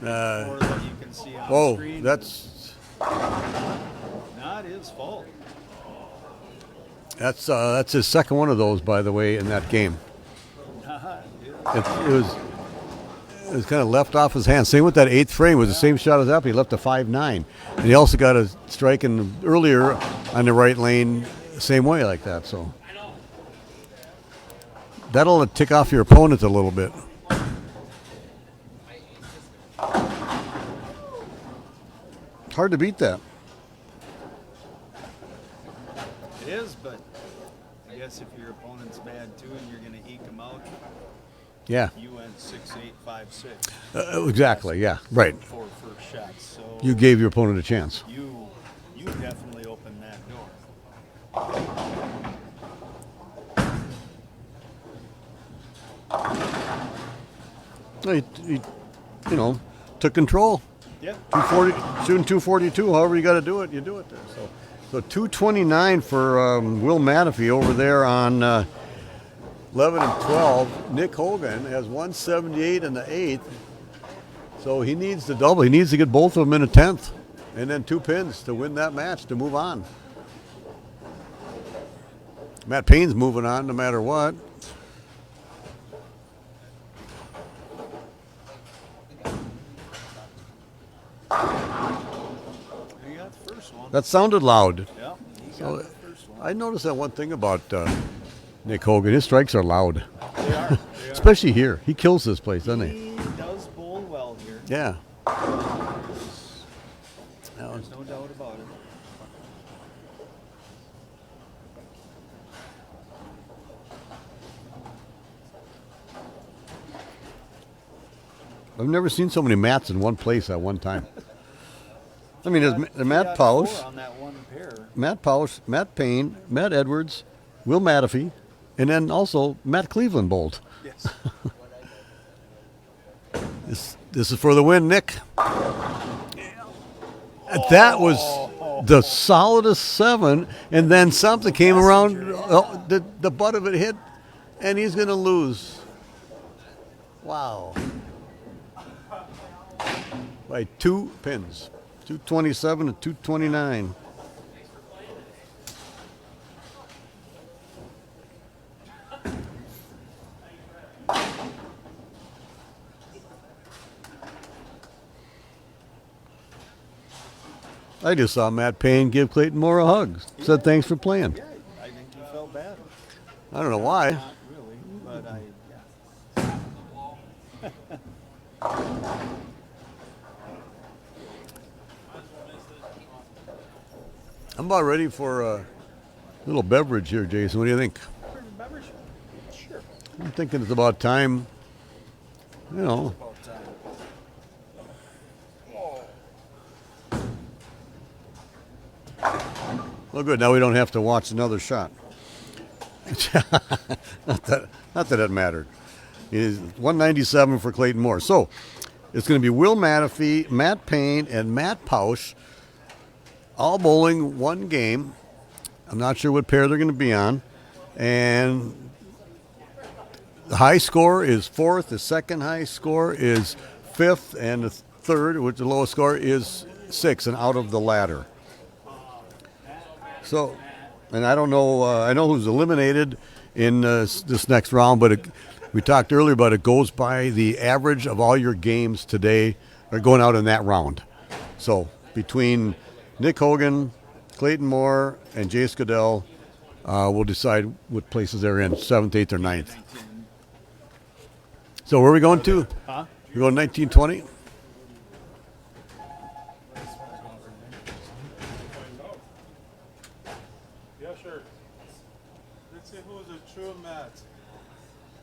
S1: Uh,
S2: Or that you can see on
S1: Oh,
S2: screen.
S1: that's
S2: Not his fault.
S1: that's his second one of those, by the way, in that game. It was was kind of left off his hand. Same with that 8th frame. Was the same shot as that, but he left a 5-9. And he also got a strike earlier on the right lane, same way like that. So that'll tick off your opponent a little bit. It's hard to beat that.
S2: It is, but I guess if your opponent's bad too and you're going to eke them out,
S1: Yeah.
S2: you went 6-8, 5-6.
S1: Exactly. Yeah. Right.
S2: 4 first shots. So
S1: You gave your opponent a chance.
S2: you definitely opened that door.
S1: He took control.
S2: Yep.
S1: 240, shooting 242. However you got to do it, you do it there. So 229 for Will Mateffy over there on 11 and 12. Nick Hogan has 178 in the 8th. So he needs to double. He needs to get both of them in a 10th, and then 2 pins to win that match to move on. Matt Payne's moving on no matter what.
S2: You got the first one.
S1: That sounded loud.
S2: Yeah. You
S1: So,
S2: got the first one.
S1: I noticed that one thing about Nick Hogan. His strikes are loud,
S2: They are.
S1: especially here. He kills this place, doesn't he?
S2: He does bowl well here.
S1: Yeah.
S2: There's no doubt about it.
S1: I've never seen so many mats in one place at one time. I mean, there's
S2: We
S1: Matt
S2: got
S1: Pausch,
S2: 4 on that one pair.
S1: Matt Pausch, Matt Payne, Matt Edwards, Will Mateffy, and then also Matt Cleveland bowled.
S2: Yes.
S1: This is for the win, Nick. That was the solidest 7, and then something came around. Oh, the butt of it hit, and he's going to lose. Wow. By 2 pins, 227 to 229. I just saw Matt Payne give Clayton Moore a hug. Said thanks for playing.
S2: Yeah, I think he felt bad.
S1: I don't know why.
S2: Not really, but
S1: I'm about ready for a little beverage here, Jason. What do you think?
S2: beverage? Sure.
S1: I'm thinking it's about time,
S2: About time.
S1: Well, good. Now we don't have to watch another shot. not that it mattered. It is 197 for Clayton Moore. So it's going to be Will Mateffy, Matt Payne, and Matt Pausch all bowling one game. I'm not sure what pair they're going to be on. And the high score is 4th. The second high score is 5th. And the third, which the lowest score, is 6th and out of the ladder. So, and I don't know, I know who's eliminated in this next round, but we talked earlier about it goes by the average of all your games today are going out in that round. So, between Nick Hogan, Clayton Moore, and Jace Goodell, we'll decide what places they're in, 7th, 8th, or 9th. So, where are we going to?
S2: Huh?
S1: We're going 1920?
S7: Yeah, sure. Let's see who's a true Matt.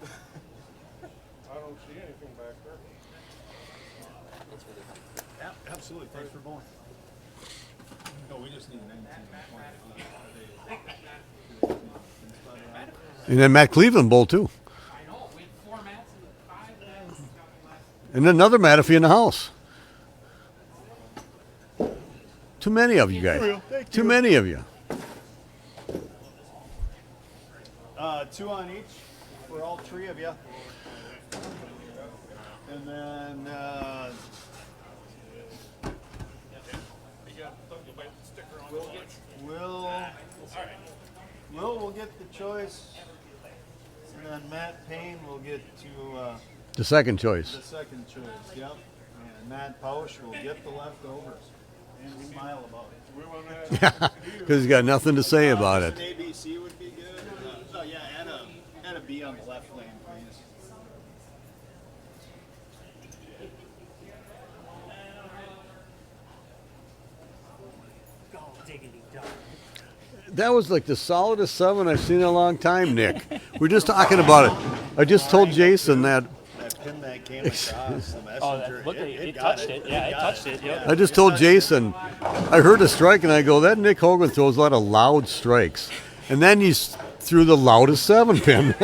S7: I don't see anything back there.
S2: Yeah, absolutely. Thanks for bowling. No, we just need 19 and 20.
S1: And then Matt Cleveland bowl, too.
S3: I know. We had 4 mats and 5 mats.
S1: And then another Mateffy in the house. Too many of you guys. Too many of you.
S2: 2 on each for all 3 of you. And then Will will get the choice, and then Matt Payne will get to
S1: The second choice.
S2: The second choice, yep. And Matt Pausch will get the leftovers and smile about it.
S7: We want to
S1: Yeah, because he's got nothing to say about
S2: An
S1: it.
S2: ABC would be good. Oh yeah, and a B on the left lane, please.
S6: Go diggity dog.
S1: That was like the solidest 7 I've seen in a long time, Nick. We're just talking about it. I just told Jason that.
S2: That pin that came across the
S3: Oh,
S2: messenger.
S3: that, look, it
S2: got
S3: touched it. Yeah, it touched it. Yep.
S1: I just told Jason. I heard a strike and I go, that Nick Hogan throws a lot of loud strikes, and then he threw the loudest 7 pin.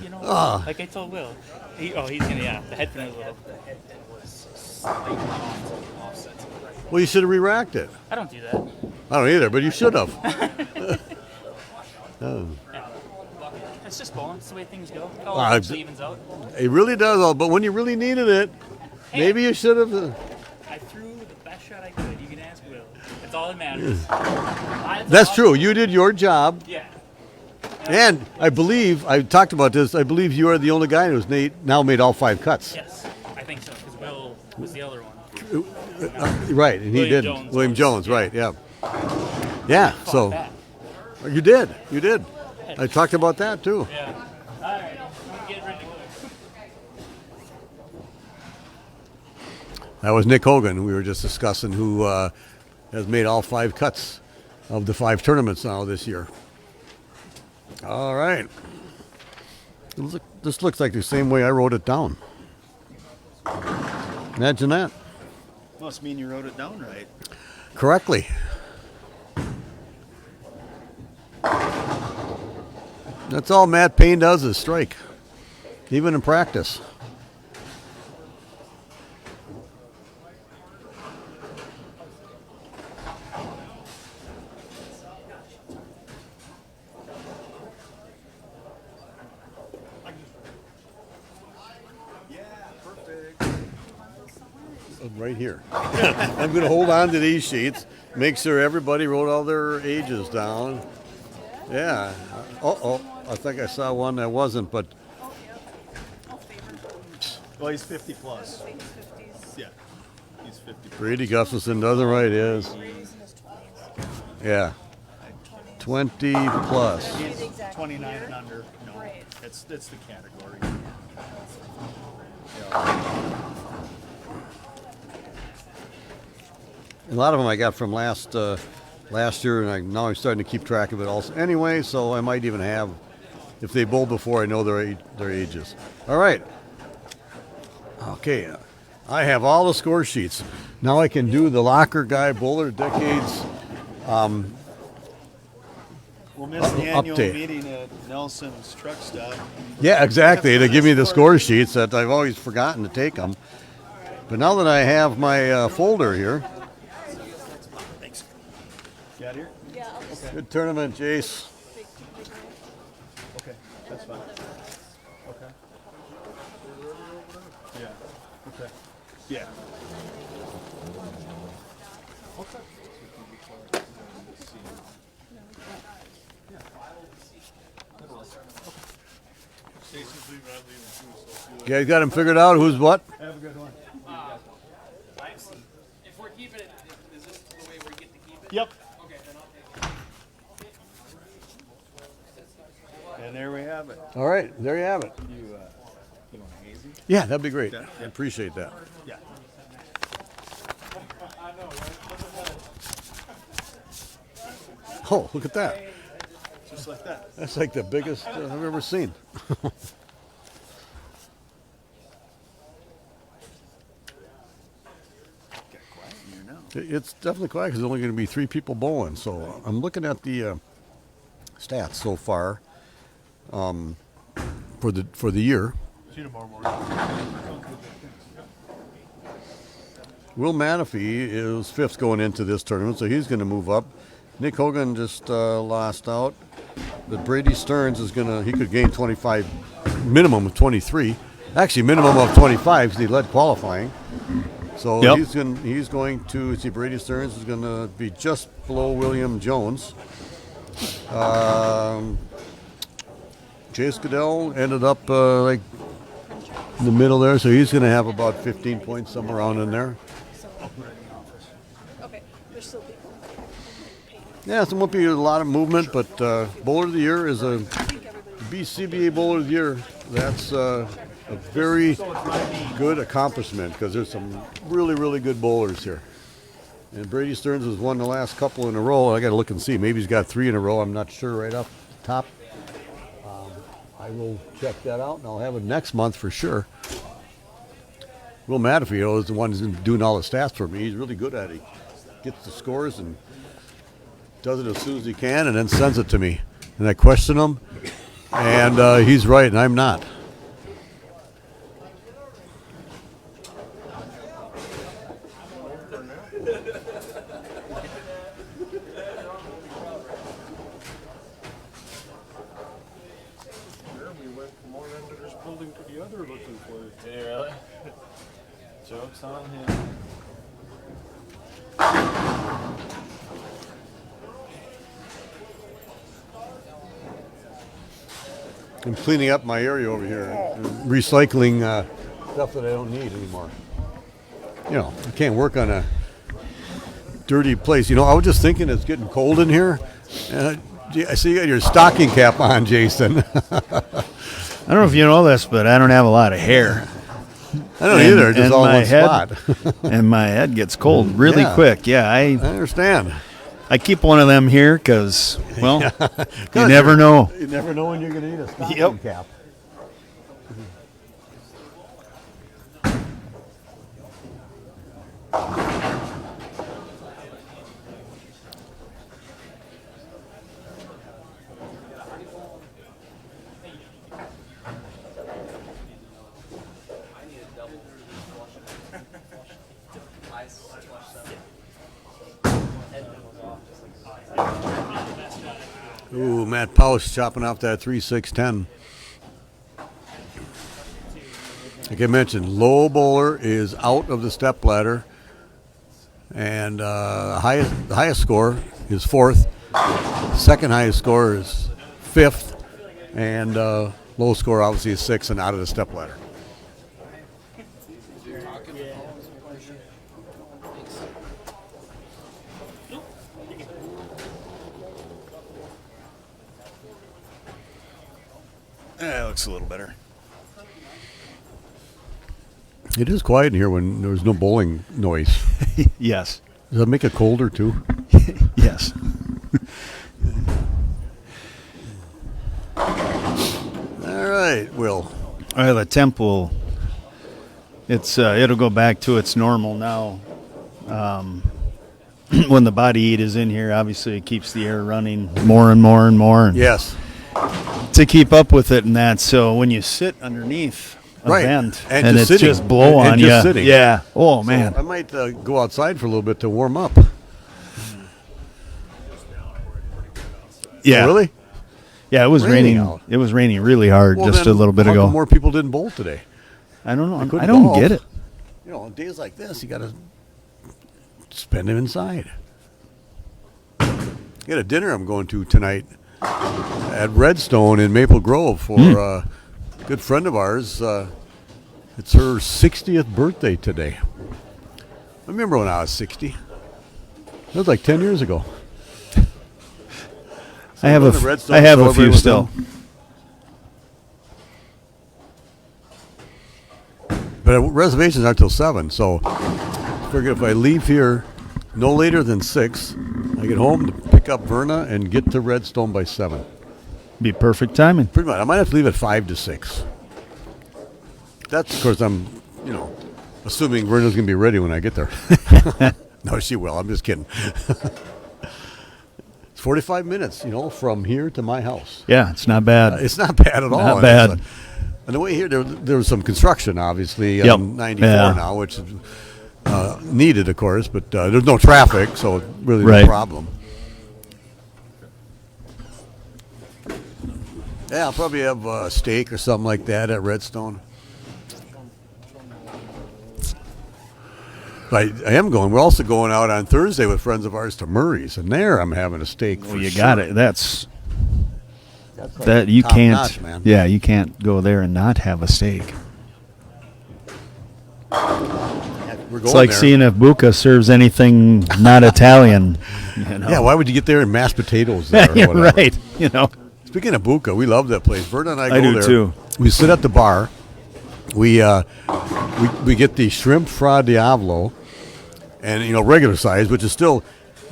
S3: You know, like I told Will. He's gonna, the head pin was a little.
S1: Well, you should have re-racked it.
S3: I don't do that.
S1: I don't either, but you should have.
S3: Yeah. It's just bowling. It's the way things go. It
S1: I-
S3: all eventually evens out.
S1: It really does, but when you really needed it, maybe you should have.
S3: I threw the best shot I could. You can ask Will. That's all that matters.
S1: That's true. You did your job.
S3: Yeah.
S1: And I believe, I talked about this, I believe you are the only guy who's now made all 5 cuts.
S3: Yes, I think so. Because Will was the other one.
S1: Right, and he
S3: William
S1: did.
S3: Jones
S1: William
S3: was,
S1: Jones,
S3: yeah.
S1: right, yeah. Yeah, so
S3: Back.
S1: you did. I talked about that too.
S3: Yeah. All right. I'm getting ready to go.
S1: That was Nick Hogan. We were just discussing who has made all 5 cuts of the 5 tournaments now this year. All right. This looks like the same way I wrote it down. Imagine that.
S2: Must mean you wrote it down right.
S1: Correctly. That's all Matt Paine does is strike, even in practice. Right here. I'm going to hold on to these sheets, make sure everybody wrote all their ages down. Yeah. Uh-oh. I think I saw one that wasn't, but
S2: Well, he's 50 plus. Yeah, he's 50 plus.
S1: Brady Gustafson doesn't write his. Yeah. 20 plus.
S2: He's 29 and under. No, that's the category.
S1: A lot of them I got from last year, and now I'm starting to keep track of it also. Anyway, so I might even have, if they bowl before, I know their ages. All right. Okay. I have all the score sheets. Now I can do the locker guy bowler decades.
S2: We'll miss the annual
S1: Update.
S2: meeting at Nelson's truck stop.
S1: Yeah, exactly. They give me the score sheets that I've always forgotten to take them. But now that I have my folder here,
S2: Thanks. Got here?
S1: good tournament, Jace.
S2: Okay, that's fine. Okay. Yeah. Okay. Yeah.
S7: Stacy's leaving, I'm leaving too, so
S1: You guys got them figured out? Who's what?
S2: Have a good one.
S3: If we're keeping it, is this the way we get to keep it?
S2: Yep.
S3: Okay, then I'll take it.
S2: And there we have it.
S1: All right, there you have it.
S2: You want a hazy?
S1: Yeah, that'd be great.
S2: Yeah.
S1: I appreciate that.
S2: Yeah.
S1: Oh, look at that.
S2: Just like that.
S1: That's like the biggest I've ever seen.
S2: Got quiet in here now.
S1: It's definitely quiet because there's only going to be 3 people bowling. So I'm looking at the stats so far for the year.
S7: see you tomorrow morning.
S1: Will Mateffy is 5th going into this tournament, so he's going to move up. Nick Hogan just lost out. But Brady Stearns is he could gain 25, minimum of 23. Actually, minimum of 25 because he led qualifying. So
S2: Yep.
S1: he's going to see Brady Stearns is going to be just below William Jones. Chase Goodell ended up like in the middle there, so he's going to have about 15 points somewhere around in there.
S8: Okay, there's still people.
S1: Yeah, so won't be a lot of movement, but Bowler of the Year is a CBA Bowler of the Year. That's a very good accomplishment because there's some really, really good bowlers here. And Brady Stearns has won the last couple in a row. I got to look and see. Maybe he's got 3 in a row. I'm not sure right off the top. I will check that out, and I'll have it next month for sure. Will Mateffy, is the one who's been doing all the stats for me. He's really good at it. He gets the scores and does it as soon as he can, and then sends it to me. And I question him, and he's right, and I'm not.
S7: We went from one end of this building to the other looking for it.
S4: Yeah, really? Joke's on him.
S1: I'm cleaning up my area over here, recycling stuff that I don't need anymore. You know, I can't work on a dirty place. You know, I was just thinking it's getting cold in here. I see you got your stocking cap on, Jason.
S2: I don't know if you know this, but I don't have a lot of hair.
S1: I don't either, just all in one spot.
S2: And my head gets cold really quick. Yeah,
S1: I understand.
S2: I keep one of them here because, well, you never know.
S1: You never know when you're going to need a stocking cap. Ooh, Matt Powell chopping off that 3-6-10. Like I mentioned, low bowler is out of the step ladder, and the highest score is 4th. Second highest score is 5th, and low score obviously is 6th and out of the step ladder.
S2: That looks a little better.
S1: It is quiet in here when there's no bowling noise.
S2: Yes.
S1: Does that make it colder too?
S2: Yes.
S1: All right, Will.
S2: The temp will. It'll go back to its normal now. When the body heat is in here, obviously it keeps the air running more and more and more. And
S1: Yes.
S2: to keep up with it and that. So when you sit underneath a vent
S1: and
S2: it's
S1: sitting.
S2: just blow
S1: And
S2: on
S1: just
S2: you.
S1: sitting.
S2: Yeah. Oh,
S1: So
S2: man.
S1: I might go outside for a little bit to warm up.
S2: Yeah.
S1: Oh, really?
S2: Yeah, it was
S1: Raining
S2: raining.
S1: out.
S2: It was raining really hard
S1: Well,
S2: just
S1: then
S2: a little bit
S1: how
S2: ago.
S1: come more people didn't bowl today?
S2: I don't know.
S1: couldn't
S2: I don't
S1: golf.
S2: get it.
S1: You know, on days like this, you got to spend them inside. I got a dinner I'm going to tonight at Redstone in Maple Grove for a good friend of ours. It's her 60th birthday today. I remember when I was 60. That was like 10 years ago.
S2: I have
S1: going to Redstone
S2: I have a
S1: celebrate
S2: few
S1: with
S2: still.
S1: them. But reservations aren't till 7, so I figure if I leave here no later than 6, I get home to pick up Verna and get to Redstone by 7.
S2: Be perfect timing.
S1: Pretty much. I might have to leave at 5 to 6. That's, of course, I'm, assuming Verna's going to be ready when I get there. No, she will. I'm just kidding. It's 45 minutes, from here to my house.
S2: Yeah, it's not bad.
S1: It's not bad at all.
S2: Not
S1: And
S2: bad.
S1: it's on the way here, there was some construction, obviously,
S2: Yep.
S1: on 94
S2: Yeah.
S1: now, which is needed, of course, but there's no traffic, so really
S2: Right.
S1: no problem. Yeah, I'll probably have a steak or something like that at Redstone. But I am going. We're also going out on Thursday with friends of ours to Murray's, and there I'm having a steak.
S2: Well,
S1: for
S2: you
S1: sure.
S2: got it. That's
S1: That's like
S2: that you
S1: top
S2: can't.
S1: notch, man.
S2: Yeah, you can't go there and not have a steak.
S1: We're going
S2: It's like
S1: there.
S2: seeing if Buca serves anything not Italian. You know?
S1: Yeah, why would you get there and mashed potatoes there? Or
S2: Yeah,
S1: whatever?
S2: right. You know.
S1: Speaking of Buca, we love that place. Verna and I go
S2: I do
S1: there.
S2: too.
S1: We sit at the bar. We get the shrimp fra diavolo, and regular size, which is still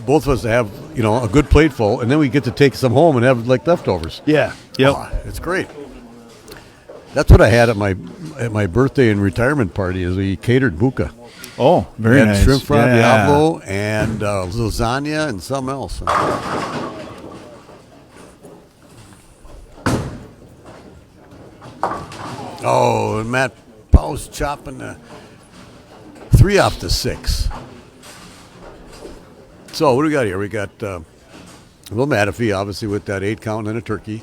S1: both of us have a good plate full, and then we get to take some home and have like leftovers.
S2: Yeah. Yep.
S1: Oh, it's great. That's what I had at my birthday and retirement party. Is we catered Buca.
S2: Oh, very
S1: And
S2: nice.
S1: shrimp fra
S2: Yeah.
S1: diavolo and lasagna and something else. Oh, and Matt Powell's chopping the 3 off the 6. So what do we got here? We got little Mateffy, obviously, with that 8 count and a turkey.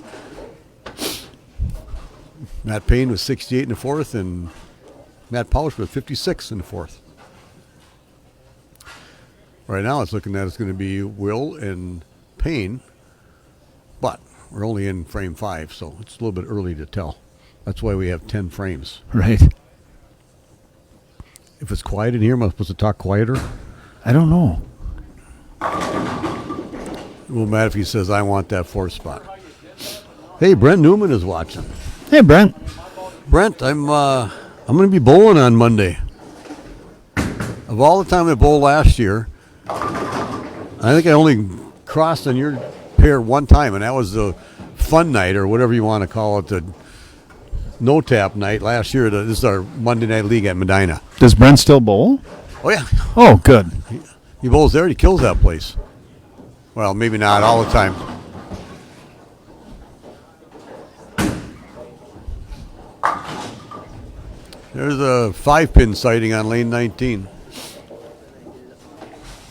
S1: Matt Paine was 68 in the 4th, and Matt Powell was 56 in the 4th. Right now, it's looking at it's going to be Will and Paine, but we're only in frame 5, so it's a little bit early to tell. That's why we have 10 frames.
S2: Right.
S1: If it's quiet in here, am I supposed to talk quieter?
S2: I don't know.
S1: Well, Mateffy says, I want that 4th spot. Hey, Brent Newman is watching.
S2: Hey, Brent.
S1: Brent, I'm going to be bowling on Monday. Of all the time I bowled last year, I think I only crossed on your pair one time, and that was the fun night, or whatever you want to call it, the no-tap night last year. This is our Monday night league at Medina.
S2: Does Brent still bowl?
S1: Oh, yeah.
S2: Oh, good.
S1: He bowls there. He kills that place. Well, maybe not all the time. There's a 5-pin sighting on lane 19.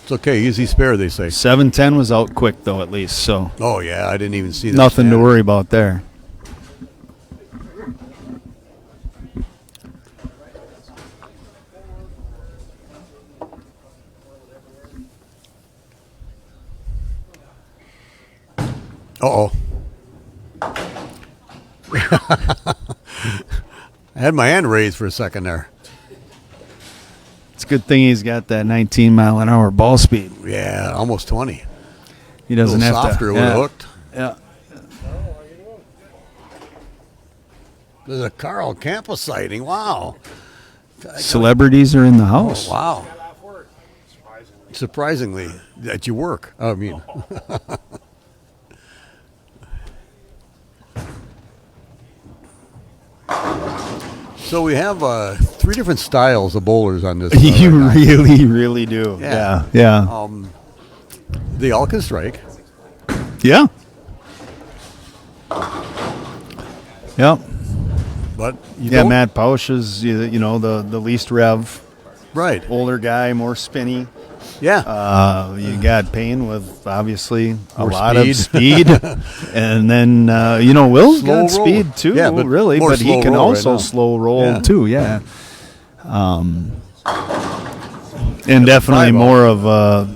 S1: It's okay. Easy spare, they say.
S2: 710 was out quick, though, at least. So
S1: Oh, yeah. I didn't even see that.
S2: nothing to
S1: stand.
S2: worry about there.
S1: Uh-oh. I had my hand raised for a second there.
S2: It's a good thing he's got that 19-mile-an-hour ball speed.
S1: Yeah, almost 20.
S2: He
S1: A
S2: doesn't
S1: little
S2: have
S1: softer
S2: to.
S1: would have hooked.
S2: Yeah.
S1: There's a Carl Campos sighting. Wow.
S2: Celebrities are in the house.
S1: Wow. Surprisingly, that you work. I mean. So we have 3 different styles of bowlers on this.
S2: You
S1: right now.
S2: really, really do.
S1: Yeah.
S2: Yeah.
S1: They all can strike.
S2: Yeah. Yep.
S1: But you
S2: Yeah,
S1: don't.
S2: Matt Pausch is, the least rev,
S1: Right.
S2: older guy, more spinny.
S1: Yeah.
S2: You got Paine with obviously a
S1: More
S2: lot
S1: speed.
S2: of speed, and then Will's
S1: Slow
S2: got
S1: roll.
S2: speed too,
S1: Yeah, but
S2: really,
S1: more
S2: but he
S1: slow
S2: can
S1: roll right
S2: also
S1: now.
S2: slow roll
S1: Yeah.
S2: too, yeah. And definitely
S1: fly ball.
S2: more of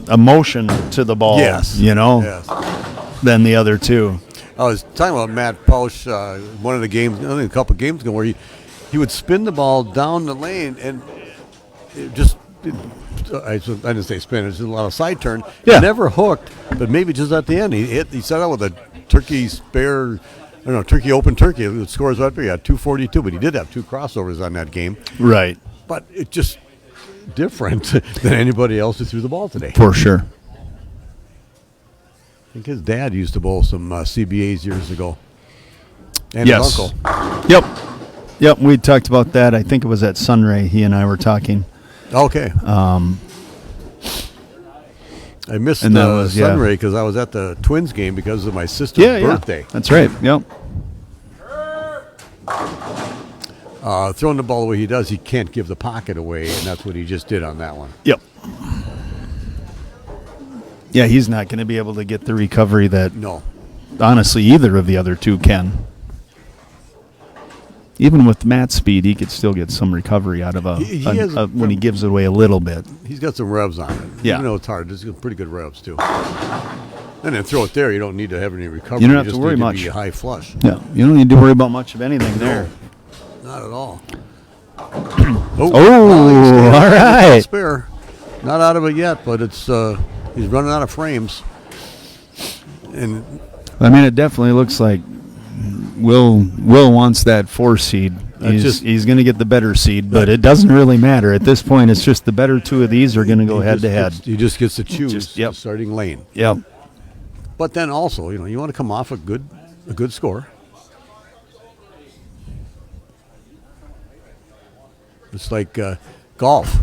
S2: a motion to the ball,
S1: Yes. Yes.
S2: than the other two.
S1: I was talking about Matt Pausch, one of the games, I think a couple of games ago, where he would spin the ball down the lane and it just. I didn't say spin. It's just a lot of side turn.
S2: Yeah.
S1: He never hooked, but maybe just at the end he started out with a turkey spare. I don't know, turkey open turkey. The scores right there. He had 242, but he did have 2 crossovers on that game.
S2: Right.
S1: But it's just different than anybody else who threw the ball today.
S2: For sure.
S1: I think his dad used to bowl some CBAs years ago. And
S2: Yes.
S1: his uncle.
S2: Yep. We talked about that. I think it was at Sunray. He and I were talking.
S1: Okay. I missed
S2: And that was, yeah.
S1: Sunray because I was at the Twins game because of my sister's birthday.
S2: That's right. Yep.
S1: Throwing the ball the way he does, he can't give the pocket away, and that's what he just did on that one.
S2: Yep. Yeah, he's not going to be able to get the recovery that,
S1: No.
S2: honestly, either of the other two can. Even with Matt's speed, he could still get some recovery out of
S1: He has
S2: when he gives it away a little bit.
S1: He's got some revs on it.
S2: Yeah.
S1: Even though it's hard, there's pretty good revs, too. And then throw it there. You don't need to have any recovery.
S2: You don't have
S1: just
S2: to worry
S1: need
S2: much.
S1: To be high flush.
S2: Yeah, you don't need to worry about much of anything there.
S1: Not at all.
S2: Oh, all right.
S1: Spare. Not out of it yet, but it's he's running out of frames. And
S2: I mean, it definitely looks like Will wants that 4 seed. He's going to get the better seed, but it doesn't really matter. At this point, it's just the better 2 of these are going to go head-to-head.
S1: He just gets to choose the starting lane.
S2: Yep.
S1: But then also, you want to come off a good score. It's like golf.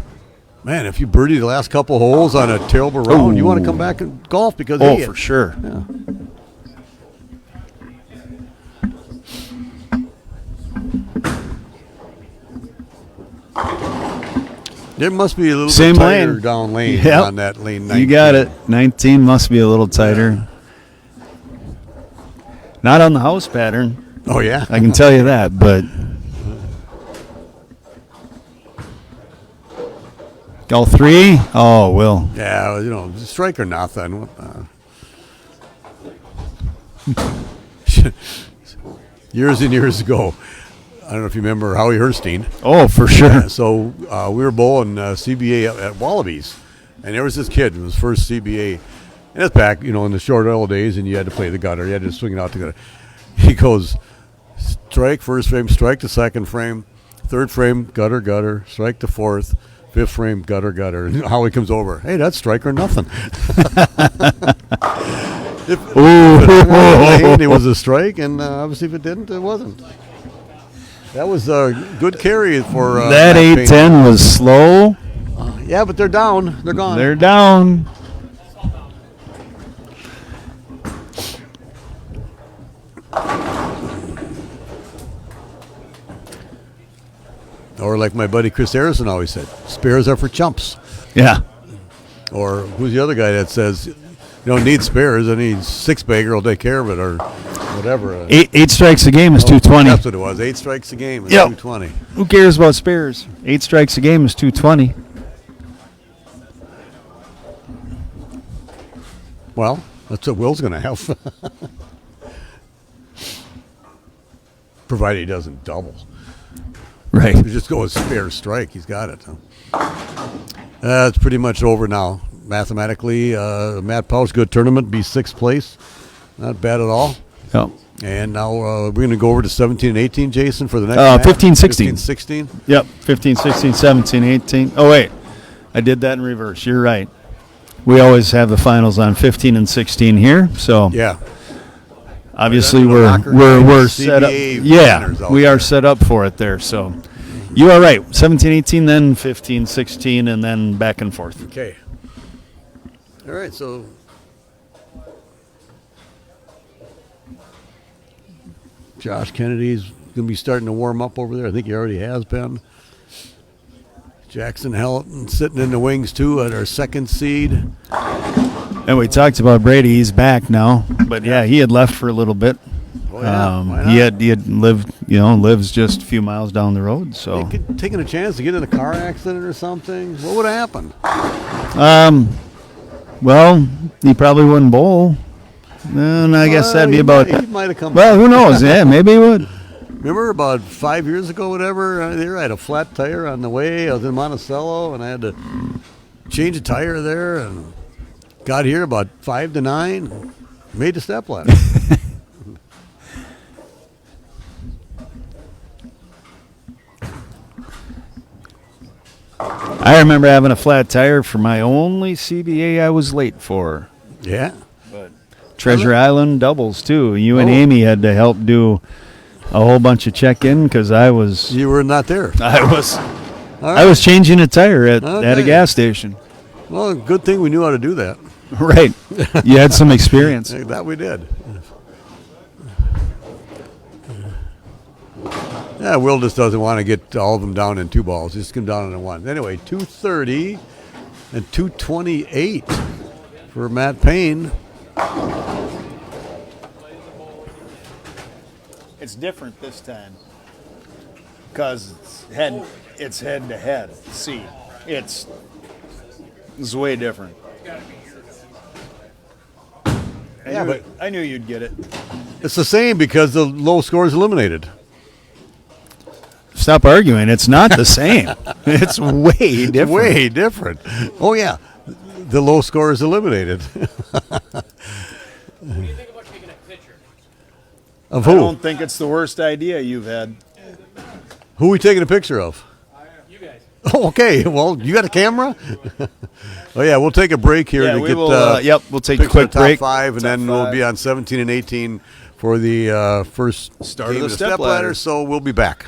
S1: Man, if you birdie the last couple holes on a terrible round, you want to come back and golf because
S2: for sure.
S1: Yeah. There must be a little
S2: Same
S1: bit tighter
S2: lane.
S1: down lane
S2: Yep.
S1: on that lane 19.
S2: You got it. 19 must be a little tighter. Not on the house pattern.
S1: Oh, yeah?
S2: I can tell you that, but all 3? Oh, Will.
S1: Yeah, strike or nothing. Years and years ago, I don't know if you remember Howie Herstein.
S2: Oh, for sure.
S1: So we were bowling CBA at Wallabies, and there was this kid in his first CBA. And it's back, in the short oil days, and you had to play the gutter. You had to swing it out the gutter. He goes, strike first frame, strike the second frame, third frame, gutter, gutter, strike the fourth, fifth frame, gutter, gutter. And Howie comes over, hey, that's strike or nothing. If it was a strike, and obviously if it didn't, it wasn't. That was a good carry for
S2: that
S1: Matt
S2: 8-10 was slow.
S1: yeah, but they're down. They're gone.
S2: They're down.
S1: Or like my buddy Chris Harrison always said, spares are for chumps.
S2: Yeah.
S1: Or who's the other guy that says, you don't need spares, I need 6-bagger will take care of it, or whatever.
S2: Eight strikes a game is 220.
S1: That's what it was. 8 strikes a game is
S2: Yep.
S1: 220.
S2: Who cares about spares? 8 strikes a game is 220.
S1: Well, that's what Will's going to have. Provided he doesn't double.
S2: Right.
S1: You just go with spare strike. He's got it. It's pretty much over now. Mathematically, Matt Pau's good tournament, be 6th place. Not bad at all.
S2: Yep.
S1: And now we're going to go over to 17 and 18, Jason, for the next match.
S2: 15, 16.
S1: 15, 16.
S2: Yep. 15, 16, 17, 18. Oh, wait. I did that in reverse. You're right. We always have the finals on 15 and 16 here. So
S1: Yeah.
S2: obviously
S1: Well,
S2: we're set up.
S1: CBA
S2: Yeah,
S1: winners out
S2: we
S1: there.
S2: are set up for it there. So you are right. 17, 18, then 15, 16, and then back and forth.
S1: Okay. All right, so Josh Kennedy's going to be starting to warm up over there. I think he already has been. Jaxon Helland sitting in the wings, too, at our 2nd seed.
S2: And we talked about Brady. He's back now. But, yeah, he had left for a little bit.
S1: Oh, yeah. Why not?
S2: He had lived, lives just a few miles down the road. So,
S1: Taking a chance to get in a car accident or something, what would have happened?
S2: well, he probably wouldn't bowl. And I guess that'd be about.
S1: He might have come.
S2: Well, who knows? Yeah, maybe he would.
S1: Remember about 5 years ago, whatever, I had a flat tire on the way. I was in Monticello, and I had to change a tire there, and got here about 5 to 9, made the step ladder.
S2: I remember having a flat tire for my only CBA I was late for.
S1: Yeah.
S2: Treasure Island doubles, too. You and
S1: Oh.
S2: Amy had to help do a whole bunch of check-in because I was
S1: You were not there.
S2: I
S1: All
S2: was changing a tire at a
S1: Okay.
S2: gas station.
S1: Well, good thing we knew how to do that.
S2: Right. You had some experience.
S1: That we did. Yeah, Will just doesn't want to get all of them down in 2 balls. Just come down in 1. Anyway, 230 and 228 for Matt Paine.
S2: It's different this time because it's head to head. See, it's way different. I knew you'd get it.
S1: It's the same because the low score is eliminated.
S2: stop arguing. It's not the same. It's way different.
S1: Way different. Oh yeah, the low score is eliminated.
S3: What do you think about taking a picture?
S1: Of
S2: I
S1: who?
S2: don't think it's the worst idea you've had.
S1: Who are we taking a picture of?
S3: You guys.
S1: Oh, okay. Well, you got a camera? Oh yeah, we'll take a break here
S2: Yeah,
S1: to
S2: we
S1: get.
S2: will. Yep, we'll take a
S1: picks for
S2: quick
S1: the top
S2: break.
S1: 5, and
S2: Top
S1: then we'll
S2: 5.
S1: be on 17 and 18 for the first
S2: Start of
S1: game
S2: the
S1: of the
S2: step
S1: step ladder.
S2: ladder.
S1: So we'll be back.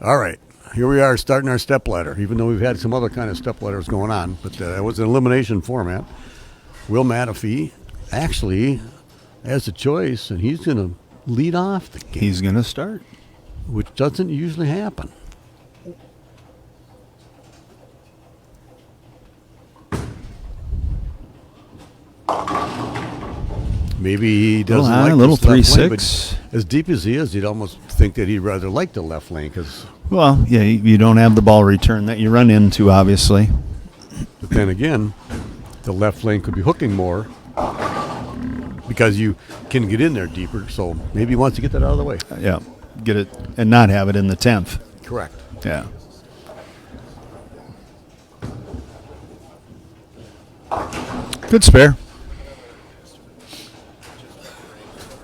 S1: All right. Here we are starting our step ladder, even though we've had some other kind of step ladders going on. But it was an elimination format. Will Mateffy actually has a choice, and he's going to lead off the game.
S2: He's going to start.
S1: Which doesn't usually happen. Maybe he doesn't like
S2: a little
S1: this left lane,
S2: 3-6.
S1: but as deep as he is, you'd almost think that he'd rather like the left lane. Because,
S2: Well, yeah, you don't have the ball return that you run into, obviously.
S1: but then again, the left lane could be hooking more because you can get in there deeper. So maybe he wants to get that out of the way.
S2: Yeah, get it and not have it in the 10th.
S1: Correct.
S2: Yeah. Good spare.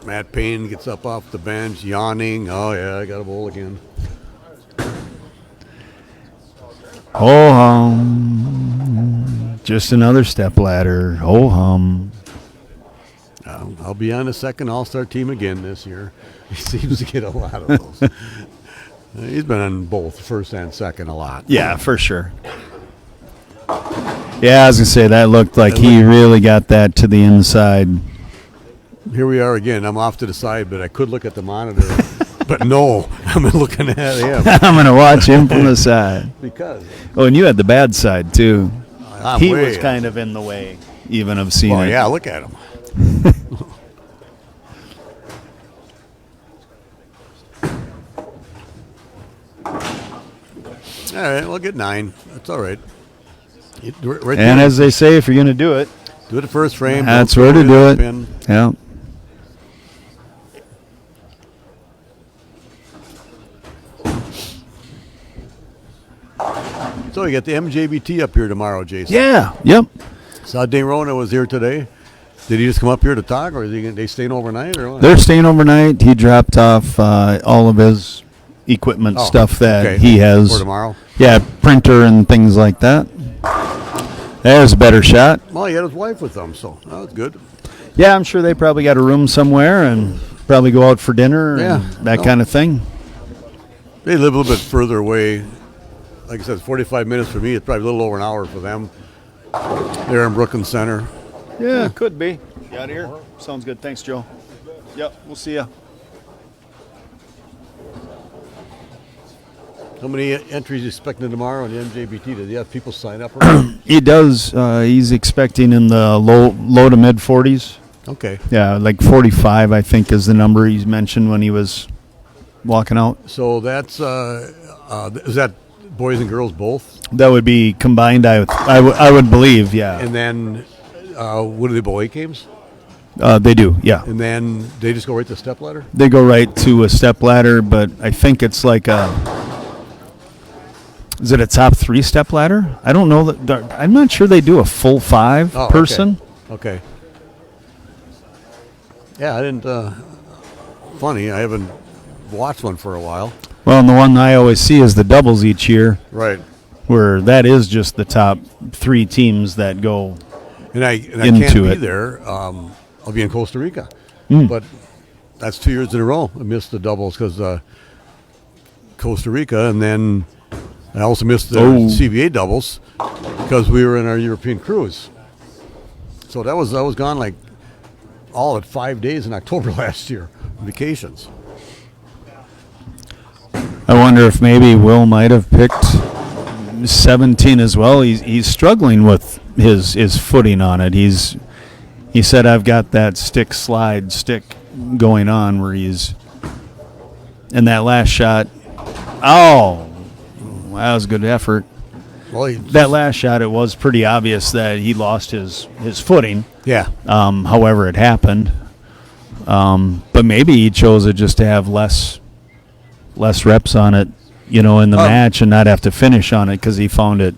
S1: Matt Paine gets up off the bench, yawning. Oh, yeah, I got a bowl again.
S2: Oh hum. Just another step ladder. Oh hum.
S1: I'll be on the second All-Star team again this year. He seems to get a lot of those. He's been on both first and second a lot.
S2: Yeah, for sure. Yeah, I was going to say that looked like he really got that to the inside.
S1: Here we are again. I'm off to the side, but I could look at the monitor. But no, I'm looking at him.
S2: I'm going to watch him from the side.
S1: Because
S2: Oh, and you had the bad side, too.
S1: I'm
S2: He
S1: way
S2: was kind of in the way, even of seeing
S1: Well,
S2: it.
S1: yeah, look at him. All right, we'll get 9. That's all right. Right
S2: And
S1: there.
S2: as they say, if you're going to do it,
S1: Do it the first frame.
S2: that's
S1: don't
S2: where to
S1: throw
S2: do
S1: in
S2: it.
S1: the pin.
S2: Yeah.
S1: So you got the MJBT up here tomorrow, Jason.
S2: Yeah. Yep.
S1: Saw Dane Rona was here today. Did he just come up here to talk, or is they staying overnight, or what?
S2: They're staying overnight. He dropped off all of his equipment stuff that
S1: okay.
S2: he has.
S1: For tomorrow?
S2: Yeah, printer and things like that. There's a better shot.
S1: Well, he had his wife with him, so that was good.
S2: Yeah, I'm sure they probably got a room somewhere and probably go out for dinner and
S1: Yeah.
S2: that kind of thing.
S1: They live a little bit further away. Like I said, it's 45 minutes for me. It's probably a little over an hour for them. They're in Brooklyn Center.
S2: Yeah, could be. You out of here? Sounds good. Thanks, Joe. Yep, we'll see ya.
S1: How many entries you expecting tomorrow in the MJBT? Did you have people sign up? Already?
S2: He does. He's expecting in the low to mid 40s.
S1: Okay.
S2: Yeah, like 45, I think, is the number he's mentioned when he was walking out.
S1: So that's is that boys and girls both?
S2: That would be combined, I would believe, yeah.
S1: And then what are they, bowl 8 games?
S2: They do, yeah.
S1: And then they just go right to step ladder?
S2: They go right to a step ladder, but I think it's like is it a top 3 step ladder? I don't know. I'm not sure they do a full 5
S1: Oh,
S2: person.
S1: Okay. Yeah, I didn't. Funny, I haven't watched one for a while.
S2: Well, and the one I always see is the doubles each year,
S1: Right.
S2: where that is just the top 3 teams that go.
S1: And I can't
S2: Into
S1: be
S2: it.
S1: there. I'll be in Costa Rica.
S2: Mm.
S1: But that's 2 years in a row. I missed the doubles because Costa Rica, and then I also missed the CBA doubles because we were in our European cruise. So I was gone like all at 5 days in October last year, vacations.
S2: I wonder if maybe Will might have picked 17 as well. He's struggling with his footing on it. He said, I've got that stick going on where he's in that last shot. Oh, that was a good effort.
S1: Well,
S2: That last shot, it was pretty obvious that he lost his footing.
S1: yeah.
S2: However it happened. But maybe he chose it just to have less reps on it, in the match and not have to finish on it because he found it,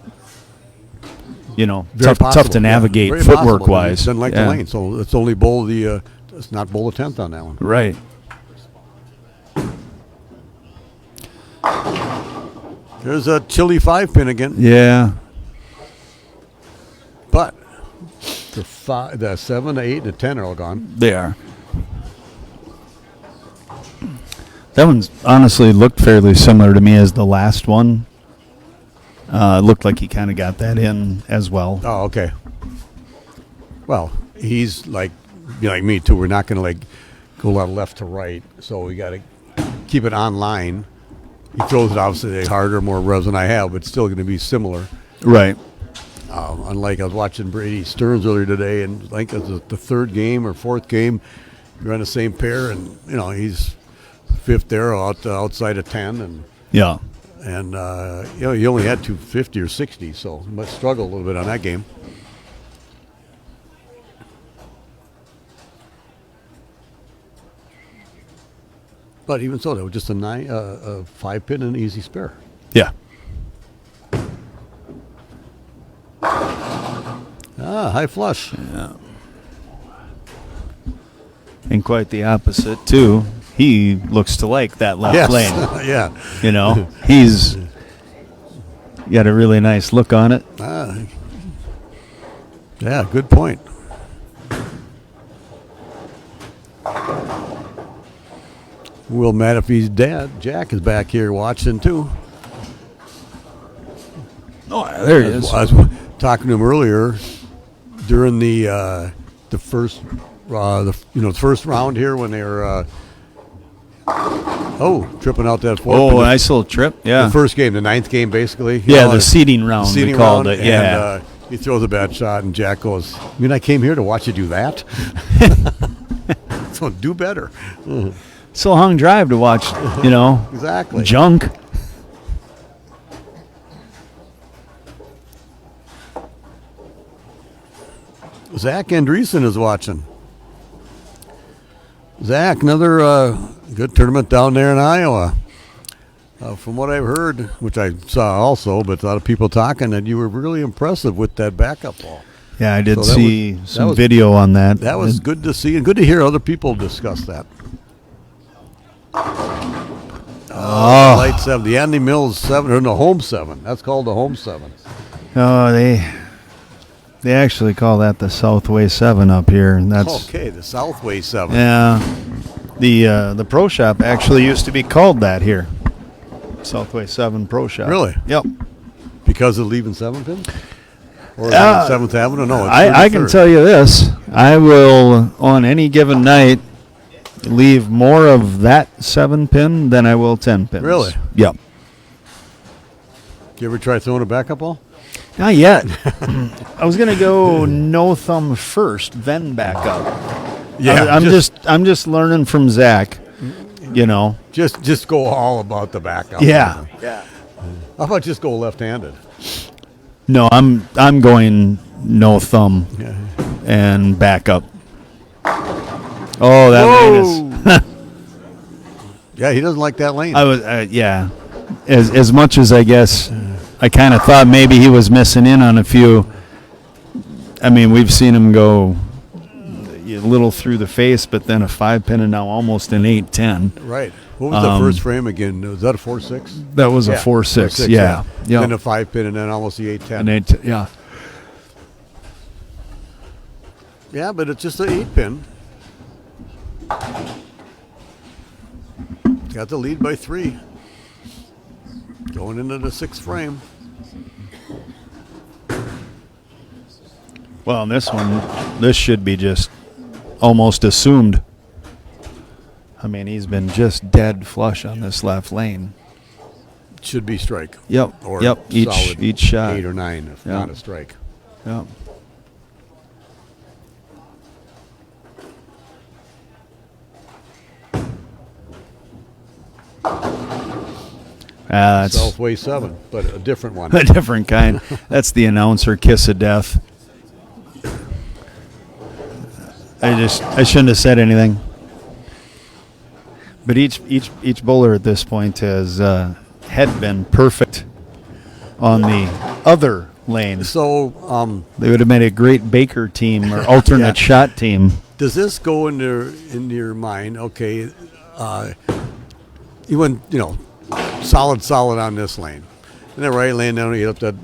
S1: Very
S2: tough
S1: possible,
S2: to
S1: yeah.
S2: navigate
S1: Very
S2: footwork
S1: possible.
S2: wise.
S1: Doesn't like the lane, so it's only bowl the. It's not bowl the 10th on that one.
S2: Right.
S1: There's a chilly 5-pin again,
S2: Yeah.
S1: but the 7, the 8, and the 10 are all gone.
S2: They are. That one's honestly looked fairly similar to me as the last one. It looked like he kind of got that in as well.
S1: Oh, okay. Well, he's like me too. We're not going to like go a lot left to right, so we got to keep it on line. He throws it obviously harder, more revs than I have, but still going to be similar.
S2: Right.
S1: Unlike I was watching Brady Stearns earlier today, and I think it was the third game or fourth game, you're on the same pair, and he's fifth arrow outside of 10, and
S2: Yeah.
S1: he only had 250 or 60, so he must struggle a little bit on that game. But even so, that was just a 5-pin and an easy spare.
S2: Yeah.
S1: High flush.
S2: Yeah. And quite the opposite, too. He looks to like that left
S1: Yes.
S2: lane.
S1: Yeah.
S2: He's got a really nice look on it.
S1: Yeah, good point. Will Mateffy's dad, Jack, is back here watching too.
S2: Oh, there he is.
S1: I was talking to him earlier during the first the first round here when they were tripping out that four.
S2: Oh, nice little trip. Yeah.
S1: The first game, the ninth game, basically.
S2: The seeding round, we called it. Yeah.
S1: And, he throws a bad shot, and Jack goes, "I mean, I came here to watch you do that. So do better."
S2: It's a long drive to watch,
S1: Exactly.
S2: junk.
S1: Zach Andreessen is watching. Zach, another good tournament down there in Iowa. From what I've heard, which I saw also, but a lot of people talking that you were really impressive with that backup ball.
S2: Yeah, I did
S1: So
S2: see some
S1: was-
S2: video on that.
S1: That was good to see and good to hear other people discuss that. Light 7, the Andy Mills 7, or no, home 7. That's called the home 7.
S2: Oh, they actually call that the Southway 7 up here, and that's
S1: Okay, the Southway 7.
S2: yeah. The pro shop actually used to be called that here. Southway 7 Pro Shop.
S1: Really?
S2: Yep.
S1: Because of leaving 7 pins? Or is it 7th Avenue? No, it's
S2: I can
S1: 33rd.
S2: tell you this. I will, on any given night, leave more of that 7-pin than I will 10 pins.
S1: Really?
S2: Yep.
S1: You ever try throwing a backup ball?
S2: Not yet. I was gonna go no thumb first, then back up. I'm just learning from Zach.
S1: Just go all about the backup.
S2: Yeah.
S1: How about just go left-handed?
S2: No, I'm going no thumb
S1: Yeah.
S2: and back up. Oh, that lane is.
S1: Yeah, he doesn't like that lane.
S2: I was yeah. As much as I guess I kind of thought maybe he was missing in on a few. I mean, we've seen him go a little through the face, but then a 5-pin and now almost an 8-10.
S1: Right. What was the first frame again? Was that a 4-6?
S2: That was a
S1: Yeah,
S2: 4-6.
S1: 4-6,
S2: Yeah. Yep.
S1: Then a 5-pin and then almost the 8-10.
S2: An 8. Yeah.
S1: Yeah, but it's just an 8-pin. Got the lead by 3. Going into the 6th frame.
S2: Well, in this should be just almost assumed. I mean, he's been just dead flush on this left lane.
S1: Should be strike.
S2: Yep.
S1: Or
S2: Yep.
S1: solid
S2: Each shot.
S1: 8 or 9, if
S2: Yeah.
S1: not a strike.
S2: Yep. That's
S1: Southway 7, but a different one.
S2: a different kind. That's the announcer kiss of death. I shouldn't have said anything. But each bowler at this point has had been perfect on the other lane.
S1: So,
S2: They would have made a great Baker team or alternate
S1: Yeah.
S2: shot team.
S1: does this go into your mind? Okay, you went, solid on this lane, and then right lane down, you get up that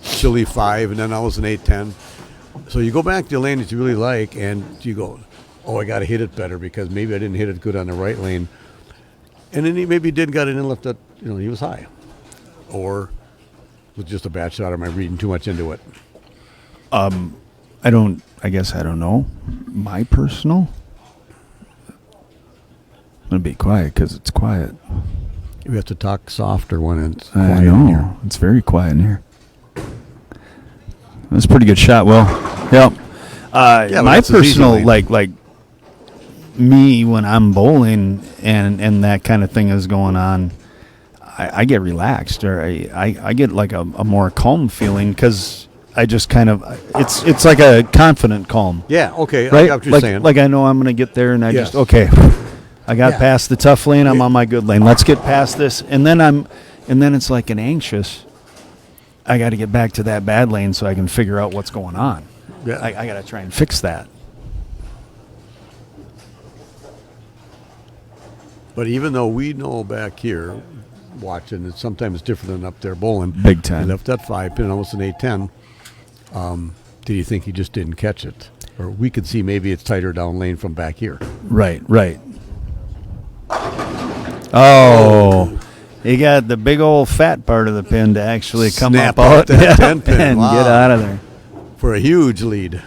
S1: chilly 5, and then almost an 8-10. So you go back to the lane that you really like, and you go, oh, I got to hit it better because maybe I didn't hit it good on the right lane. And then he maybe did got an inlift that, he was high. Or was just a bad shot. Or am I reading too much into it?
S2: I guess I don't know. My personal? I'm going to be quiet because it's quiet.
S1: You have to talk softer when it's
S2: I
S1: quiet in
S2: know.
S1: here.
S2: It's very quiet in here. That's a pretty good shot. Well, yeah.
S1: Yeah,
S2: My
S1: that's his easy
S2: personal,
S1: lane.
S2: like me when I'm bowling and that kind of thing is going on, I get relaxed, or I get like a more calm feeling because I just kind of it's like a confident calm.
S1: Yeah, okay.
S2: Right?
S1: I got what you're
S2: like,
S1: saying.
S2: like I know I'm going to get there, and I
S1: Yes.
S2: just I got
S1: Yeah.
S2: past the tough lane. I'm on my good lane. Let's get past this, and then it's like an anxious. I got to get back to that bad lane so I can figure out what's going on.
S1: Yeah.
S2: I got to try and fix that.
S1: But even though we know back here, watching, it's sometimes different than up there bowling.
S2: Big time.
S1: He left that 5 pin, almost an 8-10. Did you think he just didn't catch it? Or we could see maybe it's tighter down lane from back here.
S2: Right. Oh, he got the big old fat part of the pin to actually come
S1: Snap
S2: up
S1: out that 10 pin.
S2: and
S1: Wow.
S2: get out of there.
S1: For a huge lead.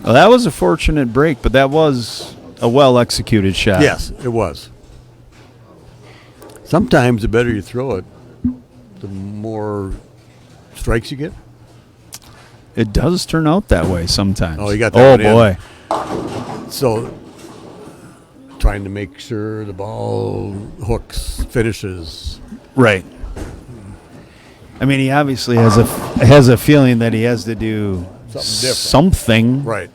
S2: Well, that was a fortunate break, but that was a well-executed shot.
S1: Yes, it was. Sometimes the better you throw it, the more strikes you get.
S2: It does turn out that way sometimes.
S1: Oh, you got that
S2: Oh,
S1: one in.
S2: boy.
S1: So trying to make sure the ball hooks, finishes.
S2: Right. I mean, he obviously has a feeling that he has to do
S1: Something different.
S2: something
S1: Right.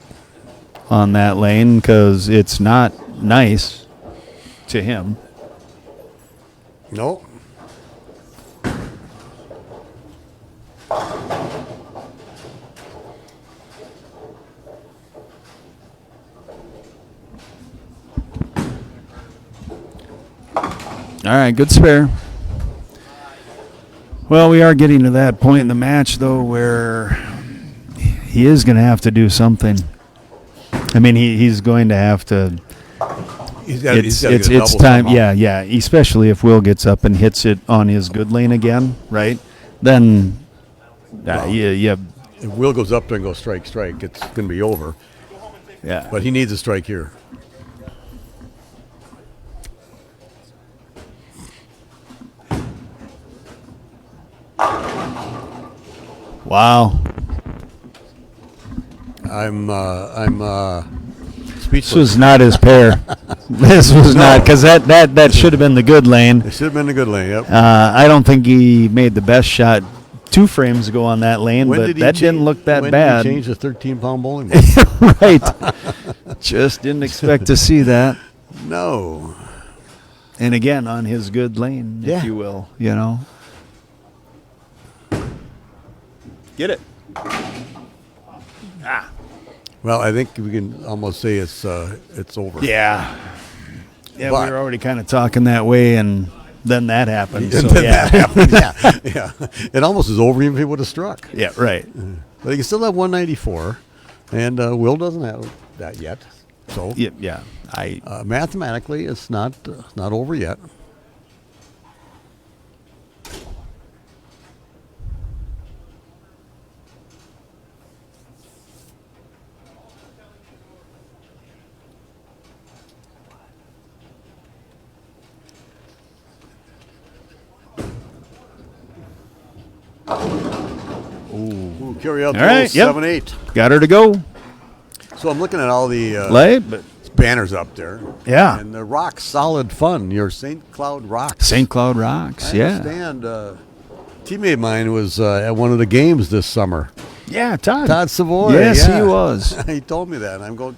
S2: on that lane because it's not nice to him.
S1: No.
S2: All right, good spare. Well, we are getting to that point in the match, though, where he is going to have to do something. I mean, he's going to have to.
S1: He's got
S2: It's
S1: to get a double
S2: time.
S1: somehow.
S2: Yeah. Especially if Will gets up and hits it on his good lane again, right? Then, yeah.
S1: If Will goes up there and goes strike, it's going to be over.
S2: Yeah.
S1: But he needs a strike here.
S2: Wow.
S1: I'm
S2: This
S1: speechless.
S2: was not his pair. This was not, because that should have been the good lane.
S1: It should have been a good lane. Yep.
S2: I don't think he made the best shot 2 frames ago on that lane, but that didn't look that bad.
S1: When did he change the 13-pound bowling ball?
S2: Right. Just didn't expect to see that.
S1: No.
S2: And again, on his good lane,
S1: Yeah.
S2: if you will, you know. Get it.
S1: Well, I think we can almost say it's over.
S2: Yeah. Yeah,
S1: But-
S2: we were already kind of talking that way, and then that happened. So,
S1: And then
S2: yeah.
S1: that happened. Yeah. It almost is over even if he would have struck.
S2: Yeah, right.
S1: But he can still have 194, and Will doesn't have that yet. So
S2: Yeah.
S1: mathematically, it's not over yet. Ooh, carry out the
S2: All right,
S1: old
S2: yep.
S1: 7-8.
S2: Got her to go.
S1: So I'm looking at all the
S2: Lay, but
S1: banners up there.
S2: Yeah.
S1: And the rock solid fun. Your St. Cloud Rocks.
S2: St. Cloud Rocks,
S1: I
S2: yeah.
S1: understand. Teammate of mine was at one of the games this summer.
S2: Yeah, Todd.
S1: Todd Savoy.
S2: Yes,
S1: yeah.
S2: he was.
S1: He told me that. And I'm going,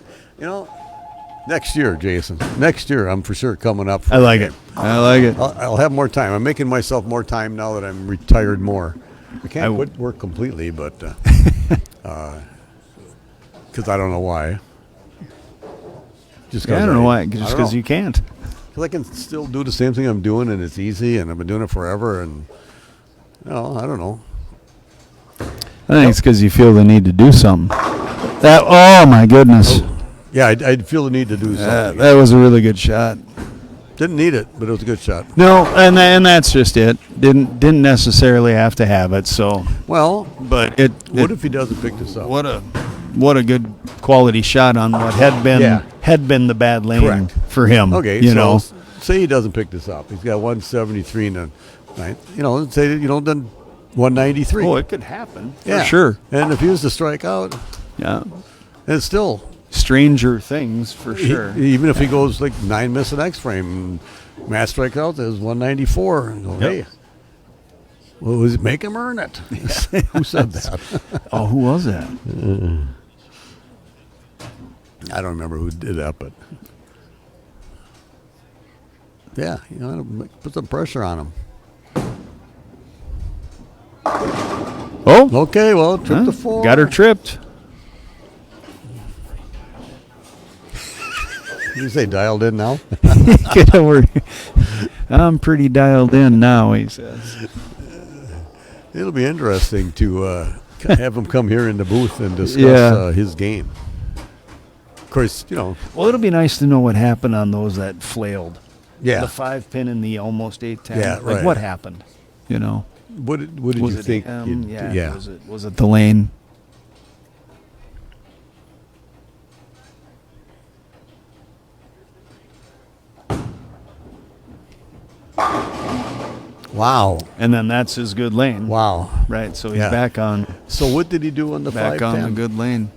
S1: next year, Jason. Next year, I'm for sure coming up. For
S2: I like
S1: a
S2: it.
S1: game.
S2: I like it.
S1: I'll have more time. I'm making myself more time now that I'm retired more. I can't
S2: I
S1: quit work completely, but because I don't know why. Just 'cause
S2: Yeah, I don't know why.
S1: I
S2: Just
S1: don't
S2: because
S1: know.
S2: you can't.
S1: 'Cause I can still do the same thing I'm doing, and it's easy, and I've been doing it forever, and I don't know.
S2: I think it's because you feel the need to do something. Oh, my goodness.
S1: Yeah, I'd feel the need to do something.
S2: That was a really good shot.
S1: Didn't need it, but it was a good shot.
S2: No, and that's just it. Didn't necessarily have to have it. So,
S1: Well,
S2: but
S1: what if he doesn't pick this up?
S2: what a good quality shot on what had been the bad lane
S1: Correct.
S2: for him.
S1: Okay,
S2: you
S1: so
S2: know.
S1: say he doesn't pick this up. He's got 173 and a ninth. Say then 193.
S2: Oh, it could happen.
S1: yeah,
S2: For sure.
S1: And if he was to strike out,
S2: Yeah.
S1: it's still
S2: Stranger things for sure.
S1: Even if he goes like 9 miss an X frame, Matt strikes out, there's 194. And go, hey, well, was it make him earn it? Who said that?
S2: Oh, who was that?
S1: I don't remember who did that, but yeah, put some pressure on him.
S2: Oh,
S1: Okay, well, trip to 4.
S2: got her tripped.
S1: You say dialed in now?
S2: I'm pretty dialed in now, he says.
S1: It'll be interesting to have him come here in the booth and discuss his game. Of course,
S2: Well, it'll be nice to know what happened on those that flailed.
S1: yeah.
S2: The 5-pin and the almost 8-10.
S1: Yeah,
S2: Like,
S1: right.
S2: what happened?
S1: What did
S2: Was
S1: you
S2: it
S1: think?
S2: yeah. Was it the lane?
S1: Wow.
S2: And then that's his good lane.
S1: Wow.
S2: Right, so he's
S1: Yeah.
S2: back on
S1: So what did he do on the 510?
S2: the good lane.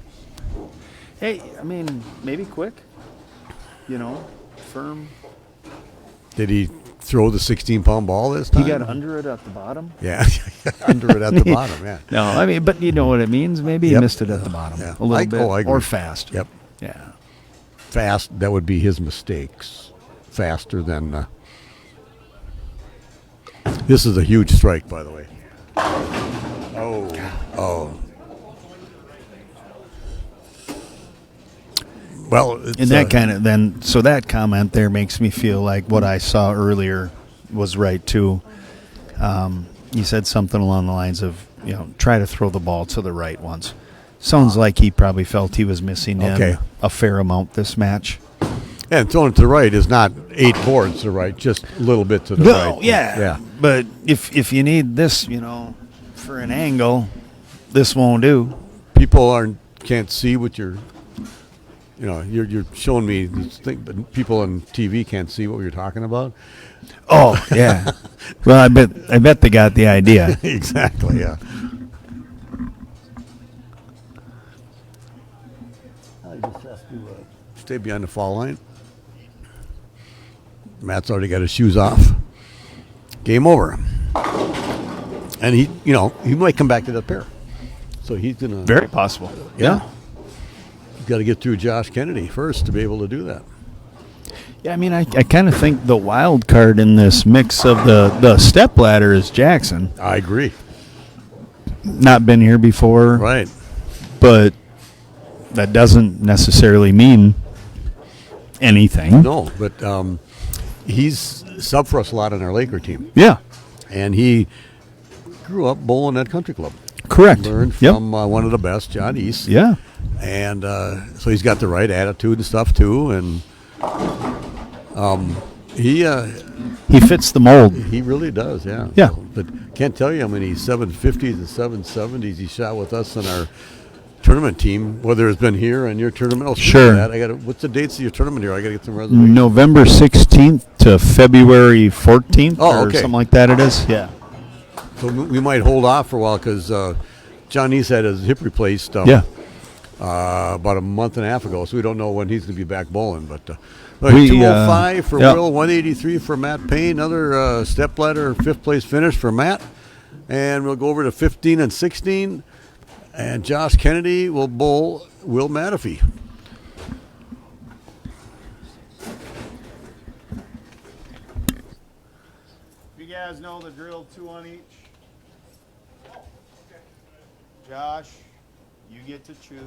S2: Hey, I mean, maybe quick. Firm.
S1: Did he throw the 16-pound ball this time?
S2: He got under it at the bottom.
S1: Yeah, under it at the bottom, yeah.
S2: No, I mean, but you know what it means. Maybe he
S1: Yep.
S2: missed it at the bottom
S1: Yeah.
S2: a little bit,
S1: I agree.
S2: or fast.
S1: Yep.
S2: Yeah.
S1: Fast, that would be his mistakes. Faster than... This is a huge strike, by the way. Oh. Well, it's,
S2: And that that comment there makes me feel like what I saw earlier was right too. You said something along the lines of, try to throw the ball to the right once. Sounds like he probably felt he was missing
S1: Okay.
S2: in a fair amount this match.
S1: and throwing it to the right is not 8 boards to the right, just a little bit to the right. Yeah.
S2: But if you need this, for an angle, this won't do.
S1: People can't see what you're showing me this thing, but people on TV can't see what you're talking about.
S2: Oh yeah. Well, I bet they got the idea.
S1: Exactly, yeah. I just have to stay behind the foul line. Matt's already got his shoes off. Game over. And he might come back to that pair. So he's gonna
S2: Very possible.
S1: yeah. Got to get through Josh Kennedy first to be able to do that.
S2: Yeah, I mean, I kind of think the wild card in this mix of the step ladder is Jaxon.
S1: I agree.
S2: Not been here before,
S1: Right.
S2: but that doesn't necessarily mean anything.
S1: No, but he's subbed for us a lot on our Laker team.
S2: Yeah,
S1: And he grew up bowling at Country Club.
S2: correct.
S1: Learned
S2: Yep.
S1: from one of the best, John East.
S2: Yeah.
S1: And so he's got the right attitude and stuff, too. And
S2: He fits the mold.
S1: he really does, yeah.
S2: Yeah.
S1: So, but can't tell you how many 750s and 770s he shot with us in our tournament team, whether it's been here and your tournament. Oh, speaking
S2: Sure.
S1: of that, what's the dates of your tournament here? I got to get some reservations.
S2: November 16th to February 14th
S1: Oh,
S2: or
S1: okay.
S2: something like that it is. Yeah.
S1: So we might hold off for a while because John East had his hip replaced about a month and a half ago, so we don't know when he's going to be back bowling. But 205 for
S2: yeah.
S1: Will, 183 for Matt Paine, another step ladder 5th place finish for Matt. And we'll go over to 15 and 16, and Josh Kennedy will bowl Will Mateffy.
S4: You guys know the drill, 2 on each. Josh, you get to choose.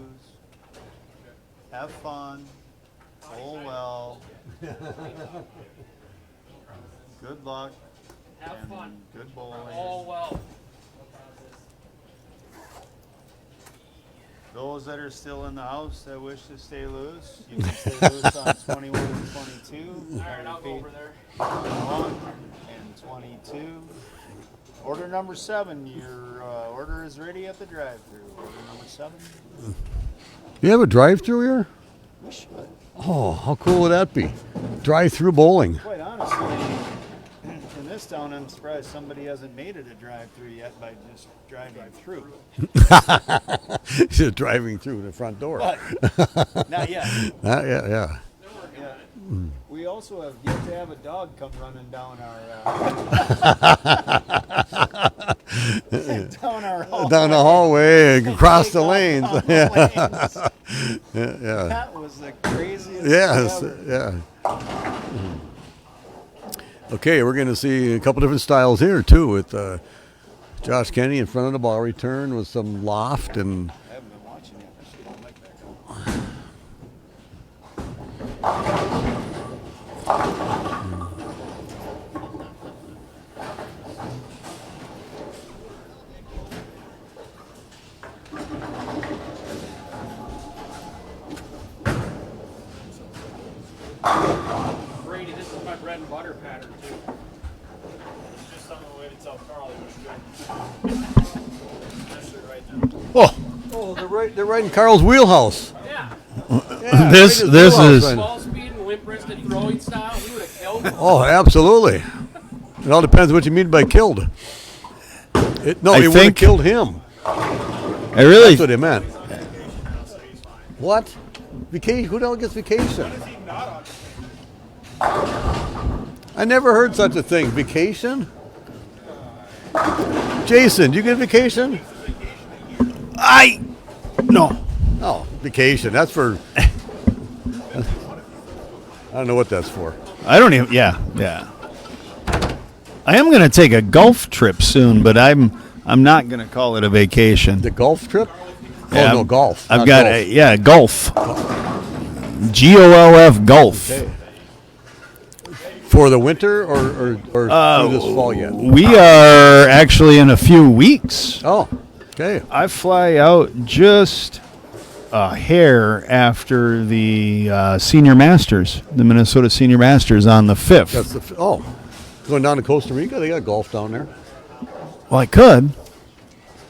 S4: Have fun. Bowl well. Good luck.
S3: Have
S4: and
S3: fun.
S4: Good bowling.
S3: All well.
S4: Those that are still in the house that wish to stay loose, you can stay loose on 21 and 22.
S3: All right, I'll go over there.
S4: 21 and 22. Order number 7. Your order is ready at the drive-thru. Order number 7.
S1: You have a drive-through here?
S4: We should.
S1: Oh, how cool would that be? Drive-through bowling.
S4: Quite honestly, in this town, I'm surprised somebody hasn't made it a drive-through yet by just driving through.
S1: Just driving through the front door.
S4: But not yet.
S1: Yeah.
S4: Yeah. We also have yet to have a dog come running down our hallway.
S1: Down the hallway, across the lanes.
S4: Down the lanes.
S1: Yeah.
S4: That was the craziest
S1: Yes.
S4: thing ever.
S1: Yeah. Okay, we're going to see a couple different styles here too, with Josh Kenny in front of the ball return with some loft and.
S4: I haven't been watching it. I should have liked that.
S3: Brady, this is my bread and butter pattern too.
S7: Just on the way to tell Carl he was good. That's it right now.
S1: Oh, they're right in Carl's wheelhouse.
S3: Yeah.
S1: Yeah,
S2: This
S1: right in his
S2: is-
S1: wheelhouse, right.
S3: Ball speed and limp wristed throwing style, he would have killed him.
S1: Oh, absolutely. It all depends what you mean by killed.
S2: I
S1: He would have
S2: think-
S1: killed him.
S2: I really,
S1: That's what he meant. What? Vacation? Who the hell gets vacation? I never heard such a thing. Vacation? Jason, do you get vacation?
S2: no.
S1: Oh, vacation. That's for. I don't know what that's for.
S2: I don't even. Yeah. I am gonna take a golf trip soon, but I'm not gonna call it a vacation.
S1: The golf trip?
S2: Yeah,
S1: Oh, no, golf.
S2: I've
S1: not
S2: got
S1: golf.
S2: golf. GOLF golf.
S1: Okay. For the winter or through this fall yet?
S2: We are actually in a few weeks.
S1: Oh, okay.
S2: I fly out just a hair after the Senior Masters, the Minnesota Senior Masters on the 5th.
S1: That's going down to Costa Rica. They got golf down there.
S2: Well, I could,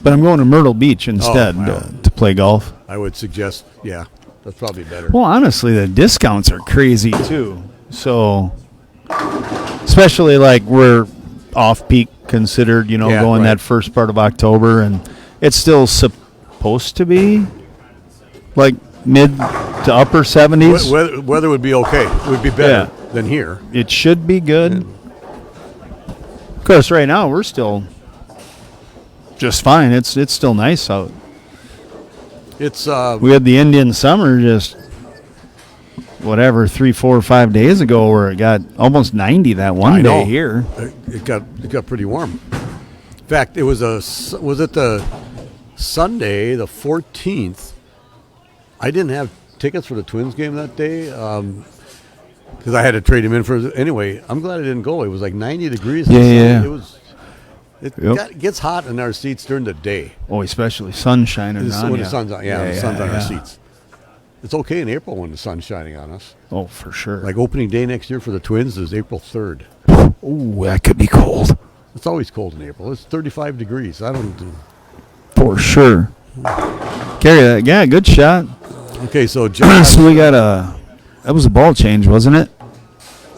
S2: but I'm going to Myrtle Beach instead
S1: wow.
S2: to play golf.
S1: I would suggest, yeah, that's probably better.
S2: Well, honestly, the discounts are crazy too. So, especially like we're off peak considered,
S1: Yeah,
S2: going
S1: right.
S2: that first part of October, and it's still supposed to be like mid to upper 70s.
S1: Weather would be okay. It would be better than here.
S2: It should be good. Of course, right now we're still just fine. It's still nice out.
S1: It's
S2: We had the Indian summer just 3, 4, 5 days ago where it got almost 90 that one
S1: I
S2: day
S1: know.
S2: here.
S1: It got pretty warm. In fact, it was the Sunday, the 14th. I didn't have tickets for the Twins game that day because I had to trade him in for anyway. I'm glad I didn't go. It was like 90 degrees.
S2: Yeah.
S1: It gets hot in our seats during the day.
S2: Oh, especially sun shining on
S1: When
S2: ya.
S1: the sun's on, the sun's on our
S2: yeah.
S1: seats. It's okay in April when the sun's shining on us.
S2: Oh, for sure.
S1: Like opening day next year for the Twins is April 3rd.
S2: Ooh, that could be cold.
S1: It's always cold in April. It's 35 degrees. I don't do.
S2: For sure. Carry that. Yeah, good shot.
S1: Okay, so Josh,
S2: So we got that was a ball change, wasn't it?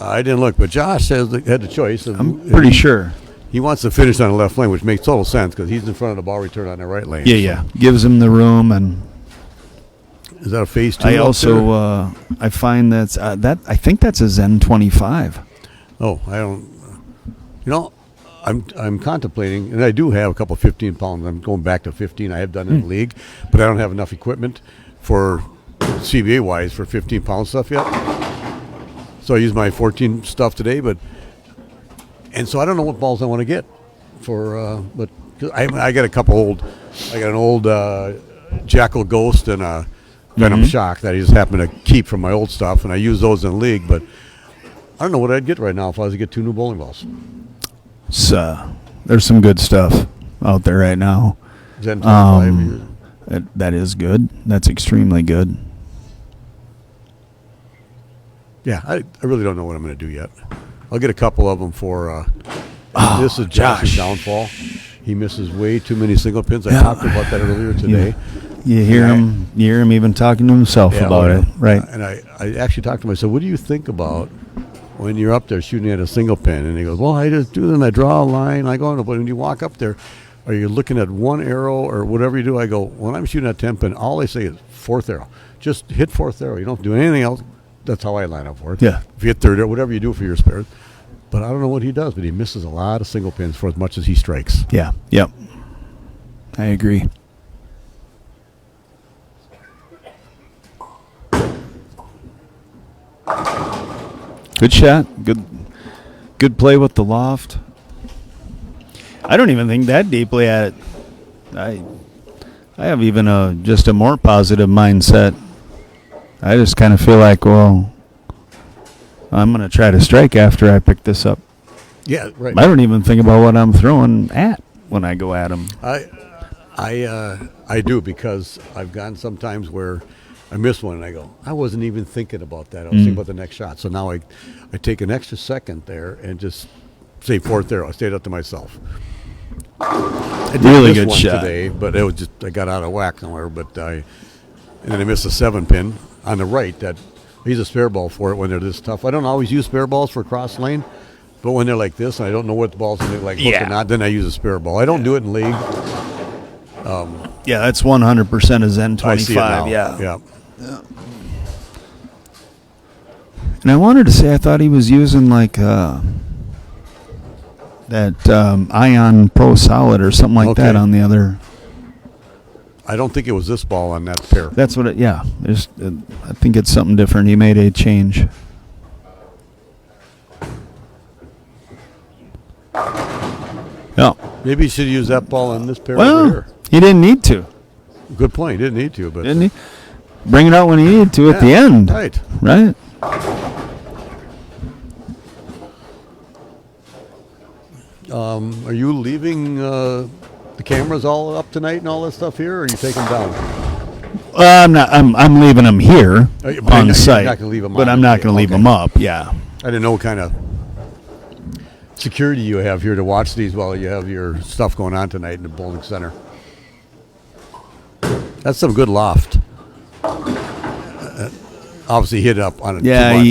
S1: I didn't look, but Josh had the choice.
S2: I'm pretty sure.
S1: He wants to finish on the left lane, which makes total sense because he's in front of the ball return on the right lane.
S2: Yeah. Gives him the room, and
S1: Is that a phase 2?
S2: I
S1: up
S2: also
S1: there?
S2: I find that's I think that's a Zen 25.
S1: Oh, I don't. I'm contemplating, and I do have a couple 15 pounds. I'm going back to 15. I have done in the league, but I don't have enough equipment for CBA wise for 15 pound stuff yet. So I use my 14 stuff today, and so I don't know what balls I want to get but 'cause I got a couple old. I got an old Jackal Ghost and a Venom Shock that I just happen to keep from my old stuff, and I use those in the league, but I don't know what I'd get right now if I was to get 2 new bowling balls.
S2: So there's some good stuff out there right now.
S1: Zen 25.
S2: That is good. That's extremely good.
S1: Yeah, I really don't know what I'm going to do yet. I'll get a couple of them for. This is
S2: Josh.
S1: Josh's downfall. He misses way too many single pins. I
S2: Yeah.
S1: talked about that earlier today.
S2: You hear him. You hear him even talking to himself about it, right?
S1: And I actually talked to him. I said, "What do you think about when you're up there shooting at a single pin?" And he goes, "Well, I just do them. I draw a line. I go, but when you walk up there, are you looking at one arrow or whatever you do?" I go, "When I'm shooting at 10 pin, all I say is fourth arrow. Just hit fourth arrow. You don't do anything else." That's how I line up for it.
S2: Yeah.
S1: If you hit third arrow, whatever you do for your spares. But I don't know what he does, but he misses a lot of single pins for as much as he strikes.
S2: Yeah. Yep. I agree. Good shot. Good play with the loft. I don't even think that deeply at it. I have even just a more positive mindset. I just kind of feel like, well, I'm going to try to strike after I pick this up.
S1: Yeah, right.
S2: I don't even think about what I'm throwing at when I go at them.
S1: I do, because I've gone sometimes where I miss one and I go, I wasn't even thinking about that. I was thinking about the next shot. So now I take an extra second there and just say fourth arrow. I stayed up to myself. I did
S2: Really
S1: miss
S2: good
S1: one
S2: shot
S1: today, but it was just I got out of whack somewhere. And then I missed a 7 pin on the right. That he's a spare ball for it when they're this tough. I don't always use spare balls for cross lane, but when they're like this and I don't know what the ball's going to like hook or not, then I use a spare ball. I don't do it in league.
S2: Yeah, that's 100% a Zen 25.
S1: I see it now.
S2: Yeah. And I wanted to say I thought he was using like that Ion Pro Solid or something like that on the other.
S1: I don't think it was this ball on that pair.
S2: That's what it. Yeah, I think it's something different. He made a change. Yeah.
S1: Maybe you should use that ball on this pair over
S2: Well,
S1: here.
S2: he didn't need to,
S1: Good point. He didn't need to, but
S2: didn't he? Bring it out when he needed to at the end.
S1: Right.
S2: Right.
S1: Are you leaving the cameras all up tonight and all that stuff here, or are you taking them down?
S2: I'm not. I'm leaving them here
S1: But you're
S2: on
S1: not
S2: site,
S1: gonna leave 'em
S2: but
S1: on
S2: I'm not
S1: today.
S2: going to leave
S1: Okay.
S2: them up. Yeah.
S1: I didn't know what kind of security you have here to watch these while you have your stuff going on tonight in the bowling center. That's some good loft. Obviously hit up on it
S2: Yeah.
S1: too much.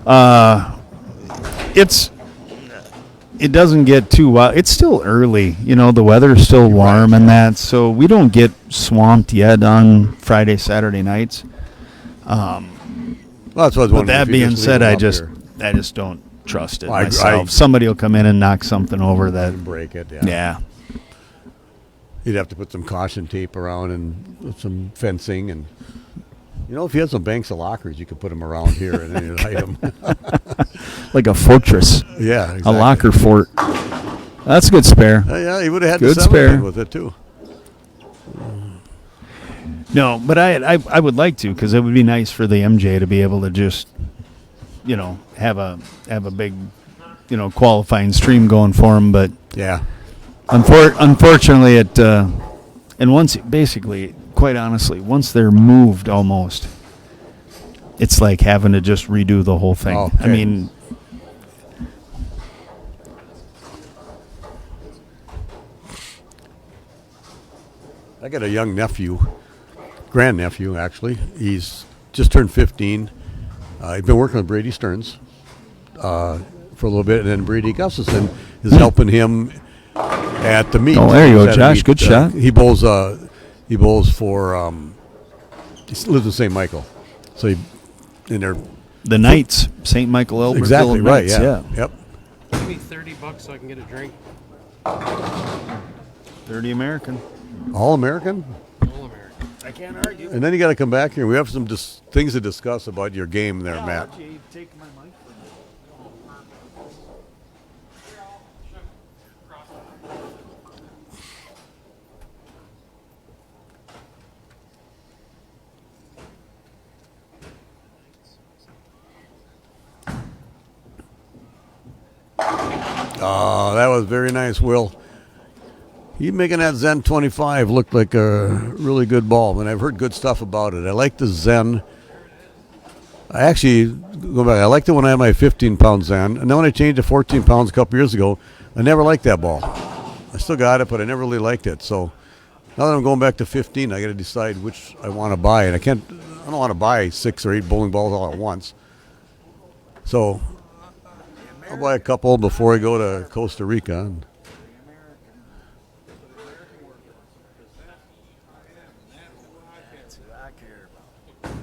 S2: Yeah. It doesn't get too wild. It's still early. You know, the weather's still warm and that, so we don't get swamped yet on Friday, Saturday nights.
S1: Well, that's what I was
S2: But
S1: wondering.
S2: that
S1: if you
S2: being
S1: just leave
S2: said,
S1: them
S2: I
S1: up here.
S2: just don't trust it
S1: I-
S2: myself. Somebody will come in and knock something over that.
S1: And break it.
S2: Yeah.
S1: You'd have to put some caution tape around and some fencing, and if you had some banks of lockers, you could put them around here and then you'd hide them.
S2: Like a fortress.
S1: Yeah,
S2: A
S1: exactly.
S2: locker fort. That's a good spare.
S1: Yeah, he would have had
S2: Good
S1: the 7
S2: spare.
S1: pin with it too.
S2: No, but I would like to, because it would be nice for the MJ to be able to just, have a big, qualifying stream going for him. But
S1: Yeah.
S2: unfortunately, and once basically, quite honestly, once they're moved, almost, it's like having to just redo the whole thing.
S1: Okay.
S2: I mean.
S1: I got a young nephew, grandnephew actually. He's just turned 15. He's been working with Brady Stearns for a little bit, and then Brady Gustafson is helping him at the meet.
S2: Oh, there you
S1: He's
S2: go,
S1: at a
S2: Josh.
S1: meet.
S2: Good shot.
S1: He bowls for. He lives in St. Michael, so and they're
S2: The Knights, St. Michael Albertville
S1: exactly right.
S2: Knights,
S1: Yeah. Yep.
S3: Give me $30 so I can get a drink.
S2: 30 American.
S1: All American.
S3: All American.
S2: I can't argue.
S1: And then you got to come back here. We have some things to discuss about your game there, Matt. Oh, that was very nice, Will. He making that Zen 25 look like a really good ball, and I've heard good stuff about it. I like the Zen. I actually, go back, I liked it when I had my 15-pound Zen, and then when I changed to 14 pounds a couple years ago, I never liked that ball. I still got it, but I never really liked it. So now that I'm going back to 15, I got to decide which I want to buy, and I don't want to buy 6 or 8 bowling balls all at once. So I'll buy a couple before I go to Costa Rica.
S4: That's what I care about.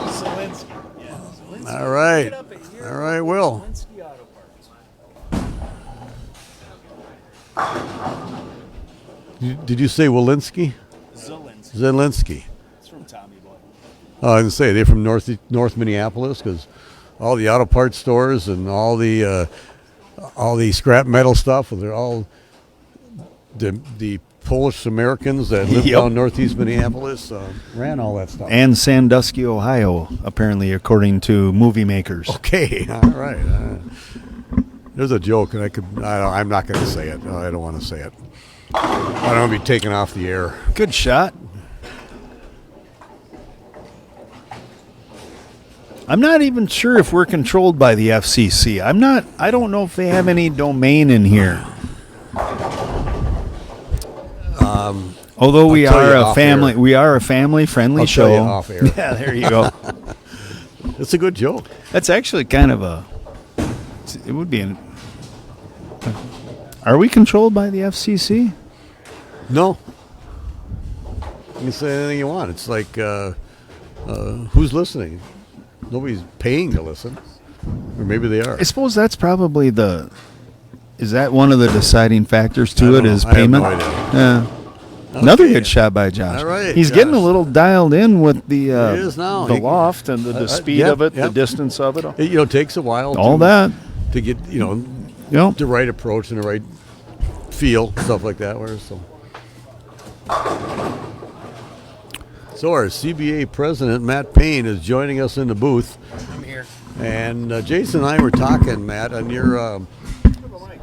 S4: Zelinsky. Yeah. Zelinsky.
S1: All right.
S4: Pick it up at your
S1: All right, Will.
S4: Zelinsky Auto Parts.
S1: Did you say Walensky?
S4: Zelinsky.
S1: Zelinski.
S4: It's from Tommy Boy.
S1: Oh, I was going to say, they're from North Minneapolis, because all the auto parts stores and all the scrap metal stuff, they're all the Polish Americans that live
S2: Yep.
S1: down northeast Minneapolis ran all that stuff.
S2: And Sandusky, Ohio, apparently, according to movie makers.
S1: Okay, all right. There's a joke, and I'm not going to say it. I don't want to say it. I don't want to be taken off the air.
S2: Good shot. I'm not even sure if we're controlled by the FCC. I don't know if they have any domain in here. Although we
S1: I'll tell
S2: are
S1: you
S2: a
S1: off
S2: family,
S1: air.
S2: we are a family-friendly
S1: I'll
S2: show.
S1: tell you off air.
S2: Yeah, there you go.
S1: It's a good joke.
S2: That's actually kind of it would be Are we controlled by the FCC?
S1: No. You can say anything you want. It's like, who's listening? Nobody's paying to listen. Or maybe they are.
S2: I suppose that's probably is that one of the deciding factors to
S1: I
S2: it
S1: don't
S2: is
S1: know. I have no
S2: payment?
S1: idea.
S2: Yeah. Another
S1: Okay.
S2: good shot by Josh.
S1: All right,
S2: He's getting a
S1: Josh.
S2: little dialed in with the
S1: is now.
S2: the
S1: He-
S2: loft and the speed
S1: yep,
S2: of it,
S1: yep.
S2: the distance of it.
S1: It takes a while
S2: All that.
S1: to get,
S2: Yep.
S1: the right approach and the right feel, stuff like that. So our CBA president, Matt Paine, is joining us in the booth.
S3: I'm here.
S1: And Jason and I were talking, Matt, on your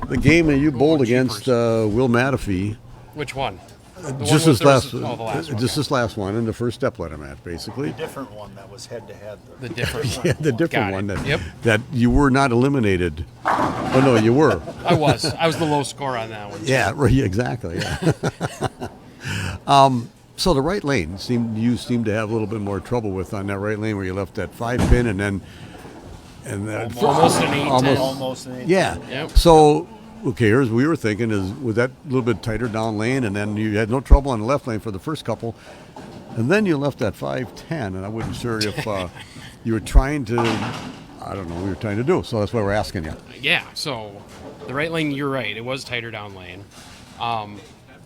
S1: the game that you bowled against Will Mateffy.
S3: Which one? The
S1: Just
S3: one
S1: this
S3: with
S1: last,
S3: the last one.
S1: just this last one in the first step ladder match, basically.
S4: Different one that was head to head.
S3: The different one.
S1: Yeah, the different
S3: Got
S1: one
S3: it.
S1: that
S3: Yep.
S1: that you were not eliminated. Oh no, you were.
S3: I was the low score on that one.
S1: Yeah, right, exactly. Yeah. So the right lane you seemed to have a little bit more trouble with on that right lane where you left that 5 pin and that
S3: Almost an 8-10.
S4: Almost an 8.
S1: yeah.
S3: Yep.
S1: So okay, here's what we were thinking was that a little bit tighter down lane, and then you had no trouble on the left lane for the first couple, and then you left that 5-10, and I wasn't sure if you were trying to. I don't know what you were trying to do, so that's why we're asking you.
S3: Yeah, so the right lane, you're right. It was tighter down lane.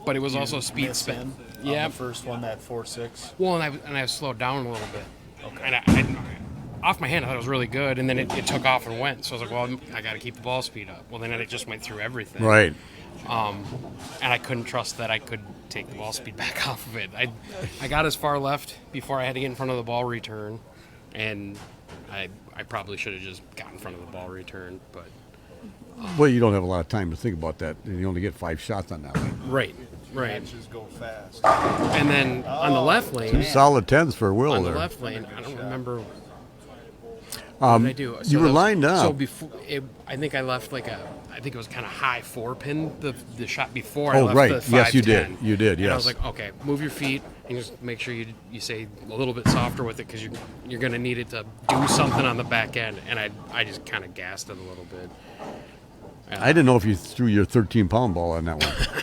S3: But it was also speed spin.
S4: Yeah. The first one, that 4-6.
S3: Well, and I slowed down a little bit. Okay. And I off my hand, I thought it was really good, and then it took off and went. So I was like, well, I got to keep the ball speed up. Well, then it just went through everything.
S1: Right.
S3: And I couldn't trust that I could take the ball speed back off of it. I got as far left before I had to get in front of the ball return, and I probably should have just got in front of the ball return, but
S1: Well, you don't have a lot of time to think about that, and you only get 5 shots on that lane.
S3: right.
S4: Matches go fast.
S3: And then on the left lane,
S1: 2 solid 10s for Will
S3: on the
S1: there.
S3: left lane, I don't remember. What did I do?
S1: You were lined up.
S3: So before, I think I left I think it was kind of high 4-pin the shot before I
S1: Oh,
S3: left
S1: right.
S3: the 5-10.
S1: Yes, you did. You did,
S3: And I
S1: yes.
S3: was like, okay, move your feet and just make sure you say a little bit softer with it because you're going to need it to do something on the back end. And I just kind of gassed it a little bit.
S1: I didn't know if you threw your 13-pound ball on that one.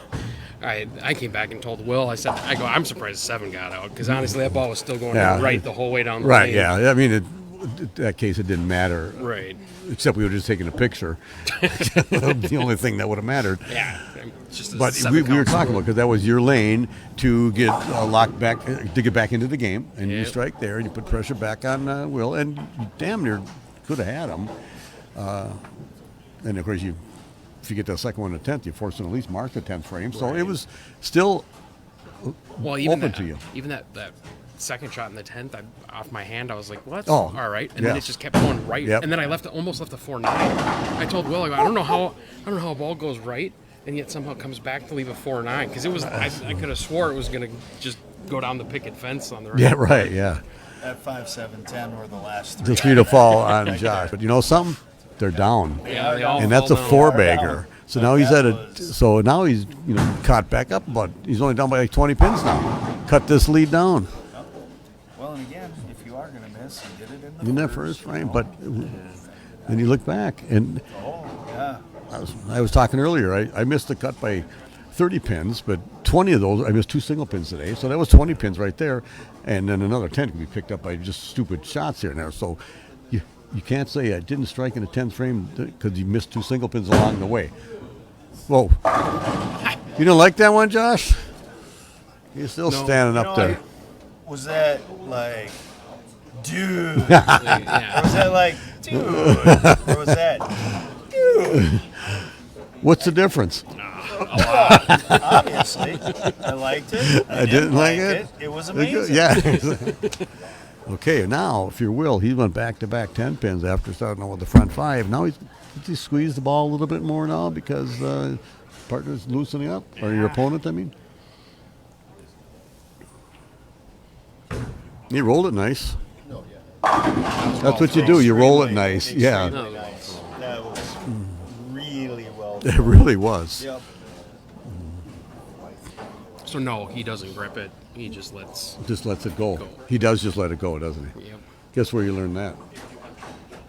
S3: I came back and told Will, I'm surprised 7 got out because honestly that ball was still going
S1: Yeah.
S3: right the whole way down the
S1: Right,
S3: lane.
S1: yeah. I mean, in that case, it didn't matter.
S3: Right.
S1: Except we were just taking a picture. The only thing that would have mattered.
S3: Yeah. It's just a
S1: But
S3: 7
S1: we were
S3: count
S1: talking
S3: score.
S1: about, because that was your lane to get locked back, to get back into the game. And you
S3: Yep.
S1: strike there, and you put pressure back on Will. And you damn near could have had him. And, of course, if you get the second one in the 10th, you force him to at least mark the 10th frame. So it was still
S3: Well, even
S1: open
S3: that,
S1: to you.
S3: Even that second shot in the 10th, off my hand, I was like, well, that's
S1: Oh,
S3: all right. And then
S1: yeah.
S3: it just kept going right.
S1: Yep.
S3: And then I almost left the 4-9. I told Will, I don't know how a ball goes right,
S8: and yet somehow comes back to leave a 4-9 because it was. I could have swore it was going to just go down the picket fence on the right.
S1: Yeah, right, yeah.
S4: At 5, 7, 10 were the last 3.
S1: The 3 to fall on Josh. But you know something? They're down.
S8: Yeah, they all
S1: And that's a
S8: fall down.
S1: 4-bagger. So now he's at a. So now he's caught back up, but he's only down by like 20 pins now. Cut this lead down.
S4: Well, and again, if you are going to miss, you did it in the
S1: In that first frame, but then you look back, and
S4: yeah.
S1: I was talking earlier. I missed the cut by 30 pins, but 20 of those I missed 2 single pins today. So that was 20 pins right there, and then another 10 can be picked up by just stupid shots here and there. So you can't say I didn't strike in the 10th frame because you missed 2 single pins along the way. Whoa! You don't like that one, Josh? You're still standing up there.
S4: Was that like, dude?
S8: Yeah.
S4: Or was that like, dude? Or was that, dude?
S1: What's the difference?
S4: Obviously, I liked it.
S1: I didn't like it.
S4: It was amazing.
S1: Yeah. Okay, now if you're Will, he went back-to-back 10 pins after starting out with the front 5. Now he's squeezed the ball a little bit more now because partner's loosening up, or your opponent, I mean. He rolled it nice. That's what you do. You roll it nice. Yeah,
S4: Extremely nice. That was really well
S1: it
S4: done.
S1: really was.
S4: Yep.
S8: So no, he doesn't grip it. He just lets.
S1: Just lets it go. He does just let it go, doesn't he?
S8: Yep.
S1: Guess where you learned that?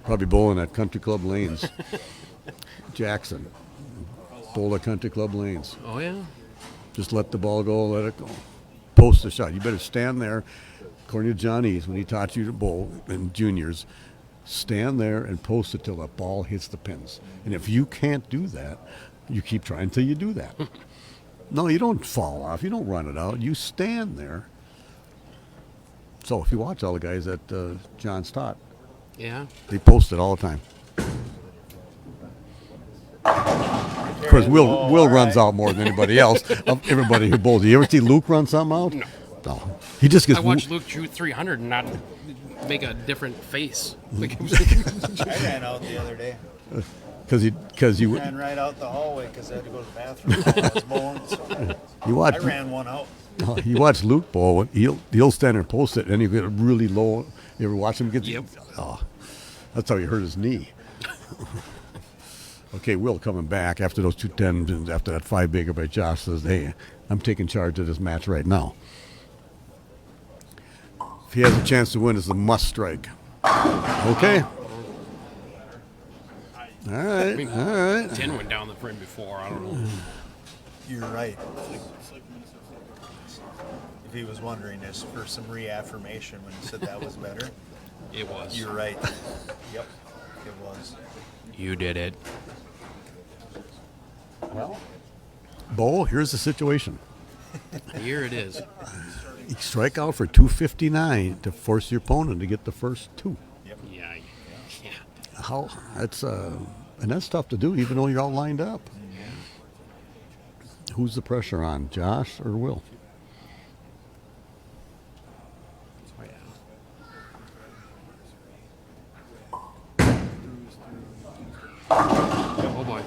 S1: Probably bowling at Country Club Lanes. Jaxon. Bowl at Country Club Lanes.
S8: Oh yeah.
S1: Just let the ball go, let it go. Post the shot. You better stand there. According to John East, when he taught you to bowl in juniors, stand there and post it till the ball hits the pins. And if you can't do that, you keep trying till you do that. No, you don't fall off. You don't run it out. You stand there. So if you watch all the guys that John's taught,
S8: Yeah.
S1: they post it all the time. Of course, Will runs out more than anybody else of everybody who bowls. You ever see Luke run something out? No. He just gets.
S8: I watched Luke shoot 300 and not make a different face. Like it was,
S4: I ran out the other day.
S1: Because you
S4: Ran right out the hallway because I had to go to the bathroom while I was bowling. So
S1: you watch.
S4: I ran one out.
S1: You watch Luke bowl. He'll stand there and post it, and he'll get really low. You ever watch him get?
S8: Yep.
S1: Oh, that's how he hurt his knee. Okay, Will coming back after those 2 10s and after that 5-bagger by Josh says, "Hey, I'm taking charge of this match right now. If he has a chance to win, it's a must strike." Okay. All right. All right.
S8: 10 went down the frame before. I don't know.
S4: You're right. If he was wondering this for some reaffirmation when he said that was better,
S8: It was.
S4: you're right. Yep, it was.
S8: You did it.
S1: Bo, here's the situation.
S8: Here it is.
S1: You strike out for 259 to force your opponent to get the first 2.
S8: Yeah. Yeah.
S1: How that's and that's tough to do, even though you're all lined up. Who's the pressure on, Josh or Will?
S8: Oh boy.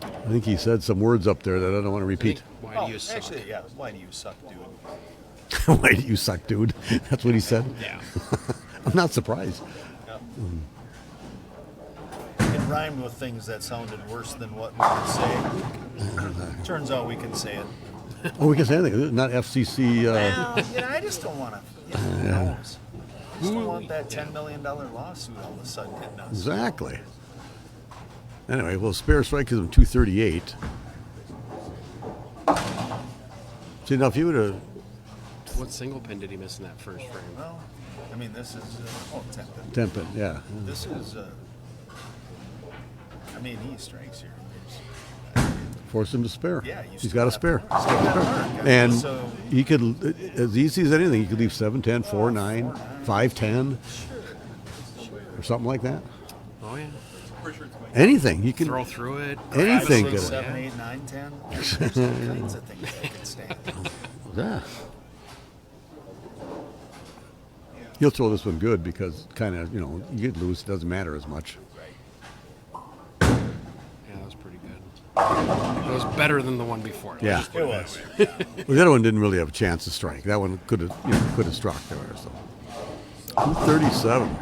S1: I think he said some words up there that I don't want to repeat.
S8: Why do you suck?
S4: Actually, yeah. Why do you suck, dude?
S1: Why do you suck, dude? That's what he said.
S8: Yeah.
S1: I'm not surprised.
S4: Yeah. It rhymed with things that sounded worse than what we could say. Turns out we can say it.
S1: Oh, we can say anything. Not FCC.
S4: Well, I just don't want to. Who knows? I just don't want that $10 million lawsuit all of a sudden hitting us.
S1: Exactly. Anyway, well, spare strike is 238. See, now if you would have.
S8: What single pin did he miss in that first frame?
S4: Well, I mean, this is. Tempted.
S1: Temp it, yeah.
S4: This is. I mean, he strikes here.
S1: Force him to spare.
S4: Yeah, you
S1: he's
S4: still
S1: got a
S4: have
S1: spare.
S4: to work. Still got to work. I mean,
S1: And
S4: so,
S1: he could, as easy as anything, he could leave 7-10, 4-9, 5-10, or something like that.
S8: Oh yeah.
S1: Anything. He can.
S8: Throw through it.
S1: Anything
S4: 5, 6,
S1: could-
S4: 7, 8, 9, 10. There's all kinds of things that can stand.
S1: Yeah. He'll throw this one good because kind of, you get loose, it doesn't matter as much.
S8: Yeah, that was pretty good. It was better than the one before.
S1: Yeah.
S4: It was.
S1: Well, the other one didn't really have a chance to strike. That one could have struck there. So 237.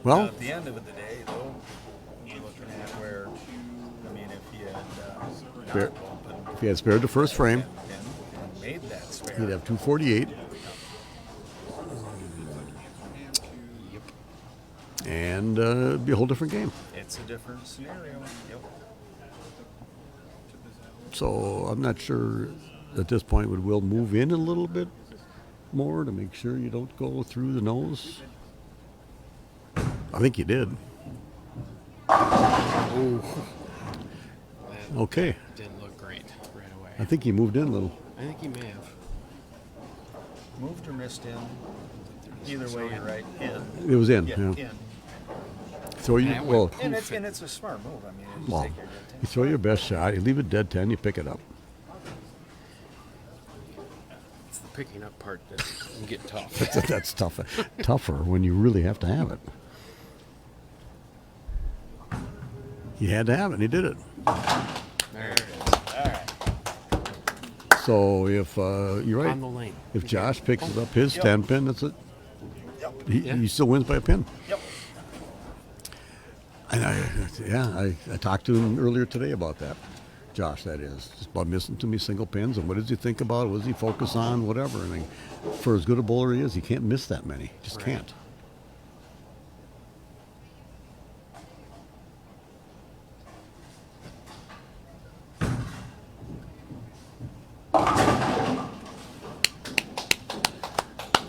S1: Well,
S4: At the end of the day, though, you're looking at where, I mean, if you had
S1: Fair.
S4: not opened
S1: if he had spared the first frame,
S4: and made that spare,
S1: he'd have 248. And it'd be a whole different game.
S4: it's a different scenario. Yep.
S1: So I'm not sure at this point would Will move in a little bit more to make sure you don't go through the nose. I think you did. Okay.
S8: Didn't look great right away.
S1: I think he moved in a little.
S8: I think he may have.
S4: Moved or missed in. Either way, you're right. In.
S1: It was in.
S4: Yeah,
S1: Yeah.
S4: in.
S1: Throw you
S8: That
S1: well.
S8: went
S4: And it's a smart move. I mean, you just
S1: Well,
S4: take your good
S1: you throw your best shot. You leave it dead 10. You pick it up.
S8: It's the picking up part that can get tough.
S1: That's tougher when you really have to have it. He had to have it, and he did it.
S8: There it is.
S4: All right.
S1: So if you're right,
S8: On the lane.
S1: if Josh picks it up his
S4: Yep.
S1: 10 pin, that's it.
S4: Yep.
S1: He still wins by a pin.
S4: Yep.
S1: And I talked to him earlier today about that. Josh, that is, just about missing too many single pins, and what does he think about? What does he focus on? Whatever. I mean, for as good a bowler he is, he can't miss that many. Just can't.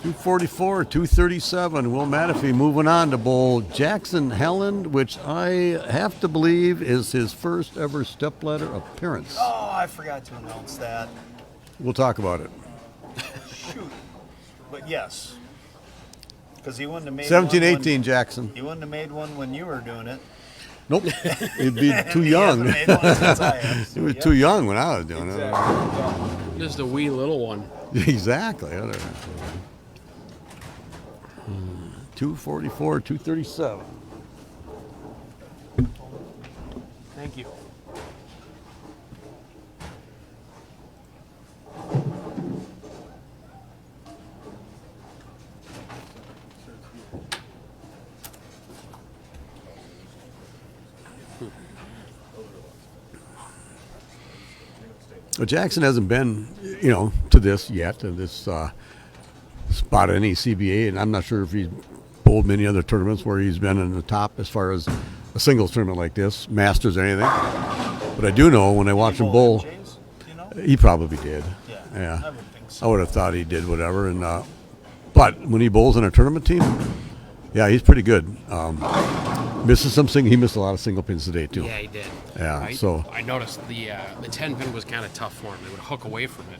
S1: .244, 237. Will Mateffy moving on to bowl Jaxon Helland, which I have to believe is his first ever stepladder appearance.
S4: Oh, I forgot to announce that.
S1: We'll talk about it.
S4: Shoot. But yes. Because he wouldn't have made
S1: 17,
S4: one
S1: 18, Jackson.
S4: He wouldn't have made one when you were doing it.
S1: Nope. He'd be too
S4: He
S1: young.
S4: hasn't made one since I have.
S1: He was too young when I was doing
S8: Just a wee little one.
S1: it. Exactly. 244, 237.
S8: Thank you.
S1: Well, Jaxon hasn't been, to this yet, to this spot at any CBA, and I'm not sure if he's bowled many other tournaments where he's been in the top as far as a singles tournament like this, Masters or anything. But I do know when I watch him bowl,
S4: Jays, you know?
S1: he probably did.
S4: Yeah, I would think so.
S1: I would have thought he did whatever. And but when he bowls on a tournament team, yeah, he's pretty good. Misses something. He missed a lot of single pins today too.
S8: Yeah, he did.
S1: Yeah, so-
S8: I noticed the 10 pin was kind of tough for him. They would hook away from it.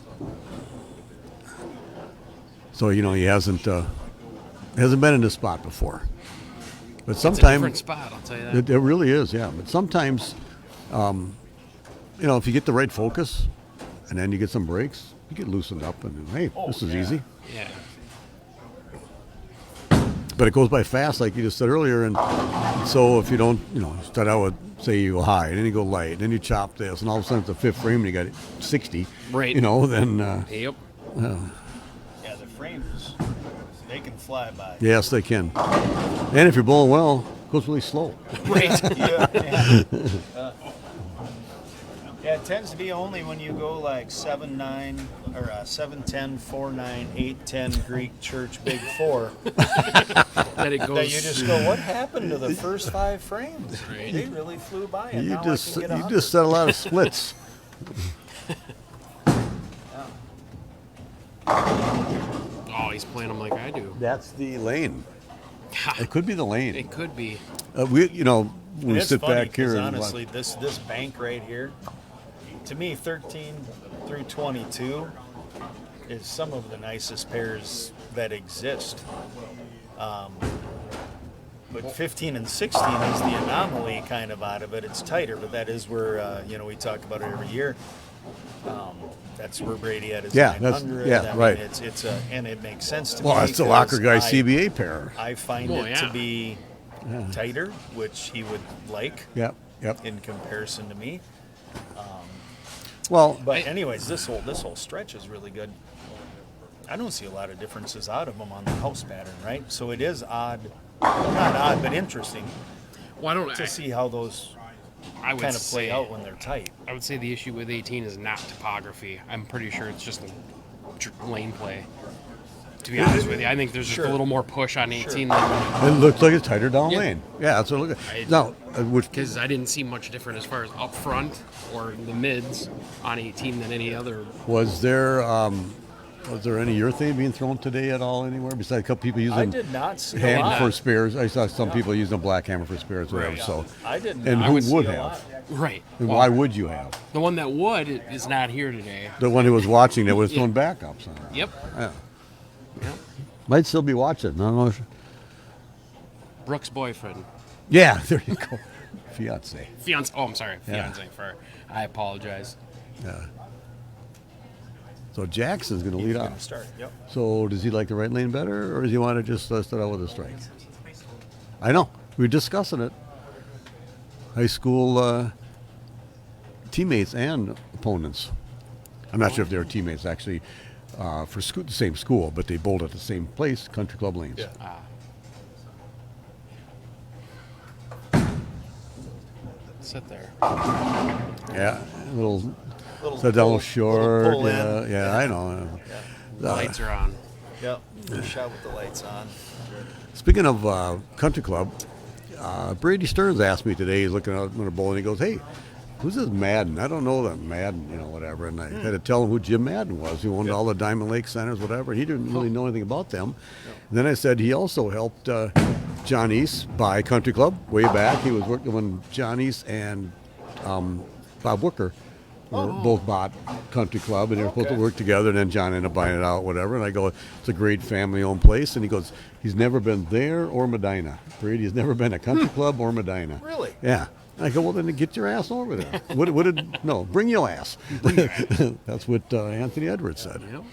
S1: So he hasn't been in this spot before. But
S8: It's a
S1: sometimes
S8: different spot, I'll tell you that.
S1: it really is, yeah. But sometimes, if you get the right focus, and then you get some breaks, you get loosened up, and hey, this is easy.
S8: Yeah.
S1: But it goes by fast, like you just said earlier. And so if you don't, start out with, say, you go high, and then you go light, and then you chop this, and all of a sudden it's the fifth frame, and you got 60.
S8: Right.
S1: Then
S8: Yep.
S4: Yeah, the frames, they can fly by.
S1: yes, they can. And if you're bowling well, it goes really slow.
S8: Right.
S4: Yeah, it tends to be only when you go like 7-9 or 7-10, 4-9, 8-10 Greek church big 4
S8: That it goes.
S4: that you just go, what happened to the first 5 frames?
S8: Right.
S4: They really flew by, and
S1: You
S4: now
S1: just
S4: I can get
S1: you
S4: 100.
S1: just set a lot of splits.
S8: Oh, he's playing them like I do.
S1: That's the lane. It could be the lane.
S8: It could be.
S1: We
S4: It's
S1: sit
S4: funny,
S1: back here
S4: 'cause
S1: and
S4: honestly, this bank right here, to me, 13 through 22 is some of the nicest pairs that exist. But 15 and 16 is the anomaly kind of out of it. It's tighter, but that is where we talk about it every year. That's where Brady had his 900. I mean,
S1: right.
S4: And it makes sense to me.
S1: well, that's the locker guy
S4: because
S1: CBA pair.
S4: I find
S8: Well,
S4: it
S8: yeah.
S4: to be tighter, which he would like.
S1: Yeah, Yep.
S4: in comparison to me.
S1: Well,
S4: But anyways, this whole stretch is really good. I don't see a lot of differences out of them on the house pattern, right? So it is odd, not odd, but interesting
S8: Well, I don't.
S4: to see how those
S8: I would
S4: kind of play
S8: say,
S4: out when they're tight.
S8: I would say the issue with 18 is not topography. I'm pretty sure it's just lane play. To be honest with you, I think there's just
S4: Sure.
S8: a little more push on 18
S1: it looks like it's tighter down
S8: Yeah.
S1: lane. Yeah, that's what it looks like. Now,
S8: because I didn't see much different as far as up front or the mids on 18 than any other.
S1: was there any urethane being thrown today at all anywhere? Besides a couple people using
S4: I did not see a
S1: hand
S4: lot.
S1: for spares. I saw some people using a black hammer for spares, whatever.
S8: Right.
S1: So,
S4: I didn't.
S1: and
S4: I
S1: who
S4: would see
S1: would
S4: a
S1: have?
S4: lot.
S8: Right.
S1: And
S8: Well,
S1: why would you have?
S8: the one that would is not here today.
S1: The one who was watching that was
S8: Yeah.
S1: throwing backups on.
S8: Yep.
S1: Yeah.
S8: Yep.
S1: Might still be watching. I don't know.
S8: Brooke's boyfriend.
S1: Yeah, there you go. Fiance.
S8: Fiance. Oh, I'm sorry.
S1: Yeah.
S8: Fiance. I apologize.
S1: Yeah. So Jackson's going to
S4: He's
S1: lead
S4: gonna
S1: off.
S4: start. Yep.
S1: So does he like the right lane better, or does he want to just start out with a strike? I know. We were discussing it. High school teammates and opponents. I'm not sure if they were teammates actually for the same school, but they bowled at the same place, Country Club Lanes.
S4: Yeah.
S8: Sit there.
S1: Yeah, a little
S4: Little
S1: set down a little
S4: pull-
S1: short.
S4: little pull
S1: Yeah,
S4: in.
S1: yeah, I know.
S8: The lights are on.
S4: Yep. Good shot with the lights on.
S1: Speaking of Country Club, Brady Stearns asked me today. He's looking out at the bowl and he goes, "Hey, who's this Madden? I don't know that Madden, whatever." And I had to tell him who Jim Madden was. He owned all the Diamond Lake Centers, whatever. He didn't really know anything about them. And then I said he also helped John East buy Country Club way back. He was working when John East and Bob Wooker were both bought Country Club, and they were supposed to work together. And then John ended up buying it out, whatever. And I go, "It's a great family-owned place." And he goes, "He's never been there or Medina. Brady has never been a Country Club or Medina."
S4: Really?
S1: Yeah. I go, "Well, then get your ass over there." Bring your ass. That's what Anthony Edwards said.
S8: Yep.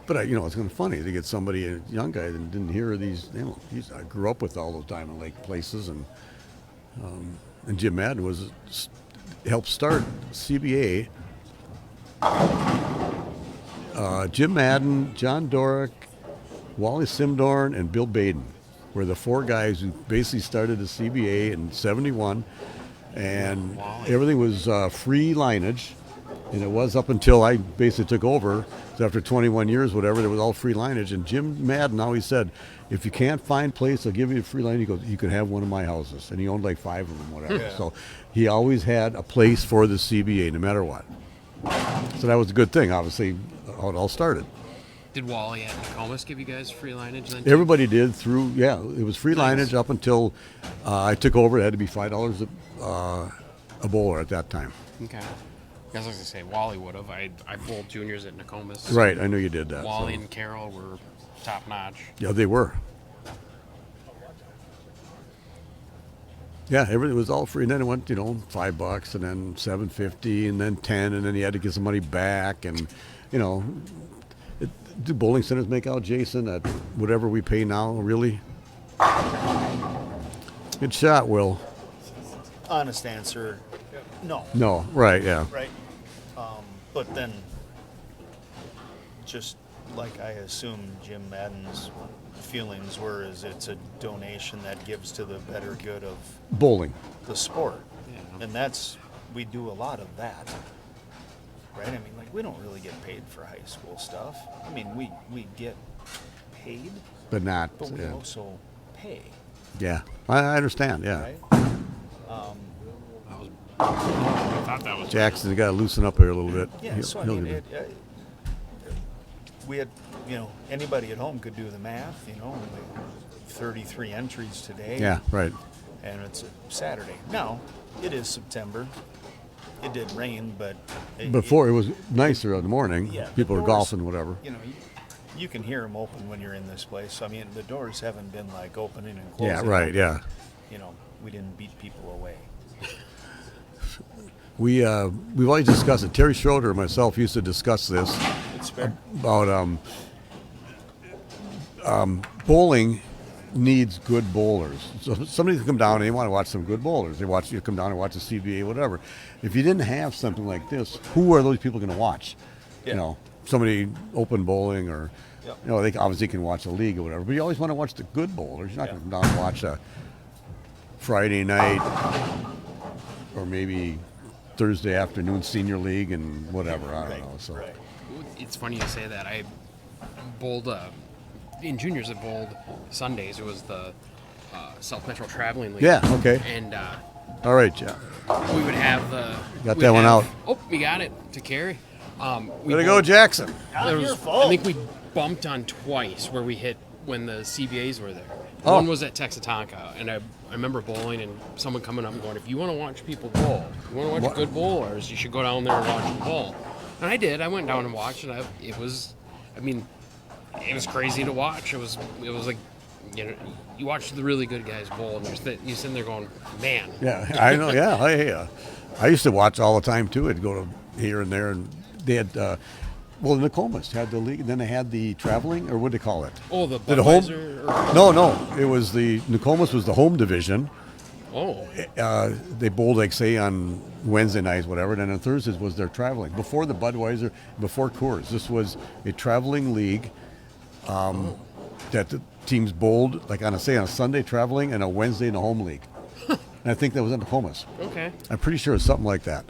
S1: But it's kind of funny to get somebody, a young guy that didn't hear these. I grew up with all those Diamond Lake places, and Jim Madden helped start CBA. Jim Madden, John Dorick, Wally Simdorn, and Bill Baden were the four guys who basically started the CBA in '71, and everything was free lineage. And it was up until I basically took over. So after 21 years, whatever, there was all free lineage. And Jim Madden always said, "If you can't find place, I'll give you a free line." He goes, "You can have one of my houses." And he owned like 5 of them, whatever.
S4: Yeah.
S1: So he always had a place for the CBA, no matter what. So that was a good thing, obviously, how it all started.
S8: Did Wally at Nokomis give you guys free lineage then?
S1: Everybody did it was free lineage up until I took over. It had to be $5 a bowler at that time.
S8: Okay. I was going to say Wally would have. I bowled juniors at Nokomis.
S1: Right, I knew you did that.
S8: Wally
S1: so.
S8: and Carol were top notch.
S1: Yeah, they were. Yeah, everything was all free, and then it went, $5, and then $7.50, and then $10, and then you had to get some money back, and do bowling centers make out, Jason, at whatever we pay now? Really? Good shot, Will.
S4: Honest answer, no.
S1: No, right? Yeah.
S4: Right. But then, just like I assume Jim Madden's feelings were, is it's a donation that gives to the better good of
S1: Bowling.
S4: the sport.
S8: Yeah.
S4: And we do a lot of that. Right? I mean, like, we don't really get paid for high school stuff. I mean, we get paid,
S1: But not.
S4: but we
S1: Yeah.
S4: also pay.
S1: Yeah. I understand. Yeah.
S4: Right?
S8: I thought that was
S1: Jackson's got to loosen up here a little bit.
S4: Yeah,
S1: He'll-
S4: so I
S1: he'll
S4: mean,
S1: get
S4: we had, anybody at home could do the math, like 33 entries today.
S1: Yeah. Right.
S4: And it's a Saturday. Now, it is September. It did rain, but
S1: Before it was nicer in the morning.
S4: Yeah,
S1: People
S4: the
S1: were
S4: doors-
S1: golfing, whatever.
S4: you can hear them open when you're in this place. I mean, the doors haven't been like opening and
S1: Yeah.
S4: closing.
S1: Right. Yeah.
S4: We didn't beat people away.
S1: We've always discussed it. Terry Schroeder and myself used to discuss this
S4: It's fair.
S1: about bowling needs good bowlers. So somebody can come down and they want to watch some good bowlers. You come down and watch the CBA, whatever. If you didn't have something like this, who are those people going to watch?
S4: Yeah.
S1: You know, somebody open bowling or,
S4: Yep.
S1: you know, they obviously can watch the league or whatever. But you always want to watch the good bowlers. You're not going to come down and watch a Friday night or maybe Thursday afternoon senior league and whatever. I don't know. So.
S4: Right.
S8: It's funny you say that. I bowled in juniors. I bowled Sundays. It was the South Metro Traveling League.
S1: Yeah. Okay.
S8: And
S1: All right, Jeff.
S8: we would have
S1: Got
S8: we'd
S1: that one
S8: have-
S1: out.
S8: Oh, we got it to carry. We
S1: Way to go,
S8: bowled-
S1: Jaxon.
S8: there was-
S4: your fault.
S8: I think we bumped on twice where we hit when the CBAs were there.
S1: Oh.
S8: One was at Texatonka, and I remember bowling and someone coming up and going, if you want to watch people bowl, you want to watch
S1: What?
S8: good bowlers, you should go down there and watch them bowl. And I did. I went down and watched, and it was crazy to watch. It was like, you know, you watch the really good guys bowl, and you're sitting there going, man.
S1: Yeah, I know. Yeah, I used to watch all the time too. I'd go to here and there, and they had the Nokomis had the league, and then they had the traveling, or what do they call it?
S8: Oh, the
S1: The home?
S8: Budweiser? Or,
S1: No, it was the Nokomis was the home division.
S8: oh,
S1: They bowled like say on Wednesday nights, whatever, and then on Thursdays was their traveling. Before the Budweiser, before Coors, this was a traveling league that the teams bowled like on a Sunday traveling and a Wednesday in the home league. And I think that was in Nokomis.
S8: okay.
S1: I'm pretty sure it's something like that.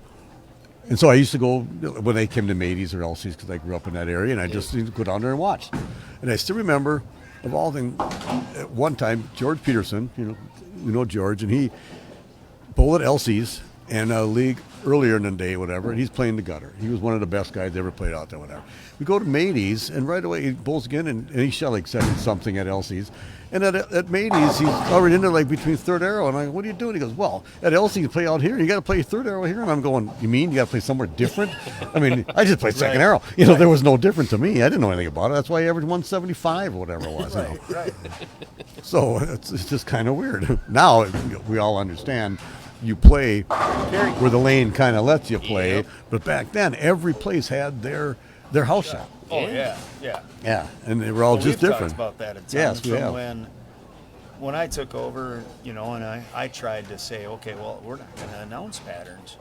S1: And so I used to go when they came to Mateys or LCs because I grew up in that area, and I just used to go down there and watch. And I still remember, of all things, at one time George Peterson, you know George, and he bowled at LCs and a league earlier in the day, whatever. And he's playing the gutter. He was one of the best guys ever played out there, whatever. We go to Mateys, and right away he bowls again, and he shot like 70-something at LCs. And at Mateys, he's already in there like between third arrow. And I go, what are you doing? He goes, well, at LC you play out here. You got to play third arrow here. And I'm going, you mean you got to play somewhere different? I mean, I just played second arrow. You know, there was no different to me. I didn't know anything about it. That's why I averaged 175 or whatever it was.
S4: Right.
S1: So it's just kind of weird. Now we all understand you play where the lane kind of lets you play.
S8: Yep.
S1: But back then, every place had their house shot.
S4: Oh yeah.
S1: Yeah, and they were all
S4: Well,
S1: just
S4: we've
S1: different.
S4: talked about that at times.
S1: Yes, we
S4: from
S1: have.
S4: when I took over, you know, and I tried to say, okay, well, we're not going to announce patterns.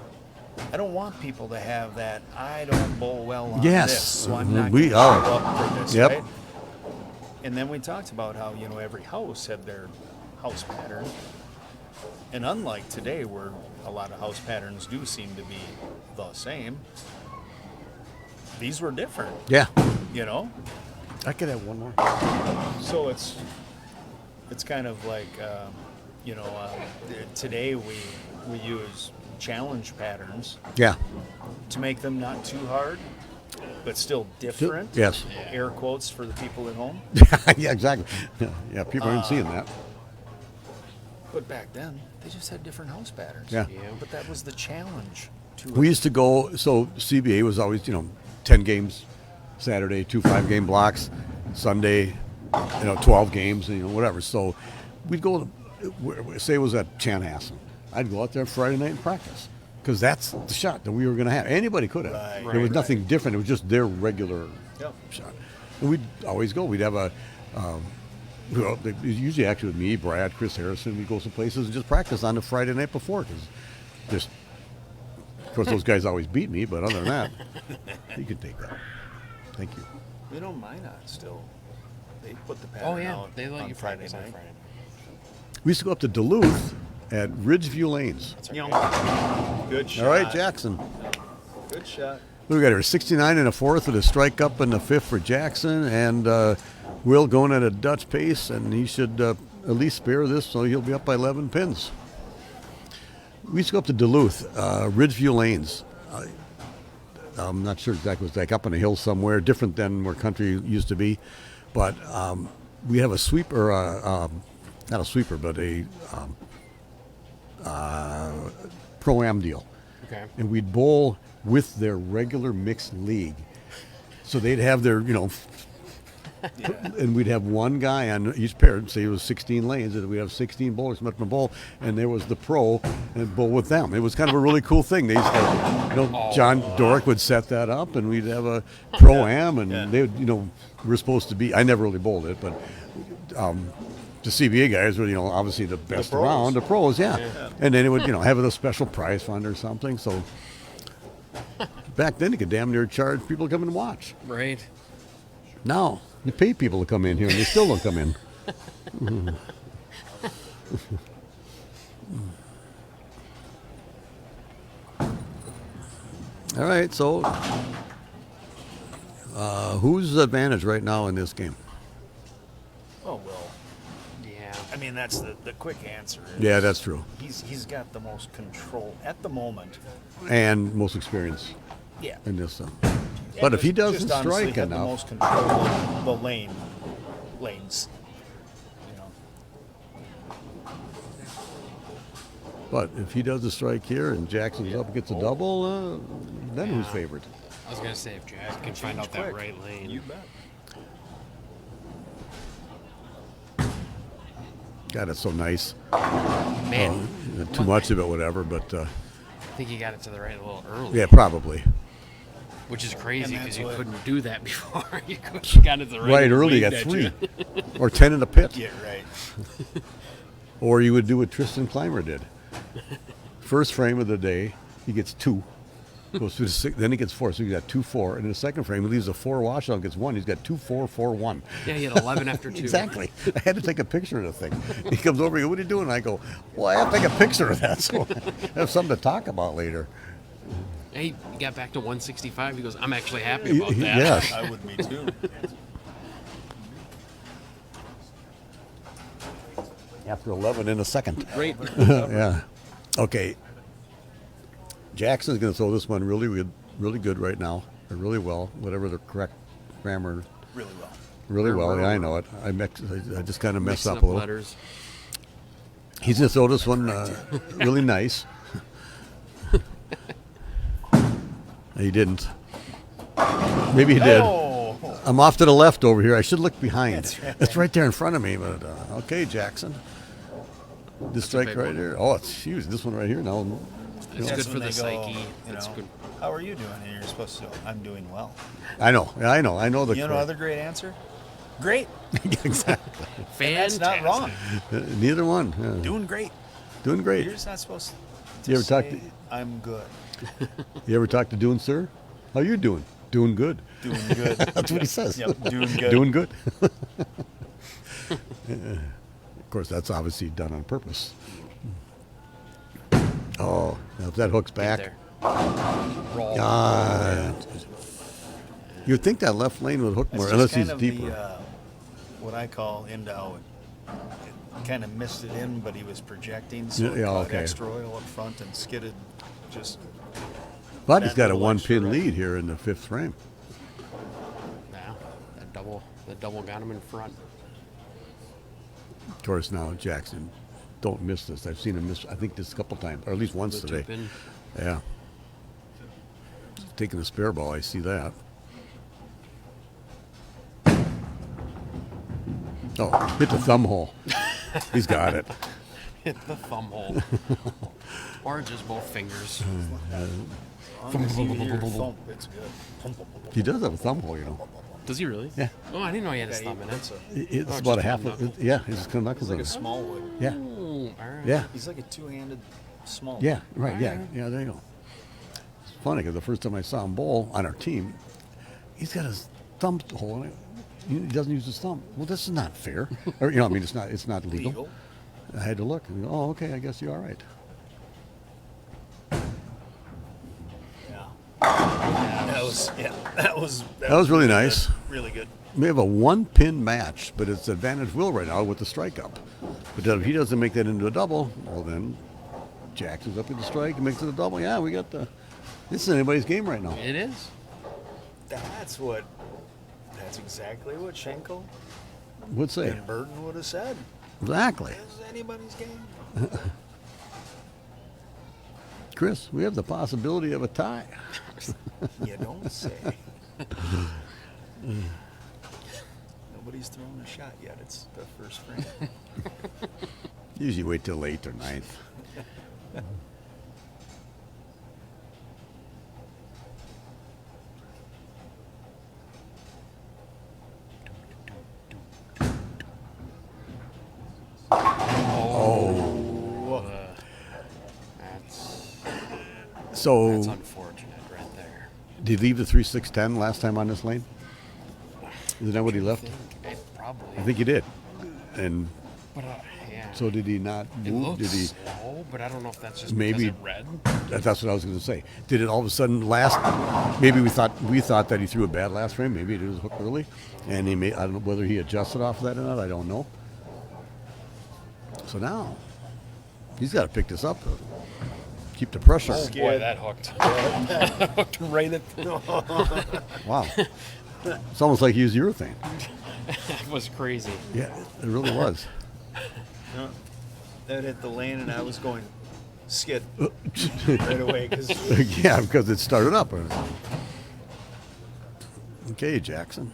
S4: I don't want people to have that. I don't bowl well on
S1: Yes,
S4: this, so I'm not
S1: we
S4: going to
S1: are.
S4: show up for this.
S1: Yep.
S4: Right? And then we talked about how every house had their house pattern, and unlike today, where a lot of house patterns do seem to be the same, these were different.
S1: Yeah,
S4: You know.
S1: I could have one more.
S4: So it's kind of like today we use challenge patterns
S1: Yeah,
S4: to make them not too hard, but still different.
S1: yes.
S4: Air quotes for the people at home.
S1: Yeah, exactly. Yeah, people aren't seeing that.
S4: But back then they just had different house patterns.
S1: Yeah.
S4: But that was the challenge to
S1: We
S4: it.
S1: used to go, so CBA was always, 10 games Saturday, 2 5-game blocks, Sunday, 12 games, whatever. So we'd go, say it was at Chanhassen. I'd go out there Friday night and practice because that's the shot that we were going to have. Anybody could have.
S4: Right.
S1: There was nothing different. It was just their regular
S4: Yep.
S1: shot. And we'd always go. We'd have usually actually with me, Brad, Chris Harrison, we'd go some places and just practice on the Friday night before because of course, those guys always beat me, but other than that, you can take that. Thank you.
S4: You know, Minot still. They put the pattern
S8: Oh, yeah.
S4: out
S8: They let
S4: on
S8: you
S4: Friday
S8: practice on
S4: night.
S8: Friday.
S1: We used to go up to Duluth at Ridgeview Lanes.
S4: You know, good shot.
S1: All right, Jaxon.
S4: Good shot.
S1: What do we got here? 69 and a fourth with a strike up in the fifth for Jaxon, and Will going at a Dutch pace, and he should at least spare this, so he'll be up by 11 pins. We used to go up to Duluth, Ridgeview Lanes. I'm not sure exactly what's like, up on a hill somewhere, different than where country used to be. But we have a sweeper, not a sweeper, but a pro-am deal.
S8: Okay.
S1: And we'd bowl with their regular mixed league. So they'd have their, and we'd have one guy on each pair. Say it was 16 lanes, and we'd have 16 bowlers come up and bowl, and there was the pro and bowl with them. It was kind of a really cool thing. They used to, John Dorick would set that up, and we'd have a pro-am, and they would, we were supposed to be. I never really bowled it, but the CBA guys were, obviously the best
S4: pros.
S1: around, the pros, yeah. And then it would, have a special prize fund or something. So back then, you could damn near charge people to come and watch.
S8: Right.
S1: Now you pay people to come in here, and they still don't come in. All right, so who's the advantage right now in this game?
S4: Oh, well.
S8: Yeah.
S4: I mean, that's the quick answer.
S1: Yeah, that's true.
S4: He's got the most control at the moment.
S1: And most experience
S4: Yeah.
S1: in this. But if he doesn't
S4: just honestly
S1: strike
S4: had the
S1: enough,
S4: most control of the lanes.
S1: but if he does the strike here and Jackson's up and gets a double, then who's favored?
S8: I was gonna say if Jack can find out that right lane.
S4: You bet.
S1: God, it's so nice.
S8: Man,
S1: Too much of it, whatever, but
S8: I think he got it to the right a little early.
S1: yeah, probably.
S8: Which is crazy
S4: And
S8: because
S4: that's
S8: you
S4: what-
S8: couldn't do that before. You got it the right.
S1: Right
S8: and
S1: early, you
S8: waved
S1: got
S8: at
S1: 3
S8: you.
S1: or 10 in the pit.
S4: Yeah, right.
S1: Or you would do what Tristan Clymer did. First frame of the day, he gets 2. Goes through the 6, then he gets 4. So he got 2, 4. And in the second frame, he leaves a 4 washout, gets 1. He's got 2, 4, 4, 1.
S8: Yeah, he had 11 after 2.
S1: Exactly. I had to take a picture of the thing. He comes over, he goes, "What are you doing?" I go, "Well, I have to take a picture of that, so I have something to talk about later."
S8: He got back to 165. He goes, "I'm actually happy about that."
S1: Yes.
S4: I would be too.
S1: After 11 in a second.
S8: Great.
S1: Yeah. Okay. Jackson's going to throw this one really good right now, or really well, whatever the correct grammar.
S4: Really well.
S1: Really well. Yeah, I know it. I just kind of messed
S8: Mixing
S1: up a little.
S8: letters.
S1: He's going to throw this one really nice. He didn't. Maybe he did.
S4: Oh,
S1: I'm off to the left over here. I should look behind.
S4: That's right.
S1: It's right there in front of me. But okay, Jackson. This strike
S8: big
S1: right
S8: one.
S1: here. Oh, it's huge. This one right here now.
S8: It's
S4: That's
S8: good for
S4: when
S8: the
S4: they go,
S8: psyche.
S4: you
S8: It's
S4: know,
S8: good.
S4: How are you doing? And you're supposed to go, I'm doing well.
S1: I know. Yeah, I know. I know the.
S4: You know another great answer? Great.
S1: Exactly.
S4: That's
S8: Fantastic.
S4: not wrong.
S1: Neither one. Yeah.
S4: Doing great.
S1: Doing great.
S4: You're just not supposed to
S1: You ever talk
S4: say, I'm good.
S1: You ever talk to Doing Sir? How you doing? Doing good.
S4: Doing good.
S1: That's what he says.
S4: Yep, doing good.
S1: Doing good. Of course, that's obviously done on purpose. Oh, now if that hooks back.
S8: There. Roll.
S1: You'd think that left lane would hook
S4: That's
S1: more,
S4: just
S1: unless
S4: kind
S1: he's
S4: of
S1: deeper.
S4: The, what I call in to out. It kind of missed it in, but he was projecting, so
S1: Yeah,
S4: it caught
S1: okay.
S4: extra oil up front and skidded just
S1: But he's
S4: that
S1: got a
S4: little extra
S1: 1-pin
S4: right.
S1: lead here in the 5th frame.
S8: Now, the double got him in front.
S1: Of course, now Jackson, don't miss this. I've seen him miss, I think, this a couple times, or at least once
S8: The
S1: today.
S8: two-pin.
S1: Yeah. Taking the spare ball, I see that. Oh, hit the thumb hole. He's got it.
S8: Hit the thumb hole. Or just both fingers.
S4: on the severe thump. It's good.
S1: He does have a thumb hole, you know.
S8: Does he really?
S1: Yeah.
S8: Oh, I didn't know he had his
S4: Yeah,
S8: thumb in
S4: it's
S8: it.
S1: It's
S8: Oh,
S1: about a
S8: just
S1: half
S8: one
S1: of
S8: knuckle.
S1: yeah, he's just kind of knuckles
S4: It's like
S1: on
S4: a
S1: it.
S4: small wood.
S1: Yeah.
S8: Ooh, all right.
S1: Yeah.
S4: He's like a two-handed small wood.
S1: Yeah, right, yeah. Yeah, there you go. It's funny because the first time I saw him bowl on our team, he's got his thumb hole in it. He doesn't use his thumb. Well, this is not fair. Or, I mean, it's not legal.
S4: Legal.
S1: I had to look. And go, oh, okay, I guess you're all right.
S4: Yeah. That was
S1: really nice.
S4: Good. Really good.
S1: We have a 1-pin match, but it's advantage Will right now with the strike up. But if he doesn't make that into a double, well then Jackson's up with the strike and makes it a double. Yeah, we got the. This is anybody's game right now.
S8: It is.
S4: That's exactly what Schenkel
S1: Would say
S4: and Burton would have said.
S1: exactly.
S4: This is anybody's game.
S1: Chris, we have the possibility of a tie.
S4: You don't say. Nobody's thrown a shot yet. It's the first frame.
S1: Usually wait till 8th or 9th. So
S8: That's unfortunate right there.
S1: did he leave the 3.610 last time on this lane? Isn't that what he left?
S8: Probably.
S1: I think he did. And
S8: But, yeah.
S1: so did he not
S8: It
S1: move?
S8: looks
S1: Did he?
S8: slow, but I don't know if that's just
S1: Maybe-
S8: because it read.
S1: That's what I was going to say. Did it all of a sudden last? Maybe we thought that he threw a bad last frame. Maybe it was hooked early, and he may. I don't know whether he adjusted off of that or not. I don't know. So now he's got to pick this up. Keep the pressure.
S8: Oh boy, that hooked. Hooked right at.
S1: Wow. It's almost like he was urethane.
S8: That was crazy.
S1: Yeah, it really was.
S4: No, that hit the lane, and I was going skid right away because
S1: Yeah, because it started up. Okay, Jaxon.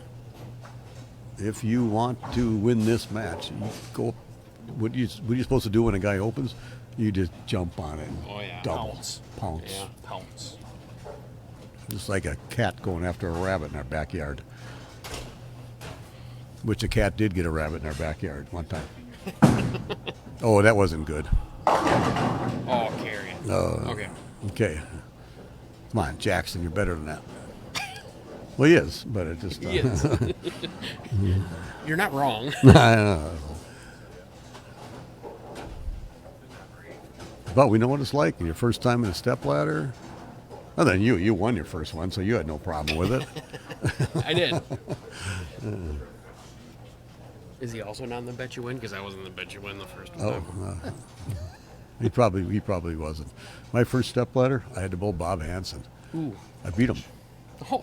S1: If you want to win this match, you go. What are you supposed to do when a guy opens? You just jump on it. And
S8: Oh, yeah.
S1: double. Pounce.
S8: Yeah.
S4: pounce.
S1: Just like a cat going after a rabbit in our backyard. Which a cat did get a rabbit in our backyard one time. Oh, that wasn't good.
S8: Oh, carry it. Okay.
S1: Okay. Come on, Jaxon, you're better than that. Well, he is, but it just.
S8: He is. You're not wrong.
S1: I don't know. But we know what it's like. Your first time in a stepladder. Well, then you won your first one, so you had no problem with it.
S8: I did. Is he also not in the bet you win? Because I wasn't in the bet you win the first one.
S1: He probably wasn't. My first stepladder, I had to bowl Bob Hansen.
S8: Ooh.
S1: I beat him.
S8: Oh.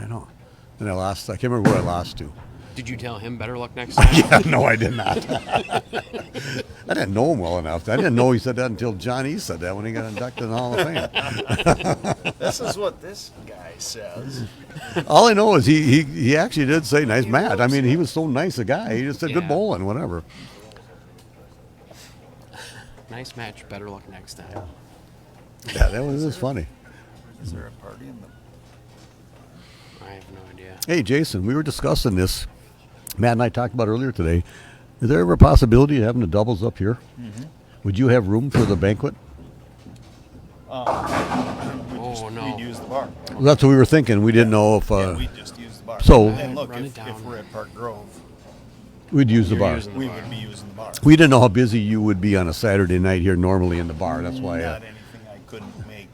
S1: I know. And I lost. I can't remember who I lost to.
S8: Did you tell him better luck next time?
S1: Yeah, no, I did not. I didn't know him well enough. I didn't know he said that until John E. said that when he got inducted in the Hall of Fame.
S4: This is what this guy says.
S1: All I know is he actually did say nice match. I mean, he was so nice a guy. He just said good
S8: Yeah.
S1: bowling, whatever.
S8: Nice match. Better luck next time.
S1: Yeah, that was just funny.
S4: Is there a party in the?
S8: I have no idea.
S1: Hey, Jason, we were discussing this. Matt and I talked about earlier today. Is there ever a possibility of having the doubles up here?
S4: Mm-hmm.
S1: Would you have room for the banquet?
S8: Oh, no.
S4: We'd use the bar.
S1: Well, that's what we were thinking. We didn't know if
S4: Yeah, we'd just use the bar.
S1: so-
S4: and look,
S8: Run it
S4: if
S8: down.
S4: we're at Park Grove,
S1: we'd use the
S8: You're
S1: bar.
S8: using the
S4: we
S8: bar.
S4: would be using the bar.
S1: We didn't know how busy you would be on a Saturday night here normally in the bar. That's why.
S4: Not anything I couldn't make,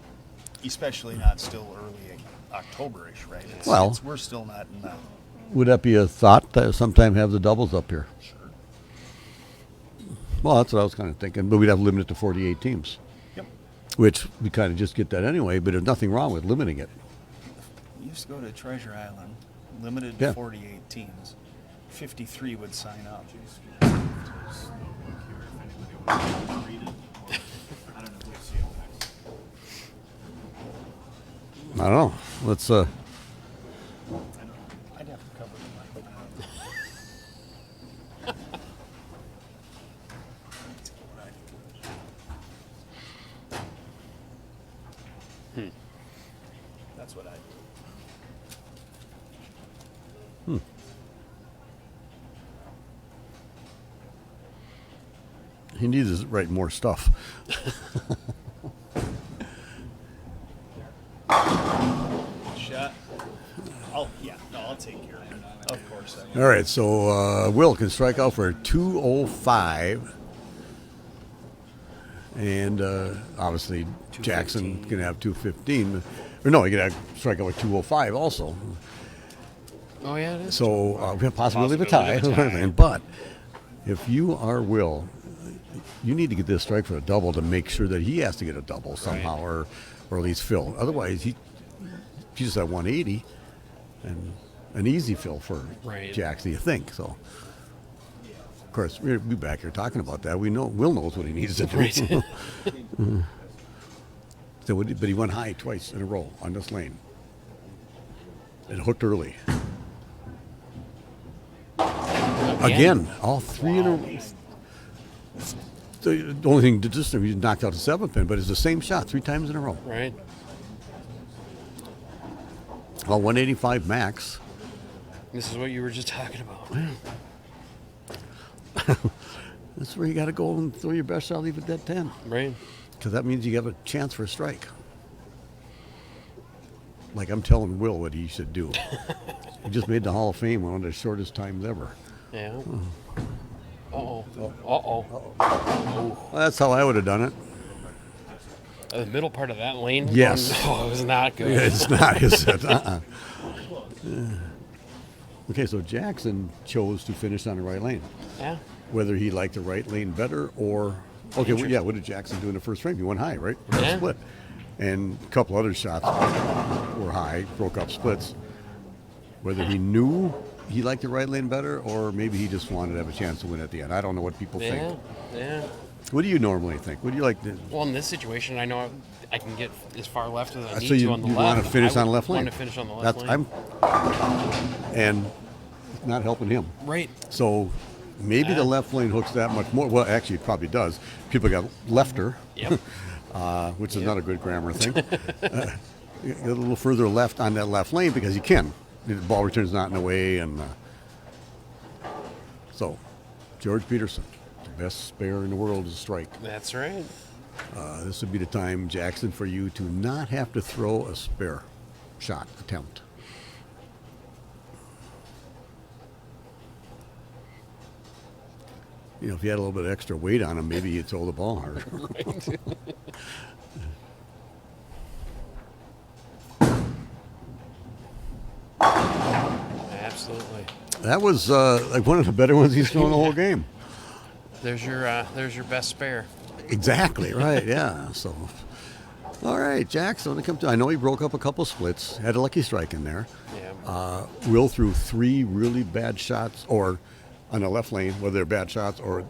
S4: especially not still early October-ish, right?
S1: Well-
S4: we're still not in the.
S1: Would that be a thought to sometime have the doubles up here?
S4: Sure.
S1: Well, that's what I was kind of thinking, but we'd have to limit it to 48 teams,
S4: Yep.
S1: which we kind of just get that anyway, but there's nothing wrong with limiting it.
S4: We used to go to Treasure Island, limited
S1: Yeah.
S4: to 48 teams. 53 would sign up.
S1: I don't know. Let's,
S4: I'd have to cover the mic. That's what I do.
S1: he needs to write more stuff.
S4: Shot. I'll take care of it. Of course I
S1: All right, so Will can strike out for a 205. And obviously Jaxon can have 215. Or no, he can strike out with 205 also.
S8: Oh, yeah, it is.
S1: So we have possibility of a tie.
S8: Possibility of a tie.
S1: But if you are Will, you need to get this strike for a double to make sure that he has to get a double somehow, or at least fill. Otherwise, he just at 180 and an easy fill for
S8: Right.
S1: Jackson, you think. So, of course, we'll be back here talking about that. We know Will knows what he needs to do.
S8: Right.
S1: But he went high twice in a row on this lane. It hooked early. Again, all three in a row. The only thing that just he knocked out the 7th pin, but it's the same shot 3 times in a row.
S8: Right.
S1: Well, 185 max.
S8: This is what you were just talking about.
S1: That's where you got to go and throw your best shot, leave it at 10.
S8: Right.
S1: Because that means you have a chance for a strike. like I'm telling Will what he should do. He just made the Hall of Fame one of the shortest times ever.
S8: Yeah. Uh-oh. Uh-oh.
S1: Well, that's how I would have done it.
S8: The middle part of that lane?
S1: Yes.
S8: Oh, it was not good.
S1: It's not, is it? Okay, so Jaxon chose to finish on the right lane.
S8: Yeah.
S1: Whether he liked the right lane better or... Okay, well, yeah, what did Jaxon do in the first frame? He went high, right?
S8: Yeah.
S1: Split. And a couple other shots were high, broke up splits. Whether he knew he liked the right lane better or maybe he just wanted to have a chance to win at the end. I don't know what people think.
S8: Yeah.
S1: What do you normally think? What do you like to...
S8: Well, in this situation, I know I can get as far left as I need
S1: So you
S8: to on the left.
S1: want to finish on the left lane?
S8: I want to finish on the left lane.
S1: And it's not helping him.
S8: Right.
S1: So maybe the left lane hooks that much more. Well, actually, it probably does. People got lefter,
S8: Yep.
S1: which is not a good grammar thing. Get a little further left on that left lane because you can. The ball return's not in the way. And so, George Peterson, the best spare in the world is a strike.
S8: That's right.
S1: This would be the time, Jaxon, for you to not have to throw a spare shot attempt. You know, if you had a little bit of extra weight on him, maybe you'd throw the ball harder.
S8: Absolutely.
S1: That was like one of the better ones he's thrown the whole game.
S8: There's your best spare.
S1: Exactly, right, yeah. So, all right, Jaxon, when it comes to, I know he broke up a couple splits, had a lucky strike in there.
S8: Yeah.
S1: Will threw 3 really bad shots, or on the left lane, whether they're bad shots or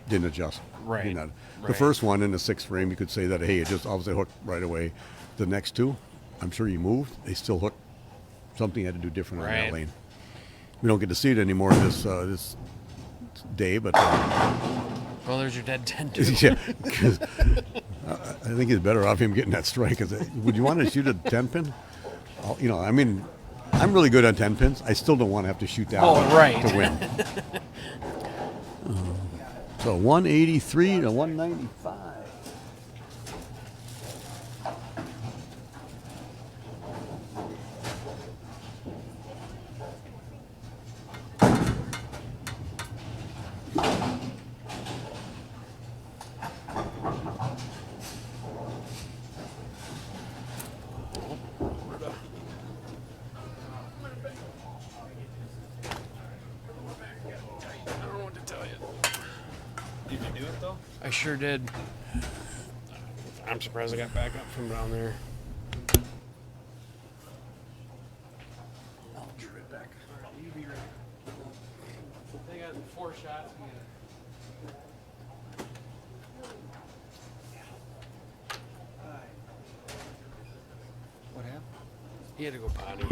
S1: didn't adjust.
S8: Right,
S1: You know, the
S8: right.
S1: first one in the 6th frame, you could say that, hey, it just obviously hooked right away. The next 2, I'm sure he moved. They still hooked. Something had to do different on that
S8: Right.
S1: lane. We don't get to see it anymore this day, but
S8: Well, there's your dead 10 too.
S1: yeah, 'cause, I think it's better off him getting that strike. 'Cause would you want to shoot a 10 pin? You know, I mean, I'm really good on 10 pins. I still don't want to have to shoot that
S8: Oh, right.
S1: to win. So 183 to 195.
S8: I don't know what to tell you.
S7: Did you do it though?
S8: I sure did. I'm surprised I got back up from down there.
S1: I'll be right back.
S8: You be ready. They got 4 shots.
S1: What happened?
S8: He had to go potty.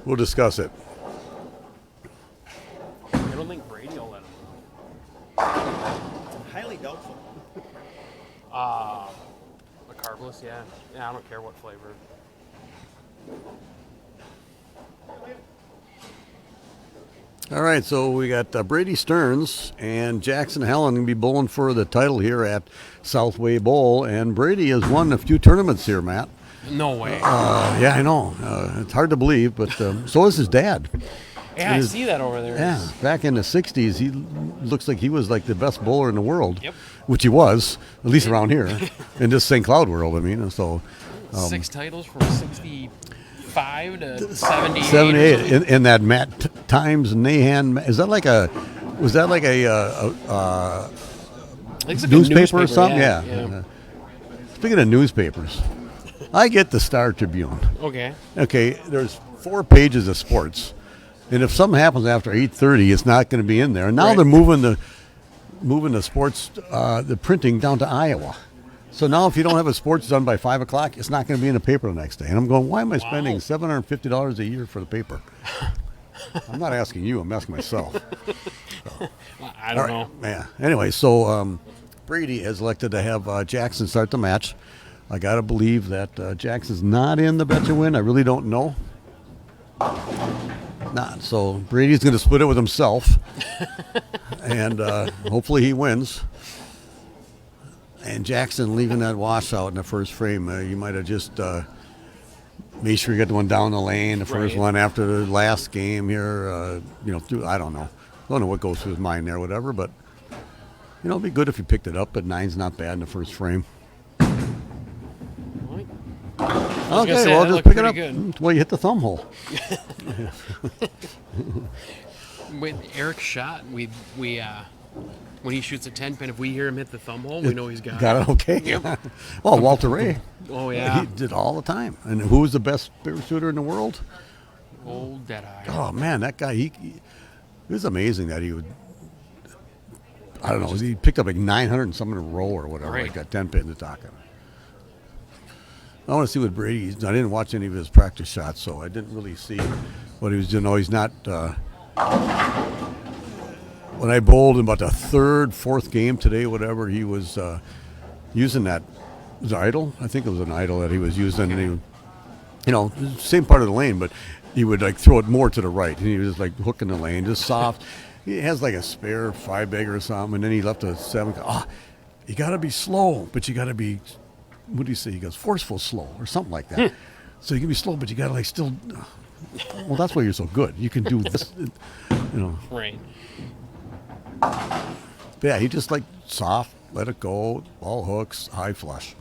S1: we'll discuss it.
S8: I don't think Brady will let him.
S4: Highly doubtful.
S8: The carbless, yeah. Yeah, I don't care what flavor.
S1: All right, so we got Brady Stearns and Jaxon Helland going to be bowling for the title here at Southway Bowl, and Brady has won a few tournaments here, Matt.
S8: No way.
S1: Yeah, I know. It's hard to believe, but so is his dad.
S8: Yeah, I see that over there.
S1: Yeah, back in the 60s, he looks like he was like the best bowler in the world.
S8: Yep.
S1: Which he was, at least around here, in this St. Cloud world, I mean. So
S8: 6 titles from 65 to 78.
S1: 78 in that Matt Times Nahan. Is that like a? Was that like a
S8: It's like a
S1: newspaper or something?
S8: Yeah.
S1: Speaking of newspapers, I get the Star Tribune.
S8: Okay.
S1: Okay, there's 4 pages of sports, and if something happens after 8:30, it's not going to be in there. And now
S8: Right.
S1: they're moving the sports, the printing down to Iowa. So now if you don't have a sports done by 5 o'clock, it's not going to be in the paper the next day. And I'm going, why am I spending $750 a year for the paper? I'm not asking you, I'm asking myself.
S8: I don't know.
S1: Yeah. Anyway, so Brady has elected to have Jaxon start the match. I got to believe that Jackson's not in the bet you win. I really don't know. Not. So Brady's going to split it with himself. And hopefully he wins. And Jaxon leaving that washout in the first frame. You might have just made sure you got the one down the lane, the first
S8: Right.
S1: one after the last game here. I don't know. Don't know what goes through his mind there, whatever. But, it'd be good if you picked it up. But 9's not bad in the first frame. Okay,
S8: say,
S1: well,
S8: that
S1: just
S8: looked
S1: pick it up.
S8: pretty good.
S1: Well, you hit the thumb hole.
S8: When Eric shot, we when he shoots a 10-pin, if we hear him hit the thumb hole, we know he's got it.
S1: Got it okay. Well, Walter Ray.
S8: Oh, yeah.
S1: He did all the time. And who was the best spear shooter in the world?
S8: Old Deadeye.
S1: Oh, man, that guy, it was amazing that he would, I don't know, he picked up like 900 and something in a row or whatever,
S8: Right.
S1: like that 10 pin to talk on. I want to see what Brady, I didn't watch any of his practice shots, so I didn't really see what he was doing. No, he's not, when I bowled in about the 3rd, 4th game today, whatever, he was using that, it was an idol? I think it was an idol that he was using, and he, same part of the lane, but he would like throw it more to the right, and he was just like hooking the lane, just soft. He has like a spare 5-bagger or something, and then he left a 7. You got to be slow, but you got to be, what do you say? He goes, forceful slow, or something like that. So you can be slow, but you got to like still, well, that's why you're so good. You can do this,
S8: Right.
S1: Yeah, he just like soft, let it go, ball hooks, high flush.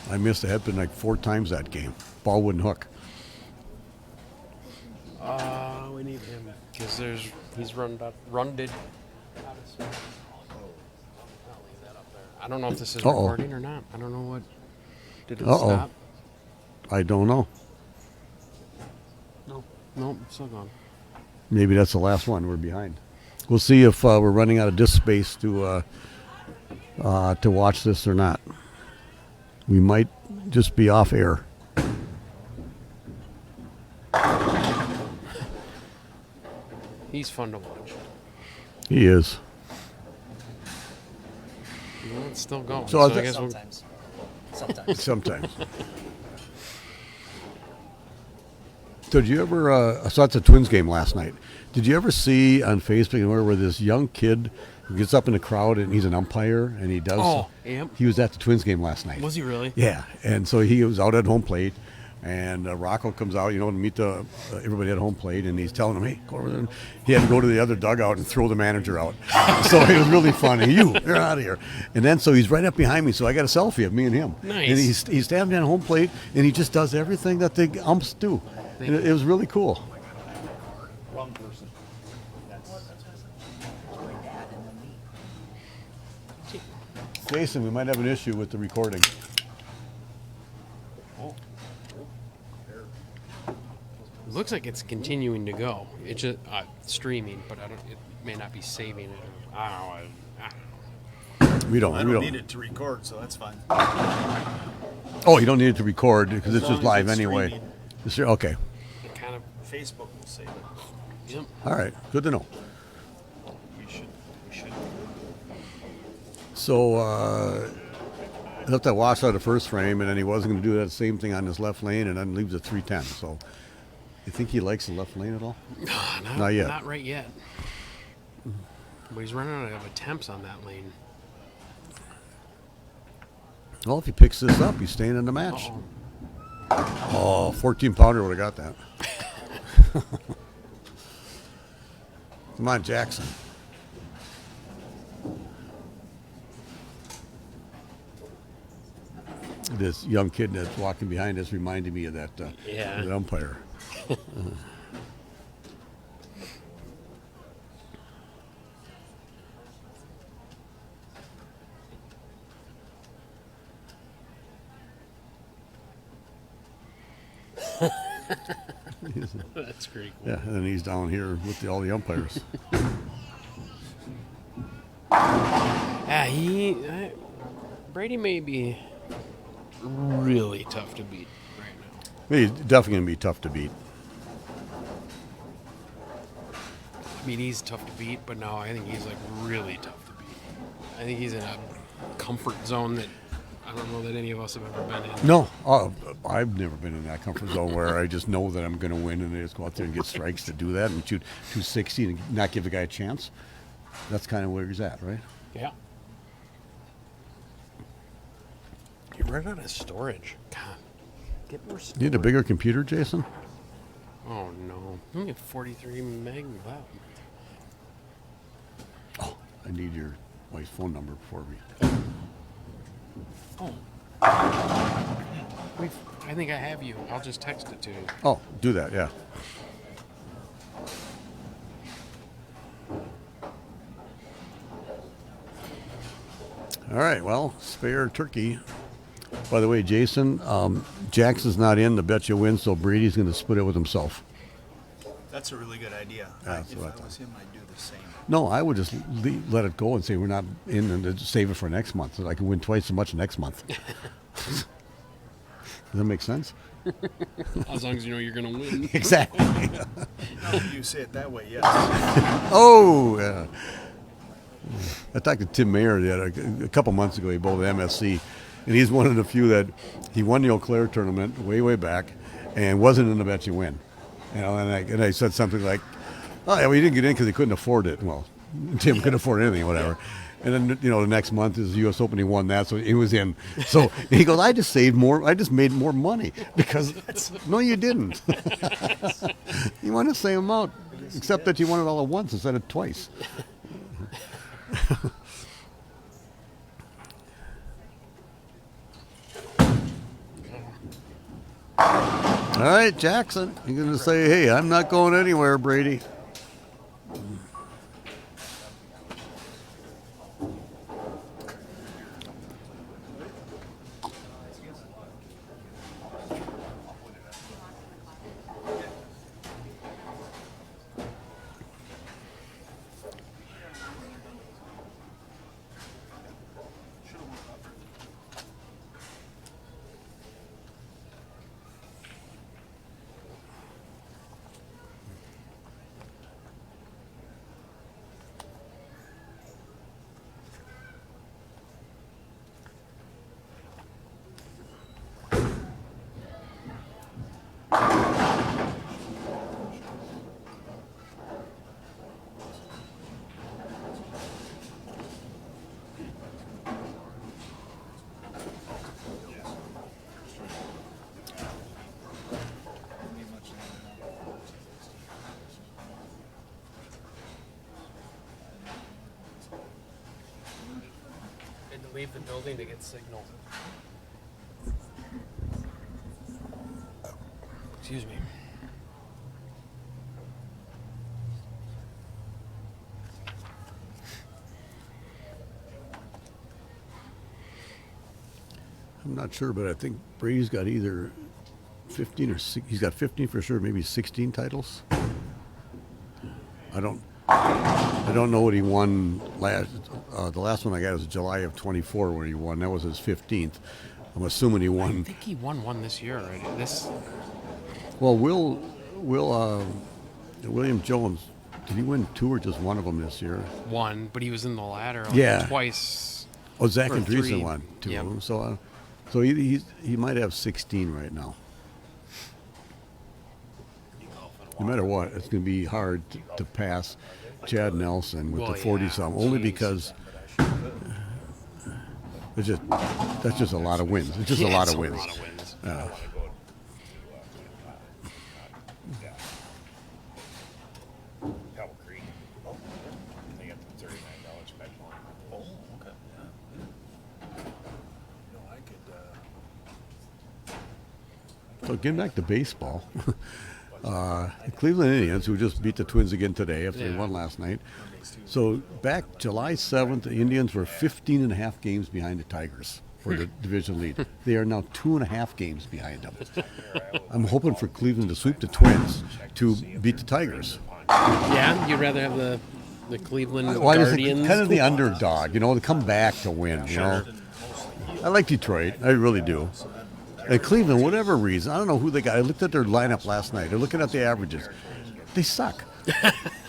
S1: I missed a headpin like 4 times that game. Ball wouldn't hook.
S8: We need him because he's runded. I don't know if this is recording or not. I don't know what. Did it stop?
S1: I don't know.
S8: No, it's still gone.
S1: Maybe that's the last one. We're behind. We'll see if we're running out of disk space to watch this or not. We might just be off air.
S8: He's fun to watch.
S1: He is.
S8: Well, it's still going.
S1: So
S8: I guess
S6: Sometimes.
S1: Sometimes. So did you ever? I saw it's a Twins game last night. Did you ever see on Facebook where this young kid who gets up in the crowd and he's an umpire and he does?
S8: Oh, yep.
S1: He was at the Twins game last night.
S8: Was he really?
S1: Yeah, and so he was out at home plate, and Rocco comes out, to meet everybody at home plate, and he's telling him, "Hey, go over there." And he had to go to the other dugout and throw the manager out. So it was really funny. You're out of here. And then so he's right up behind me, so I got a selfie of me and him.
S8: Nice.
S1: And he's standing at home plate, and he just does everything that the umps do. And it was really cool.
S5: Wrong person.
S1: Jason, we might have an issue with the recording.
S8: It looks like it's continuing to go. It's just streaming, but it may not be saving it. I don't know.
S1: We don't.
S4: I don't need it to record, so that's fine.
S1: Oh, you don't need it to record because it's
S4: As
S1: just
S4: long as
S1: live
S4: it's
S1: anyway.
S4: streaming.
S1: Okay.
S4: Facebook will save it.
S8: Yep.
S1: All right, good to know.
S4: We should.
S1: So he left that wash out of first frame, and then he wasn't going to do that same thing on his left lane, and then leaves at 310. So you think he likes the left lane at all? Not yet.
S8: Not right yet. But he's running out of attempts on that lane.
S1: Well, if he picks this up, he's staying in the match.
S8: Uh-oh.
S1: Oh, 14-pounder would have got that. Come on, Jaxon. This young kid that's walking behind us reminded me of that, that umpire.
S8: That's pretty cool.
S1: Yeah, and then he's down here with all the umpires.
S8: Brady may be really tough to beat right now.
S1: He's definitely going to be tough to beat.
S8: I mean, he's tough to beat, but no, I think he's like really tough to beat. I think he's in a comfort zone that I don't know that any of us have ever been in.
S1: No, I've never been in that comfort zone where I just know that I'm going to win and I just go out there and get strikes to do that and shoot 260 and not give the guy a chance. That's kind of where he's at, right?
S8: Yeah. You're running out of storage. God. Get more storage.
S1: Need a bigger computer, Jason?
S8: Oh, no. Only 43 meg. Wow.
S1: Oh, I need your wife's phone number before we...
S8: Oh. I think I have you. I'll just text it to you.
S1: Oh, do that, yeah. All right, well, spare turkey. By the way, Jason, Jackson's not in to bet you win, so Brady's going to split it with himself.
S4: That's a really good idea.
S1: That's
S4: If
S1: what I
S4: I
S1: thought.
S4: was him, I'd do the same.
S1: No, I would just let it go and say we're not in and then save it for next month. So I can win twice as much next month. Does that make sense?
S8: As long as you know you're going to win.
S1: Exactly.
S4: Now you say it that way, yes.
S1: Oh, yeah. I talked to Tim Mayer a couple months ago. He bowled at MSC, and he's one of the few that he won the Eau Claire tournament way back and wasn't in the bet you win. You know, and I said something like, "Oh, yeah, well, he didn't get in because he couldn't afford it." Well, Tim couldn't afford anything, or whatever. And then, you know, the next month is the U.S. Open. He won that, so he was in. So he goes, "I just saved more. I just made more money because no, you didn't. You won the same amount, except that you won it all at once instead of twice." All right, Jaxon, you're going to say, "Hey, I'm not going anywhere, Brady."
S8: Had to leave the building to get signal. Excuse me.
S1: I'm not sure, but I think Brady's got either 15 or he's got 15 for sure, maybe 16 titles. I don't know what he won last. The last one I got was July of 24 where he won. That was his 15th. I'm assuming he
S8: I
S1: won.
S8: think he won one this year already.
S1: Well, William Jones, did he win 2 or just one of them this year?
S8: One, but he was in the ladder twice.
S1: Oh, Zach
S8: or
S1: Andreessen
S8: 3.
S1: won 2
S8: Yep.
S1: of them. So he might have 16 right now. No matter what, it's going to be hard to pass Chad Nelson with the 40-some, only because that's just a lot of wins. It's just a lot of wins. Yeah. So getting back to baseball, the Cleveland Indians, who just beat the Twins again today after they won last night. So back July 7th, the Indians were 15 and a half games behind the Tigers for the division lead. They are now 2.5 games behind them. I'm hoping for Cleveland to sweep the Twins to beat the Tigers.
S8: Yeah, you'd rather have the Cleveland
S1: Well,
S8: Guardians.
S1: kind of the underdog, to come back to win. I like Detroit, I really do. And Cleveland, whatever reason, I don't know who they got. I looked at their lineup last night. They're looking at the averages. They suck.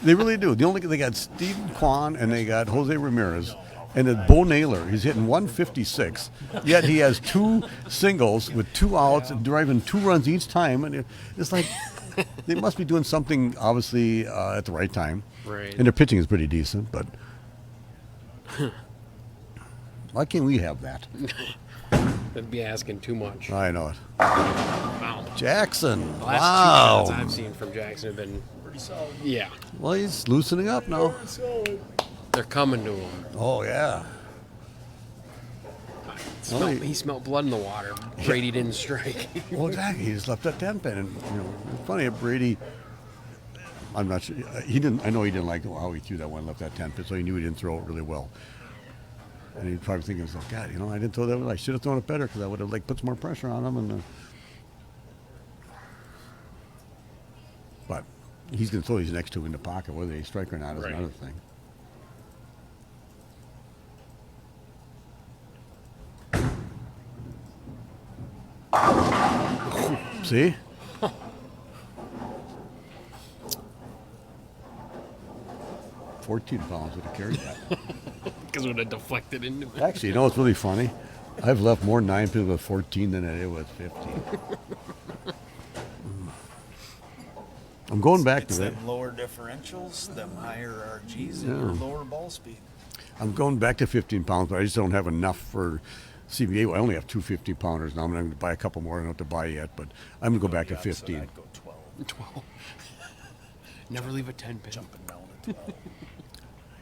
S1: They really do. They got Steven Kwan and they got Jose Ramirez. And then Bo Naylor, he's hitting 156. Yet he has 2 singles with 2 outs and driving 2 runs each time. And it's like they must be doing something, obviously, at the right time.
S8: Right.
S1: And their pitching is pretty decent, but why can't we have that?
S8: That'd be asking too much.
S1: I know it.
S8: Wow.
S1: Jaxon.
S8: The last
S1: Wow.
S8: 2 shots I've seen from Jackson have been pretty solid. Yeah.
S1: Well, he's loosening up now.
S8: They're coming to him.
S1: Oh, yeah.
S8: He smelled blood in the water. Brady didn't strike.
S1: Well, exactly. He just left that 10 pin. And, it's funny, Brady, I'm not sure. I know he didn't like how he threw that one, left that 10 pin, so he knew he didn't throw it really well. And he'd probably think to himself, God, I didn't throw that well. I should have thrown it better because I would have put some more pressure on him. And but he's going to throw these next 2 in the pocket. Whether they strike or not is another thing. See? 14 pounds would have carried that.
S8: Because it would have deflected into it.
S1: Actually, it's really funny. I've left more 9 pins with 14 than I did with 15. I'm going back to that.
S4: Them lower differentials, them higher RGs, and lower ball speed.
S1: I'm going back to 15 pounds, but I just don't have enough for CBA. Well, I only have 2 50-pounders now. I'm going to buy a couple more. I don't have to buy yet, but I'm going to go back to 15.
S4: I'd go 12.
S8: 12. Never leave a 10 pin.
S4: Jumping down to 12.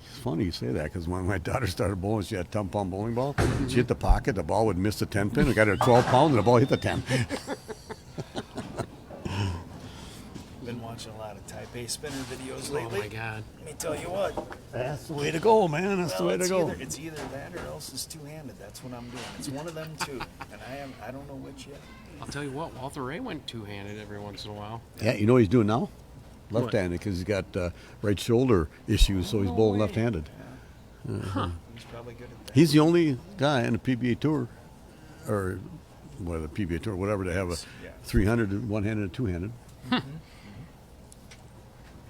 S1: It's funny you say that because when my daughter started bowling, she had a 10-pound bowling ball. She hit the pocket, the ball would miss the 10 pin. We got her 12 pounds, and the ball hit the 10.
S4: Been watching a lot of Taipei spinner videos lately.
S8: Oh my God.
S4: Let me tell you what.
S1: That's the way to go, man. That's the way to go.
S4: It's either that or else it's two-handed. That's what I'm doing. It's one of them two, and I don't know which yet.
S8: I'll tell you what, Walter Ray went 2-handed every once in a while.
S1: Yeah, you know what he's doing now? Left-handed because he's got right shoulder issues, so he's bowling left-handed.
S4: He's probably good at that.
S1: He's the only guy in the PBA Tour, or the PBA Tour, whatever, to have a 300 one-handed and two-handed.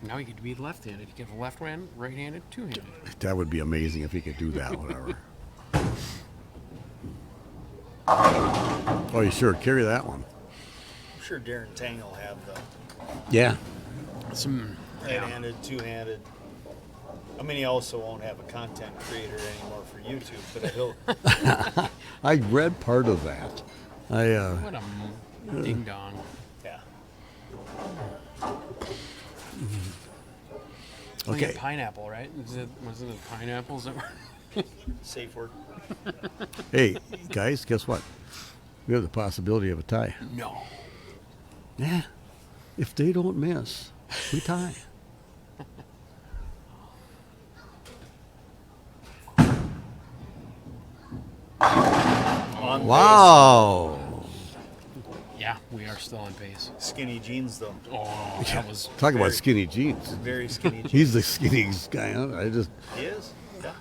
S8: Now he could be left-handed. He could have a left-handed, right-handed, 2-handed.
S1: That would be amazing if he could do that, whatever. Oh, you sure carry that one.
S4: I'm sure Darren Tang will have the
S1: Yeah.
S8: Some
S4: right-handed, two-handed. I mean, he also won't have a content creator anymore for YouTube, but he'll.
S1: I read part of that.
S8: what a ding-dong.
S4: Yeah.
S1: Okay.
S8: Pineapple, right? Wasn't it pineapples that were?
S4: Safe word.
S1: Hey, guys, guess what? We have the possibility of a tie.
S8: No.
S1: Yeah. If they don't miss, we tie. Wow.
S8: Yeah, we are still on pace.
S4: Skinny jeans, though.
S8: Oh, that was
S1: Talk about skinny jeans.
S4: Very skinny jeans.
S1: He's the skinniest guy. Huh?
S4: He is. Yeah.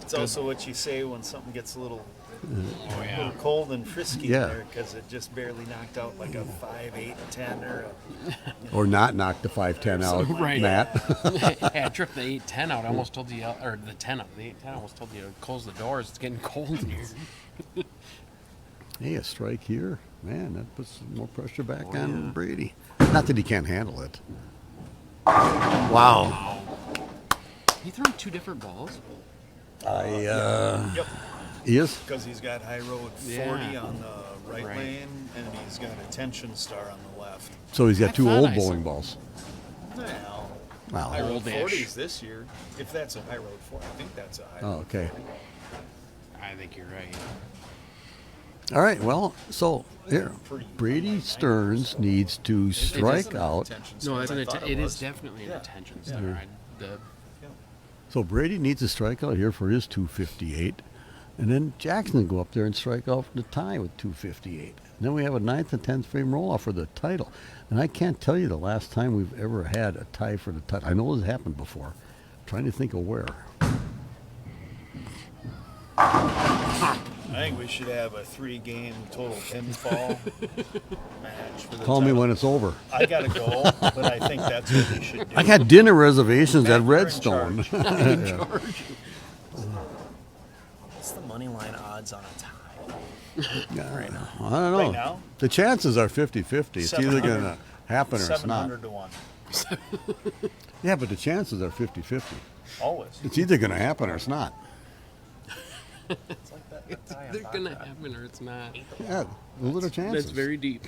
S4: It's also what you say when something gets a little
S8: Oh,
S4: A
S8: yeah.
S4: little cold and frisky
S1: Yeah.
S4: there because it just barely knocked out like a 5, 8, 10 or a,
S1: Or not knock the 5-10 out,
S8: Right.
S1: Matt.
S8: Hey, I tripped the 8-10 out. I almost told you, or the 10 out. The 8-10, I almost told you to close the doors. It's getting cold in here.
S1: Hey, a strike here. Man, that puts more pressure back
S8: Oh,
S1: on
S8: yeah.
S1: Brady. Not that he can't handle it. Wow.
S8: He threw 2 different balls.
S4: yep,
S1: He is?
S4: because he's got high road 40
S8: Yeah.
S4: on the right,
S8: Right.
S4: lane and he's got a tension star on the left.
S1: So he's got
S8: I
S1: 2
S8: thought
S1: old
S8: I saw-
S1: bowling balls.
S4: Well,
S1: Wow.
S4: high road
S8: Old-ish.
S4: 40s this year. If that's a high road 40, I think that's a high
S1: Oh,
S4: road
S1: okay.
S4: 40.
S8: I think you're right.
S1: All right, well, so here,
S4: Pretty
S1: Brady Stearns needs to strike
S4: Isn't it
S1: out.
S4: tension
S8: No,
S4: star?
S8: it's
S4: I
S8: an
S4: thought
S8: it is
S4: was.
S8: definitely an
S4: Yeah.
S8: attention star.
S1: So Brady needs to strike out here for his 258. And then Jaxon will go up there and strike out for the tie with 258. And then we have a 9th and 10th frame roll-off for the title. And I can't tell you the last time we've ever had a tie for the title. I know it's happened before. I'm trying to think of where.
S4: I think we should have a 3-game total pinfall match for the
S1: Call me
S4: title.
S1: when it's over.
S4: I gotta go, but I think that's what we should do.
S1: I got dinner reservations
S4: Matt,
S1: at
S4: you're in
S1: Redstone.
S4: charge.
S6: What's the money line odds on a tie?
S1: Yeah, right now. I don't know.
S4: Right now?
S1: The chances are 50-50. It's either
S4: 700
S1: going to happen or it's not.
S4: 700 to 1.
S1: Yeah, but the chances are 50-50.
S4: Always.
S1: It's either going to happen or it's not.
S6: It's like that tie on
S8: They're gonna
S6: Baccarat.
S8: happen or it's not.
S1: Yeah, those are the chances.
S8: That's very deep.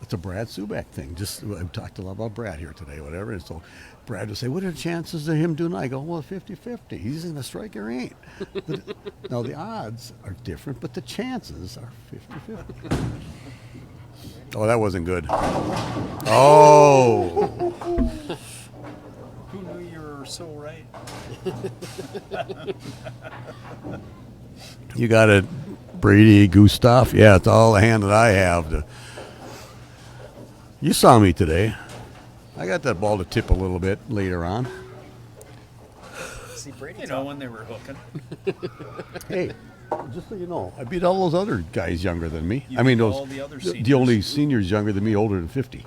S1: It's a Brad Subak thing. Just I've talked a lot about Brad here today, whatever. And so Brad would say, "What are the chances of him doing that?" I go, "Well, 50-50. He's going to strike or ain't." Now the odds are different, but the chances are 50-50. Oh, that wasn't good. Oh,
S4: Who knew you were so right?
S1: you got it, Brady, Gustav. Yeah, it's all the hand that I have. You saw me today. I got that ball to tip a little bit later on.
S6: See, Brady
S4: You know, when they were hooking.
S1: Hey, just so you know, I beat all those other guys younger than me.
S4: You
S1: I mean,
S4: beat
S1: those
S4: all the other
S1: the
S4: seniors.
S1: only seniors younger than me, older than 50.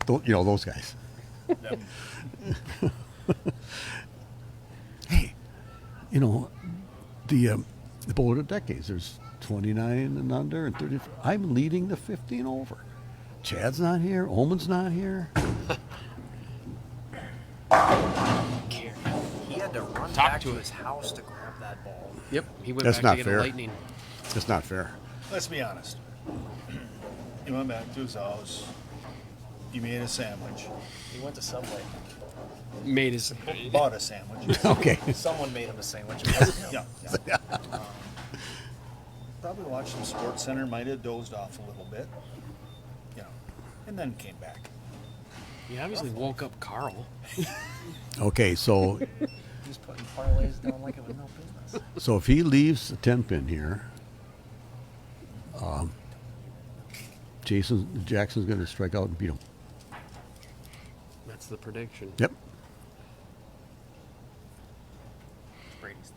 S1: You know those guys.
S4: Yep.
S1: Hey, you know the bowler of decades. There's 29 and under and 30. I'm leading the 15 over. Chad's not here. Oman's not here.
S6: He had to run
S8: Talk
S6: back
S8: to
S6: to
S8: it.
S6: his house to grab that ball.
S8: Yep, he went
S1: That's
S8: back
S1: not
S8: to get
S1: fair.
S8: a lightning.
S1: It's not fair.
S4: Let's be honest. He went back to his house. He made a sandwich.
S6: He went to Subway.
S8: Made his.
S4: Bought a sandwich.
S1: Okay.
S6: Someone made him a sandwich. It wasn't him.
S4: Yeah. Probably watched some Sports Center. Might have dozed off a little bit. You know, and then came back.
S8: He obviously woke up Carl.
S1: Okay, so
S6: He's putting parlays down like it was no business.
S1: so if he leaves the 10 pin here, Jackson's going to strike out and beat him.
S8: That's the prediction.
S1: Yep.
S6: Brady's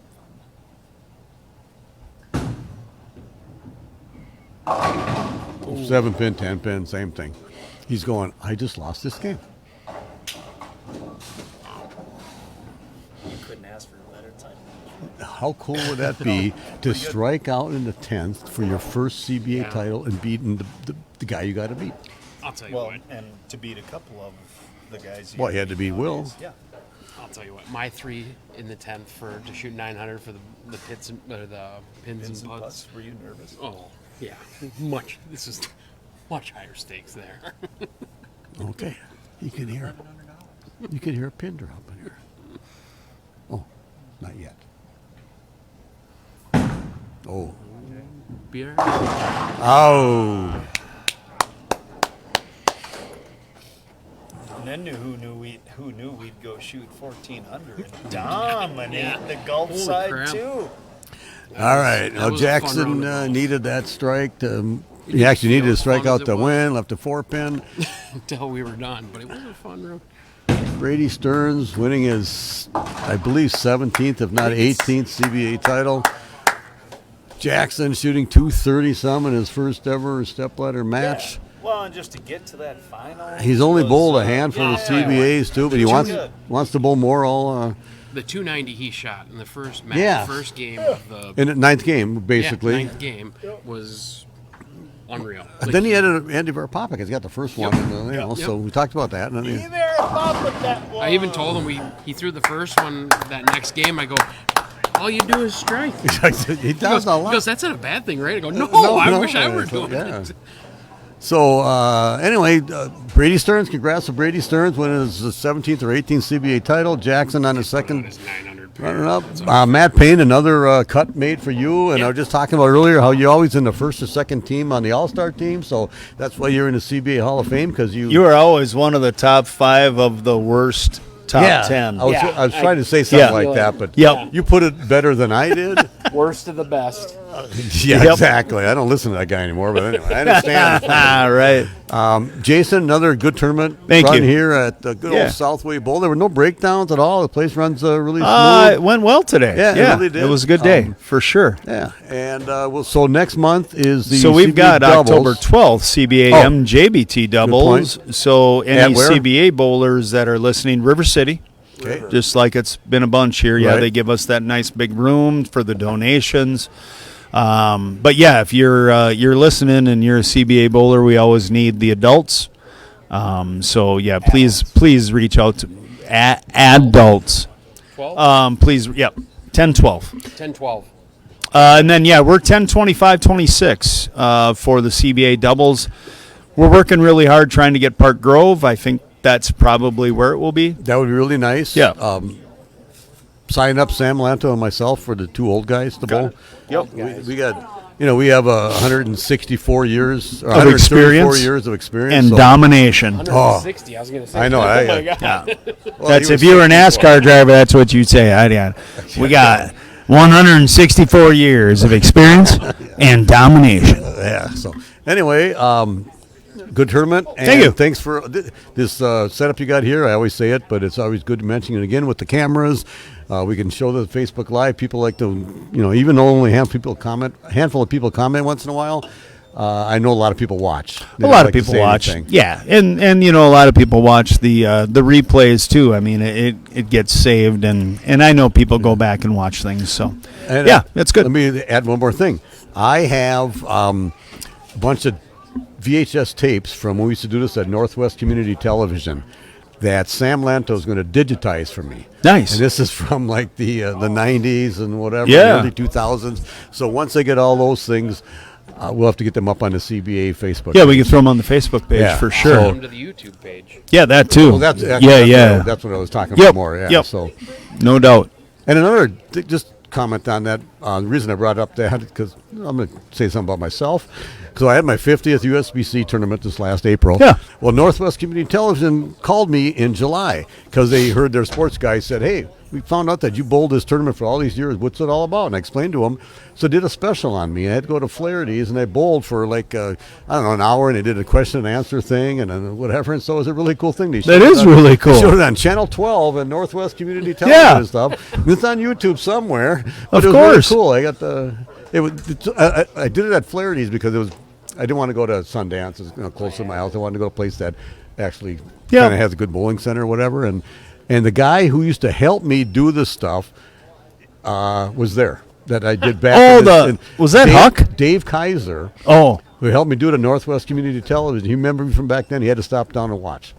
S6: the fun.
S1: 7 pin, 10 pin, same thing. He's going, I just lost this game.
S6: You couldn't ask for a better title.
S1: How cool would that be to strike out in the 10th for your first CBA
S8: Yeah.
S1: title and beating the guy you got to beat?
S8: I'll tell you
S4: Well,
S8: what.
S4: and to beat a couple of the guys.
S1: Well, he had to beat Will.
S4: nowadays. Yeah.
S8: I'll tell you what. My 3 in the 10th for to shoot 900 for the pits and, or the pins,
S4: Pins
S8: and
S4: and
S8: putts.
S4: putts. Were you nervous?
S8: Oh yeah, much. This is much higher stakes there.
S1: Okay. You can hear it. You can hear a pin drop in here. Oh, not yet. Oh.
S8: Beer.
S1: Oh.
S4: And then who knew we'd go shoot 1400 and dominate the Gulf
S8: Holy
S4: side
S8: crap.
S4: too.
S1: All right.
S8: that
S1: Now
S8: was a fun round
S1: Jackson
S8: of golf.
S1: needed that strike. He actually needed to strike
S8: fun as
S1: out
S8: it
S1: to
S8: was.
S1: win. Left a 4 pin.
S8: Until we were done, but it was a fun room.
S1: Brady Stearns winning his, I believe, 17th, if not 18th CBA title. Jaxon shooting 230 some in his first ever stepladder match.
S4: Well, and just to get to that final.
S1: He's only bowled a handful of CBAs too, but he wants to bowl more.
S8: The 290 he shot in the first match,
S1: Yeah.
S8: first game of the
S1: In the ninth game, basically.
S8: ninth game was unreal.
S1: And then he had Andy Varpapik. He's got the first one, so we talked about that. And then
S8: I even told him he threw the first one that next game. I go, all you do is strike.
S1: he does a lot.
S8: He goes, that's not a bad thing, right? I go, no, I wish I were doing it.
S1: So, anyway, Brady Stearns, congrats to Brady Stearns winning his 17th or 18th CBA title. Jaxon on his second runner-up. Matt Paine, another cut made for you. And I was just talking about earlier how you're always in the first or second team on the All-Star team. So that's why you're in the CBA Hall of Fame, because you
S2: are always one of the top 5 of the worst top 10.
S1: I was trying to say something like that, but you put it better than I did.
S8: Worst of the best.
S1: Exactly. I don't listen to that guy anymore, but anyway, I understand.
S2: Right.
S1: Jason, another good tournament
S2: Thank
S1: run
S2: you.
S1: here at the good old Southway Bowl. There were no breakdowns at all. The place runs really smooth.
S2: It went well today.
S1: Yeah, it really did.
S2: It was a good day, for sure.
S1: Yeah, and so next month is the
S2: So we've
S1: CBA
S2: got
S1: doubles.
S2: October 12th, CBA MJBT doubles. So any
S1: where?
S2: CBA bowlers that are listening, River City, just like it's been a bunch here. Yeah,
S1: Right.
S2: they give us that nice big room for the donations. But yeah, if you're listening and you're a CBA bowler, we always need the adults. So yeah, please reach out to adults.
S8: 12?
S2: Please, 10, 12.
S8: 10, 12.
S2: And then, we're 10, 25, 26 for the CBA doubles. We're working really hard trying to get Park Grove. I think that's probably where it will be.
S1: That would be really nice.
S2: Yeah.
S1: Sign up Sam Lanto and myself for the two old guys to bowl.
S2: Yep.
S1: We got, we have 164 years or
S2: Of
S1: 134
S2: experience.
S1: years of experience.
S2: And
S1: so-
S2: domination.
S8: 160, I was going to say.
S1: I know.
S8: Oh, my God.
S1: Well,
S2: That's
S1: he
S2: if
S1: was
S2: you were a
S1: 64.
S2: NASCAR driver, that's what you'd say. We got 164 years of experience and domination.
S1: Yeah. So anyway, good tournament. And
S2: Thank you.
S1: Thanks for this setup you got here. I always say it, but it's always good to mention it again with the cameras. We can show the Facebook Live. People like to, even though only a handful of people comment once in a while. I know a lot of people watch. They
S2: A lot
S1: don't
S2: of
S1: like to
S2: people
S1: say
S2: watch.
S1: anything.
S2: Yeah, and a lot of people watch the replays too. I mean, it gets saved, and I know people go back and watch things. So,
S1: And,
S2: that's good.
S1: Let me add one more thing. I have a bunch of VHS tapes from when we used to do this at Northwest Community Television that Sam Lanto is going to digitize for me.
S2: Nice.
S1: And this is from like the 90s and whatever,
S2: Yeah.
S1: early 2000s. So once I get all those things, we'll have to get them up on the CBA Facebook.
S2: Yeah, we can throw them on the Facebook page
S1: Yeah.
S2: for sure.
S1: So-
S8: Come to the YouTube page.
S2: Yeah, that too.
S1: Well, that's
S2: That's
S1: what I was talking
S2: Yep.
S1: about more. Yeah.
S2: Yep.
S1: So,
S2: no doubt.
S1: and another just comment on that. The reason I brought up that because I'm going to say something about myself. So I had my 50th USBC tournament this last April.
S2: Yeah.
S1: Well, Northwest Community Television called me in July because they heard their sports guy said, "Hey, we found out that you bowled this tournament for all these years. What's it all about?" And I explained to them. So did a special on me. I had to go to Flaherty's and I bowled for like an hour, and they did a question and answer thing and whatever. And so it was a really cool thing. They
S2: That
S1: showed
S2: is
S1: it on-
S2: really cool.
S1: They showed it on Channel 12 and Northwest Community Television
S2: Yeah.
S1: and stuff. It's on YouTube somewhere. But
S2: Of
S1: it was really
S2: course.
S1: cool. I got I did it at Flaherty's because I didn't want to go to Sundance. It's close to my house. I wanted to go to a place that actually kind of has a good bowling center or whatever. And the guy who used to help me do this stuff was there that I did back.
S2: Was that Huck?
S1: Dave Kaiser,
S2: Oh,
S1: who helped me do it at Northwest Community Television. He remembered me from back then. He had to stop down and watch.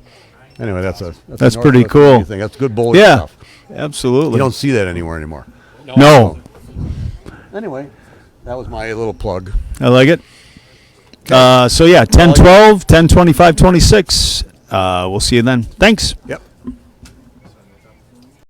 S1: Anyway, that's a
S2: That's
S1: Northwest
S2: pretty cool.
S1: Community thing. That's good bowling
S2: yeah,
S1: stuff.
S2: absolutely.
S1: You don't see that anywhere anymore.
S2: No,
S1: Anyway, that was my little plug.
S2: I like it. So 10, 12, 10, 25, 26. We'll see you then. Thanks.
S1: Yep.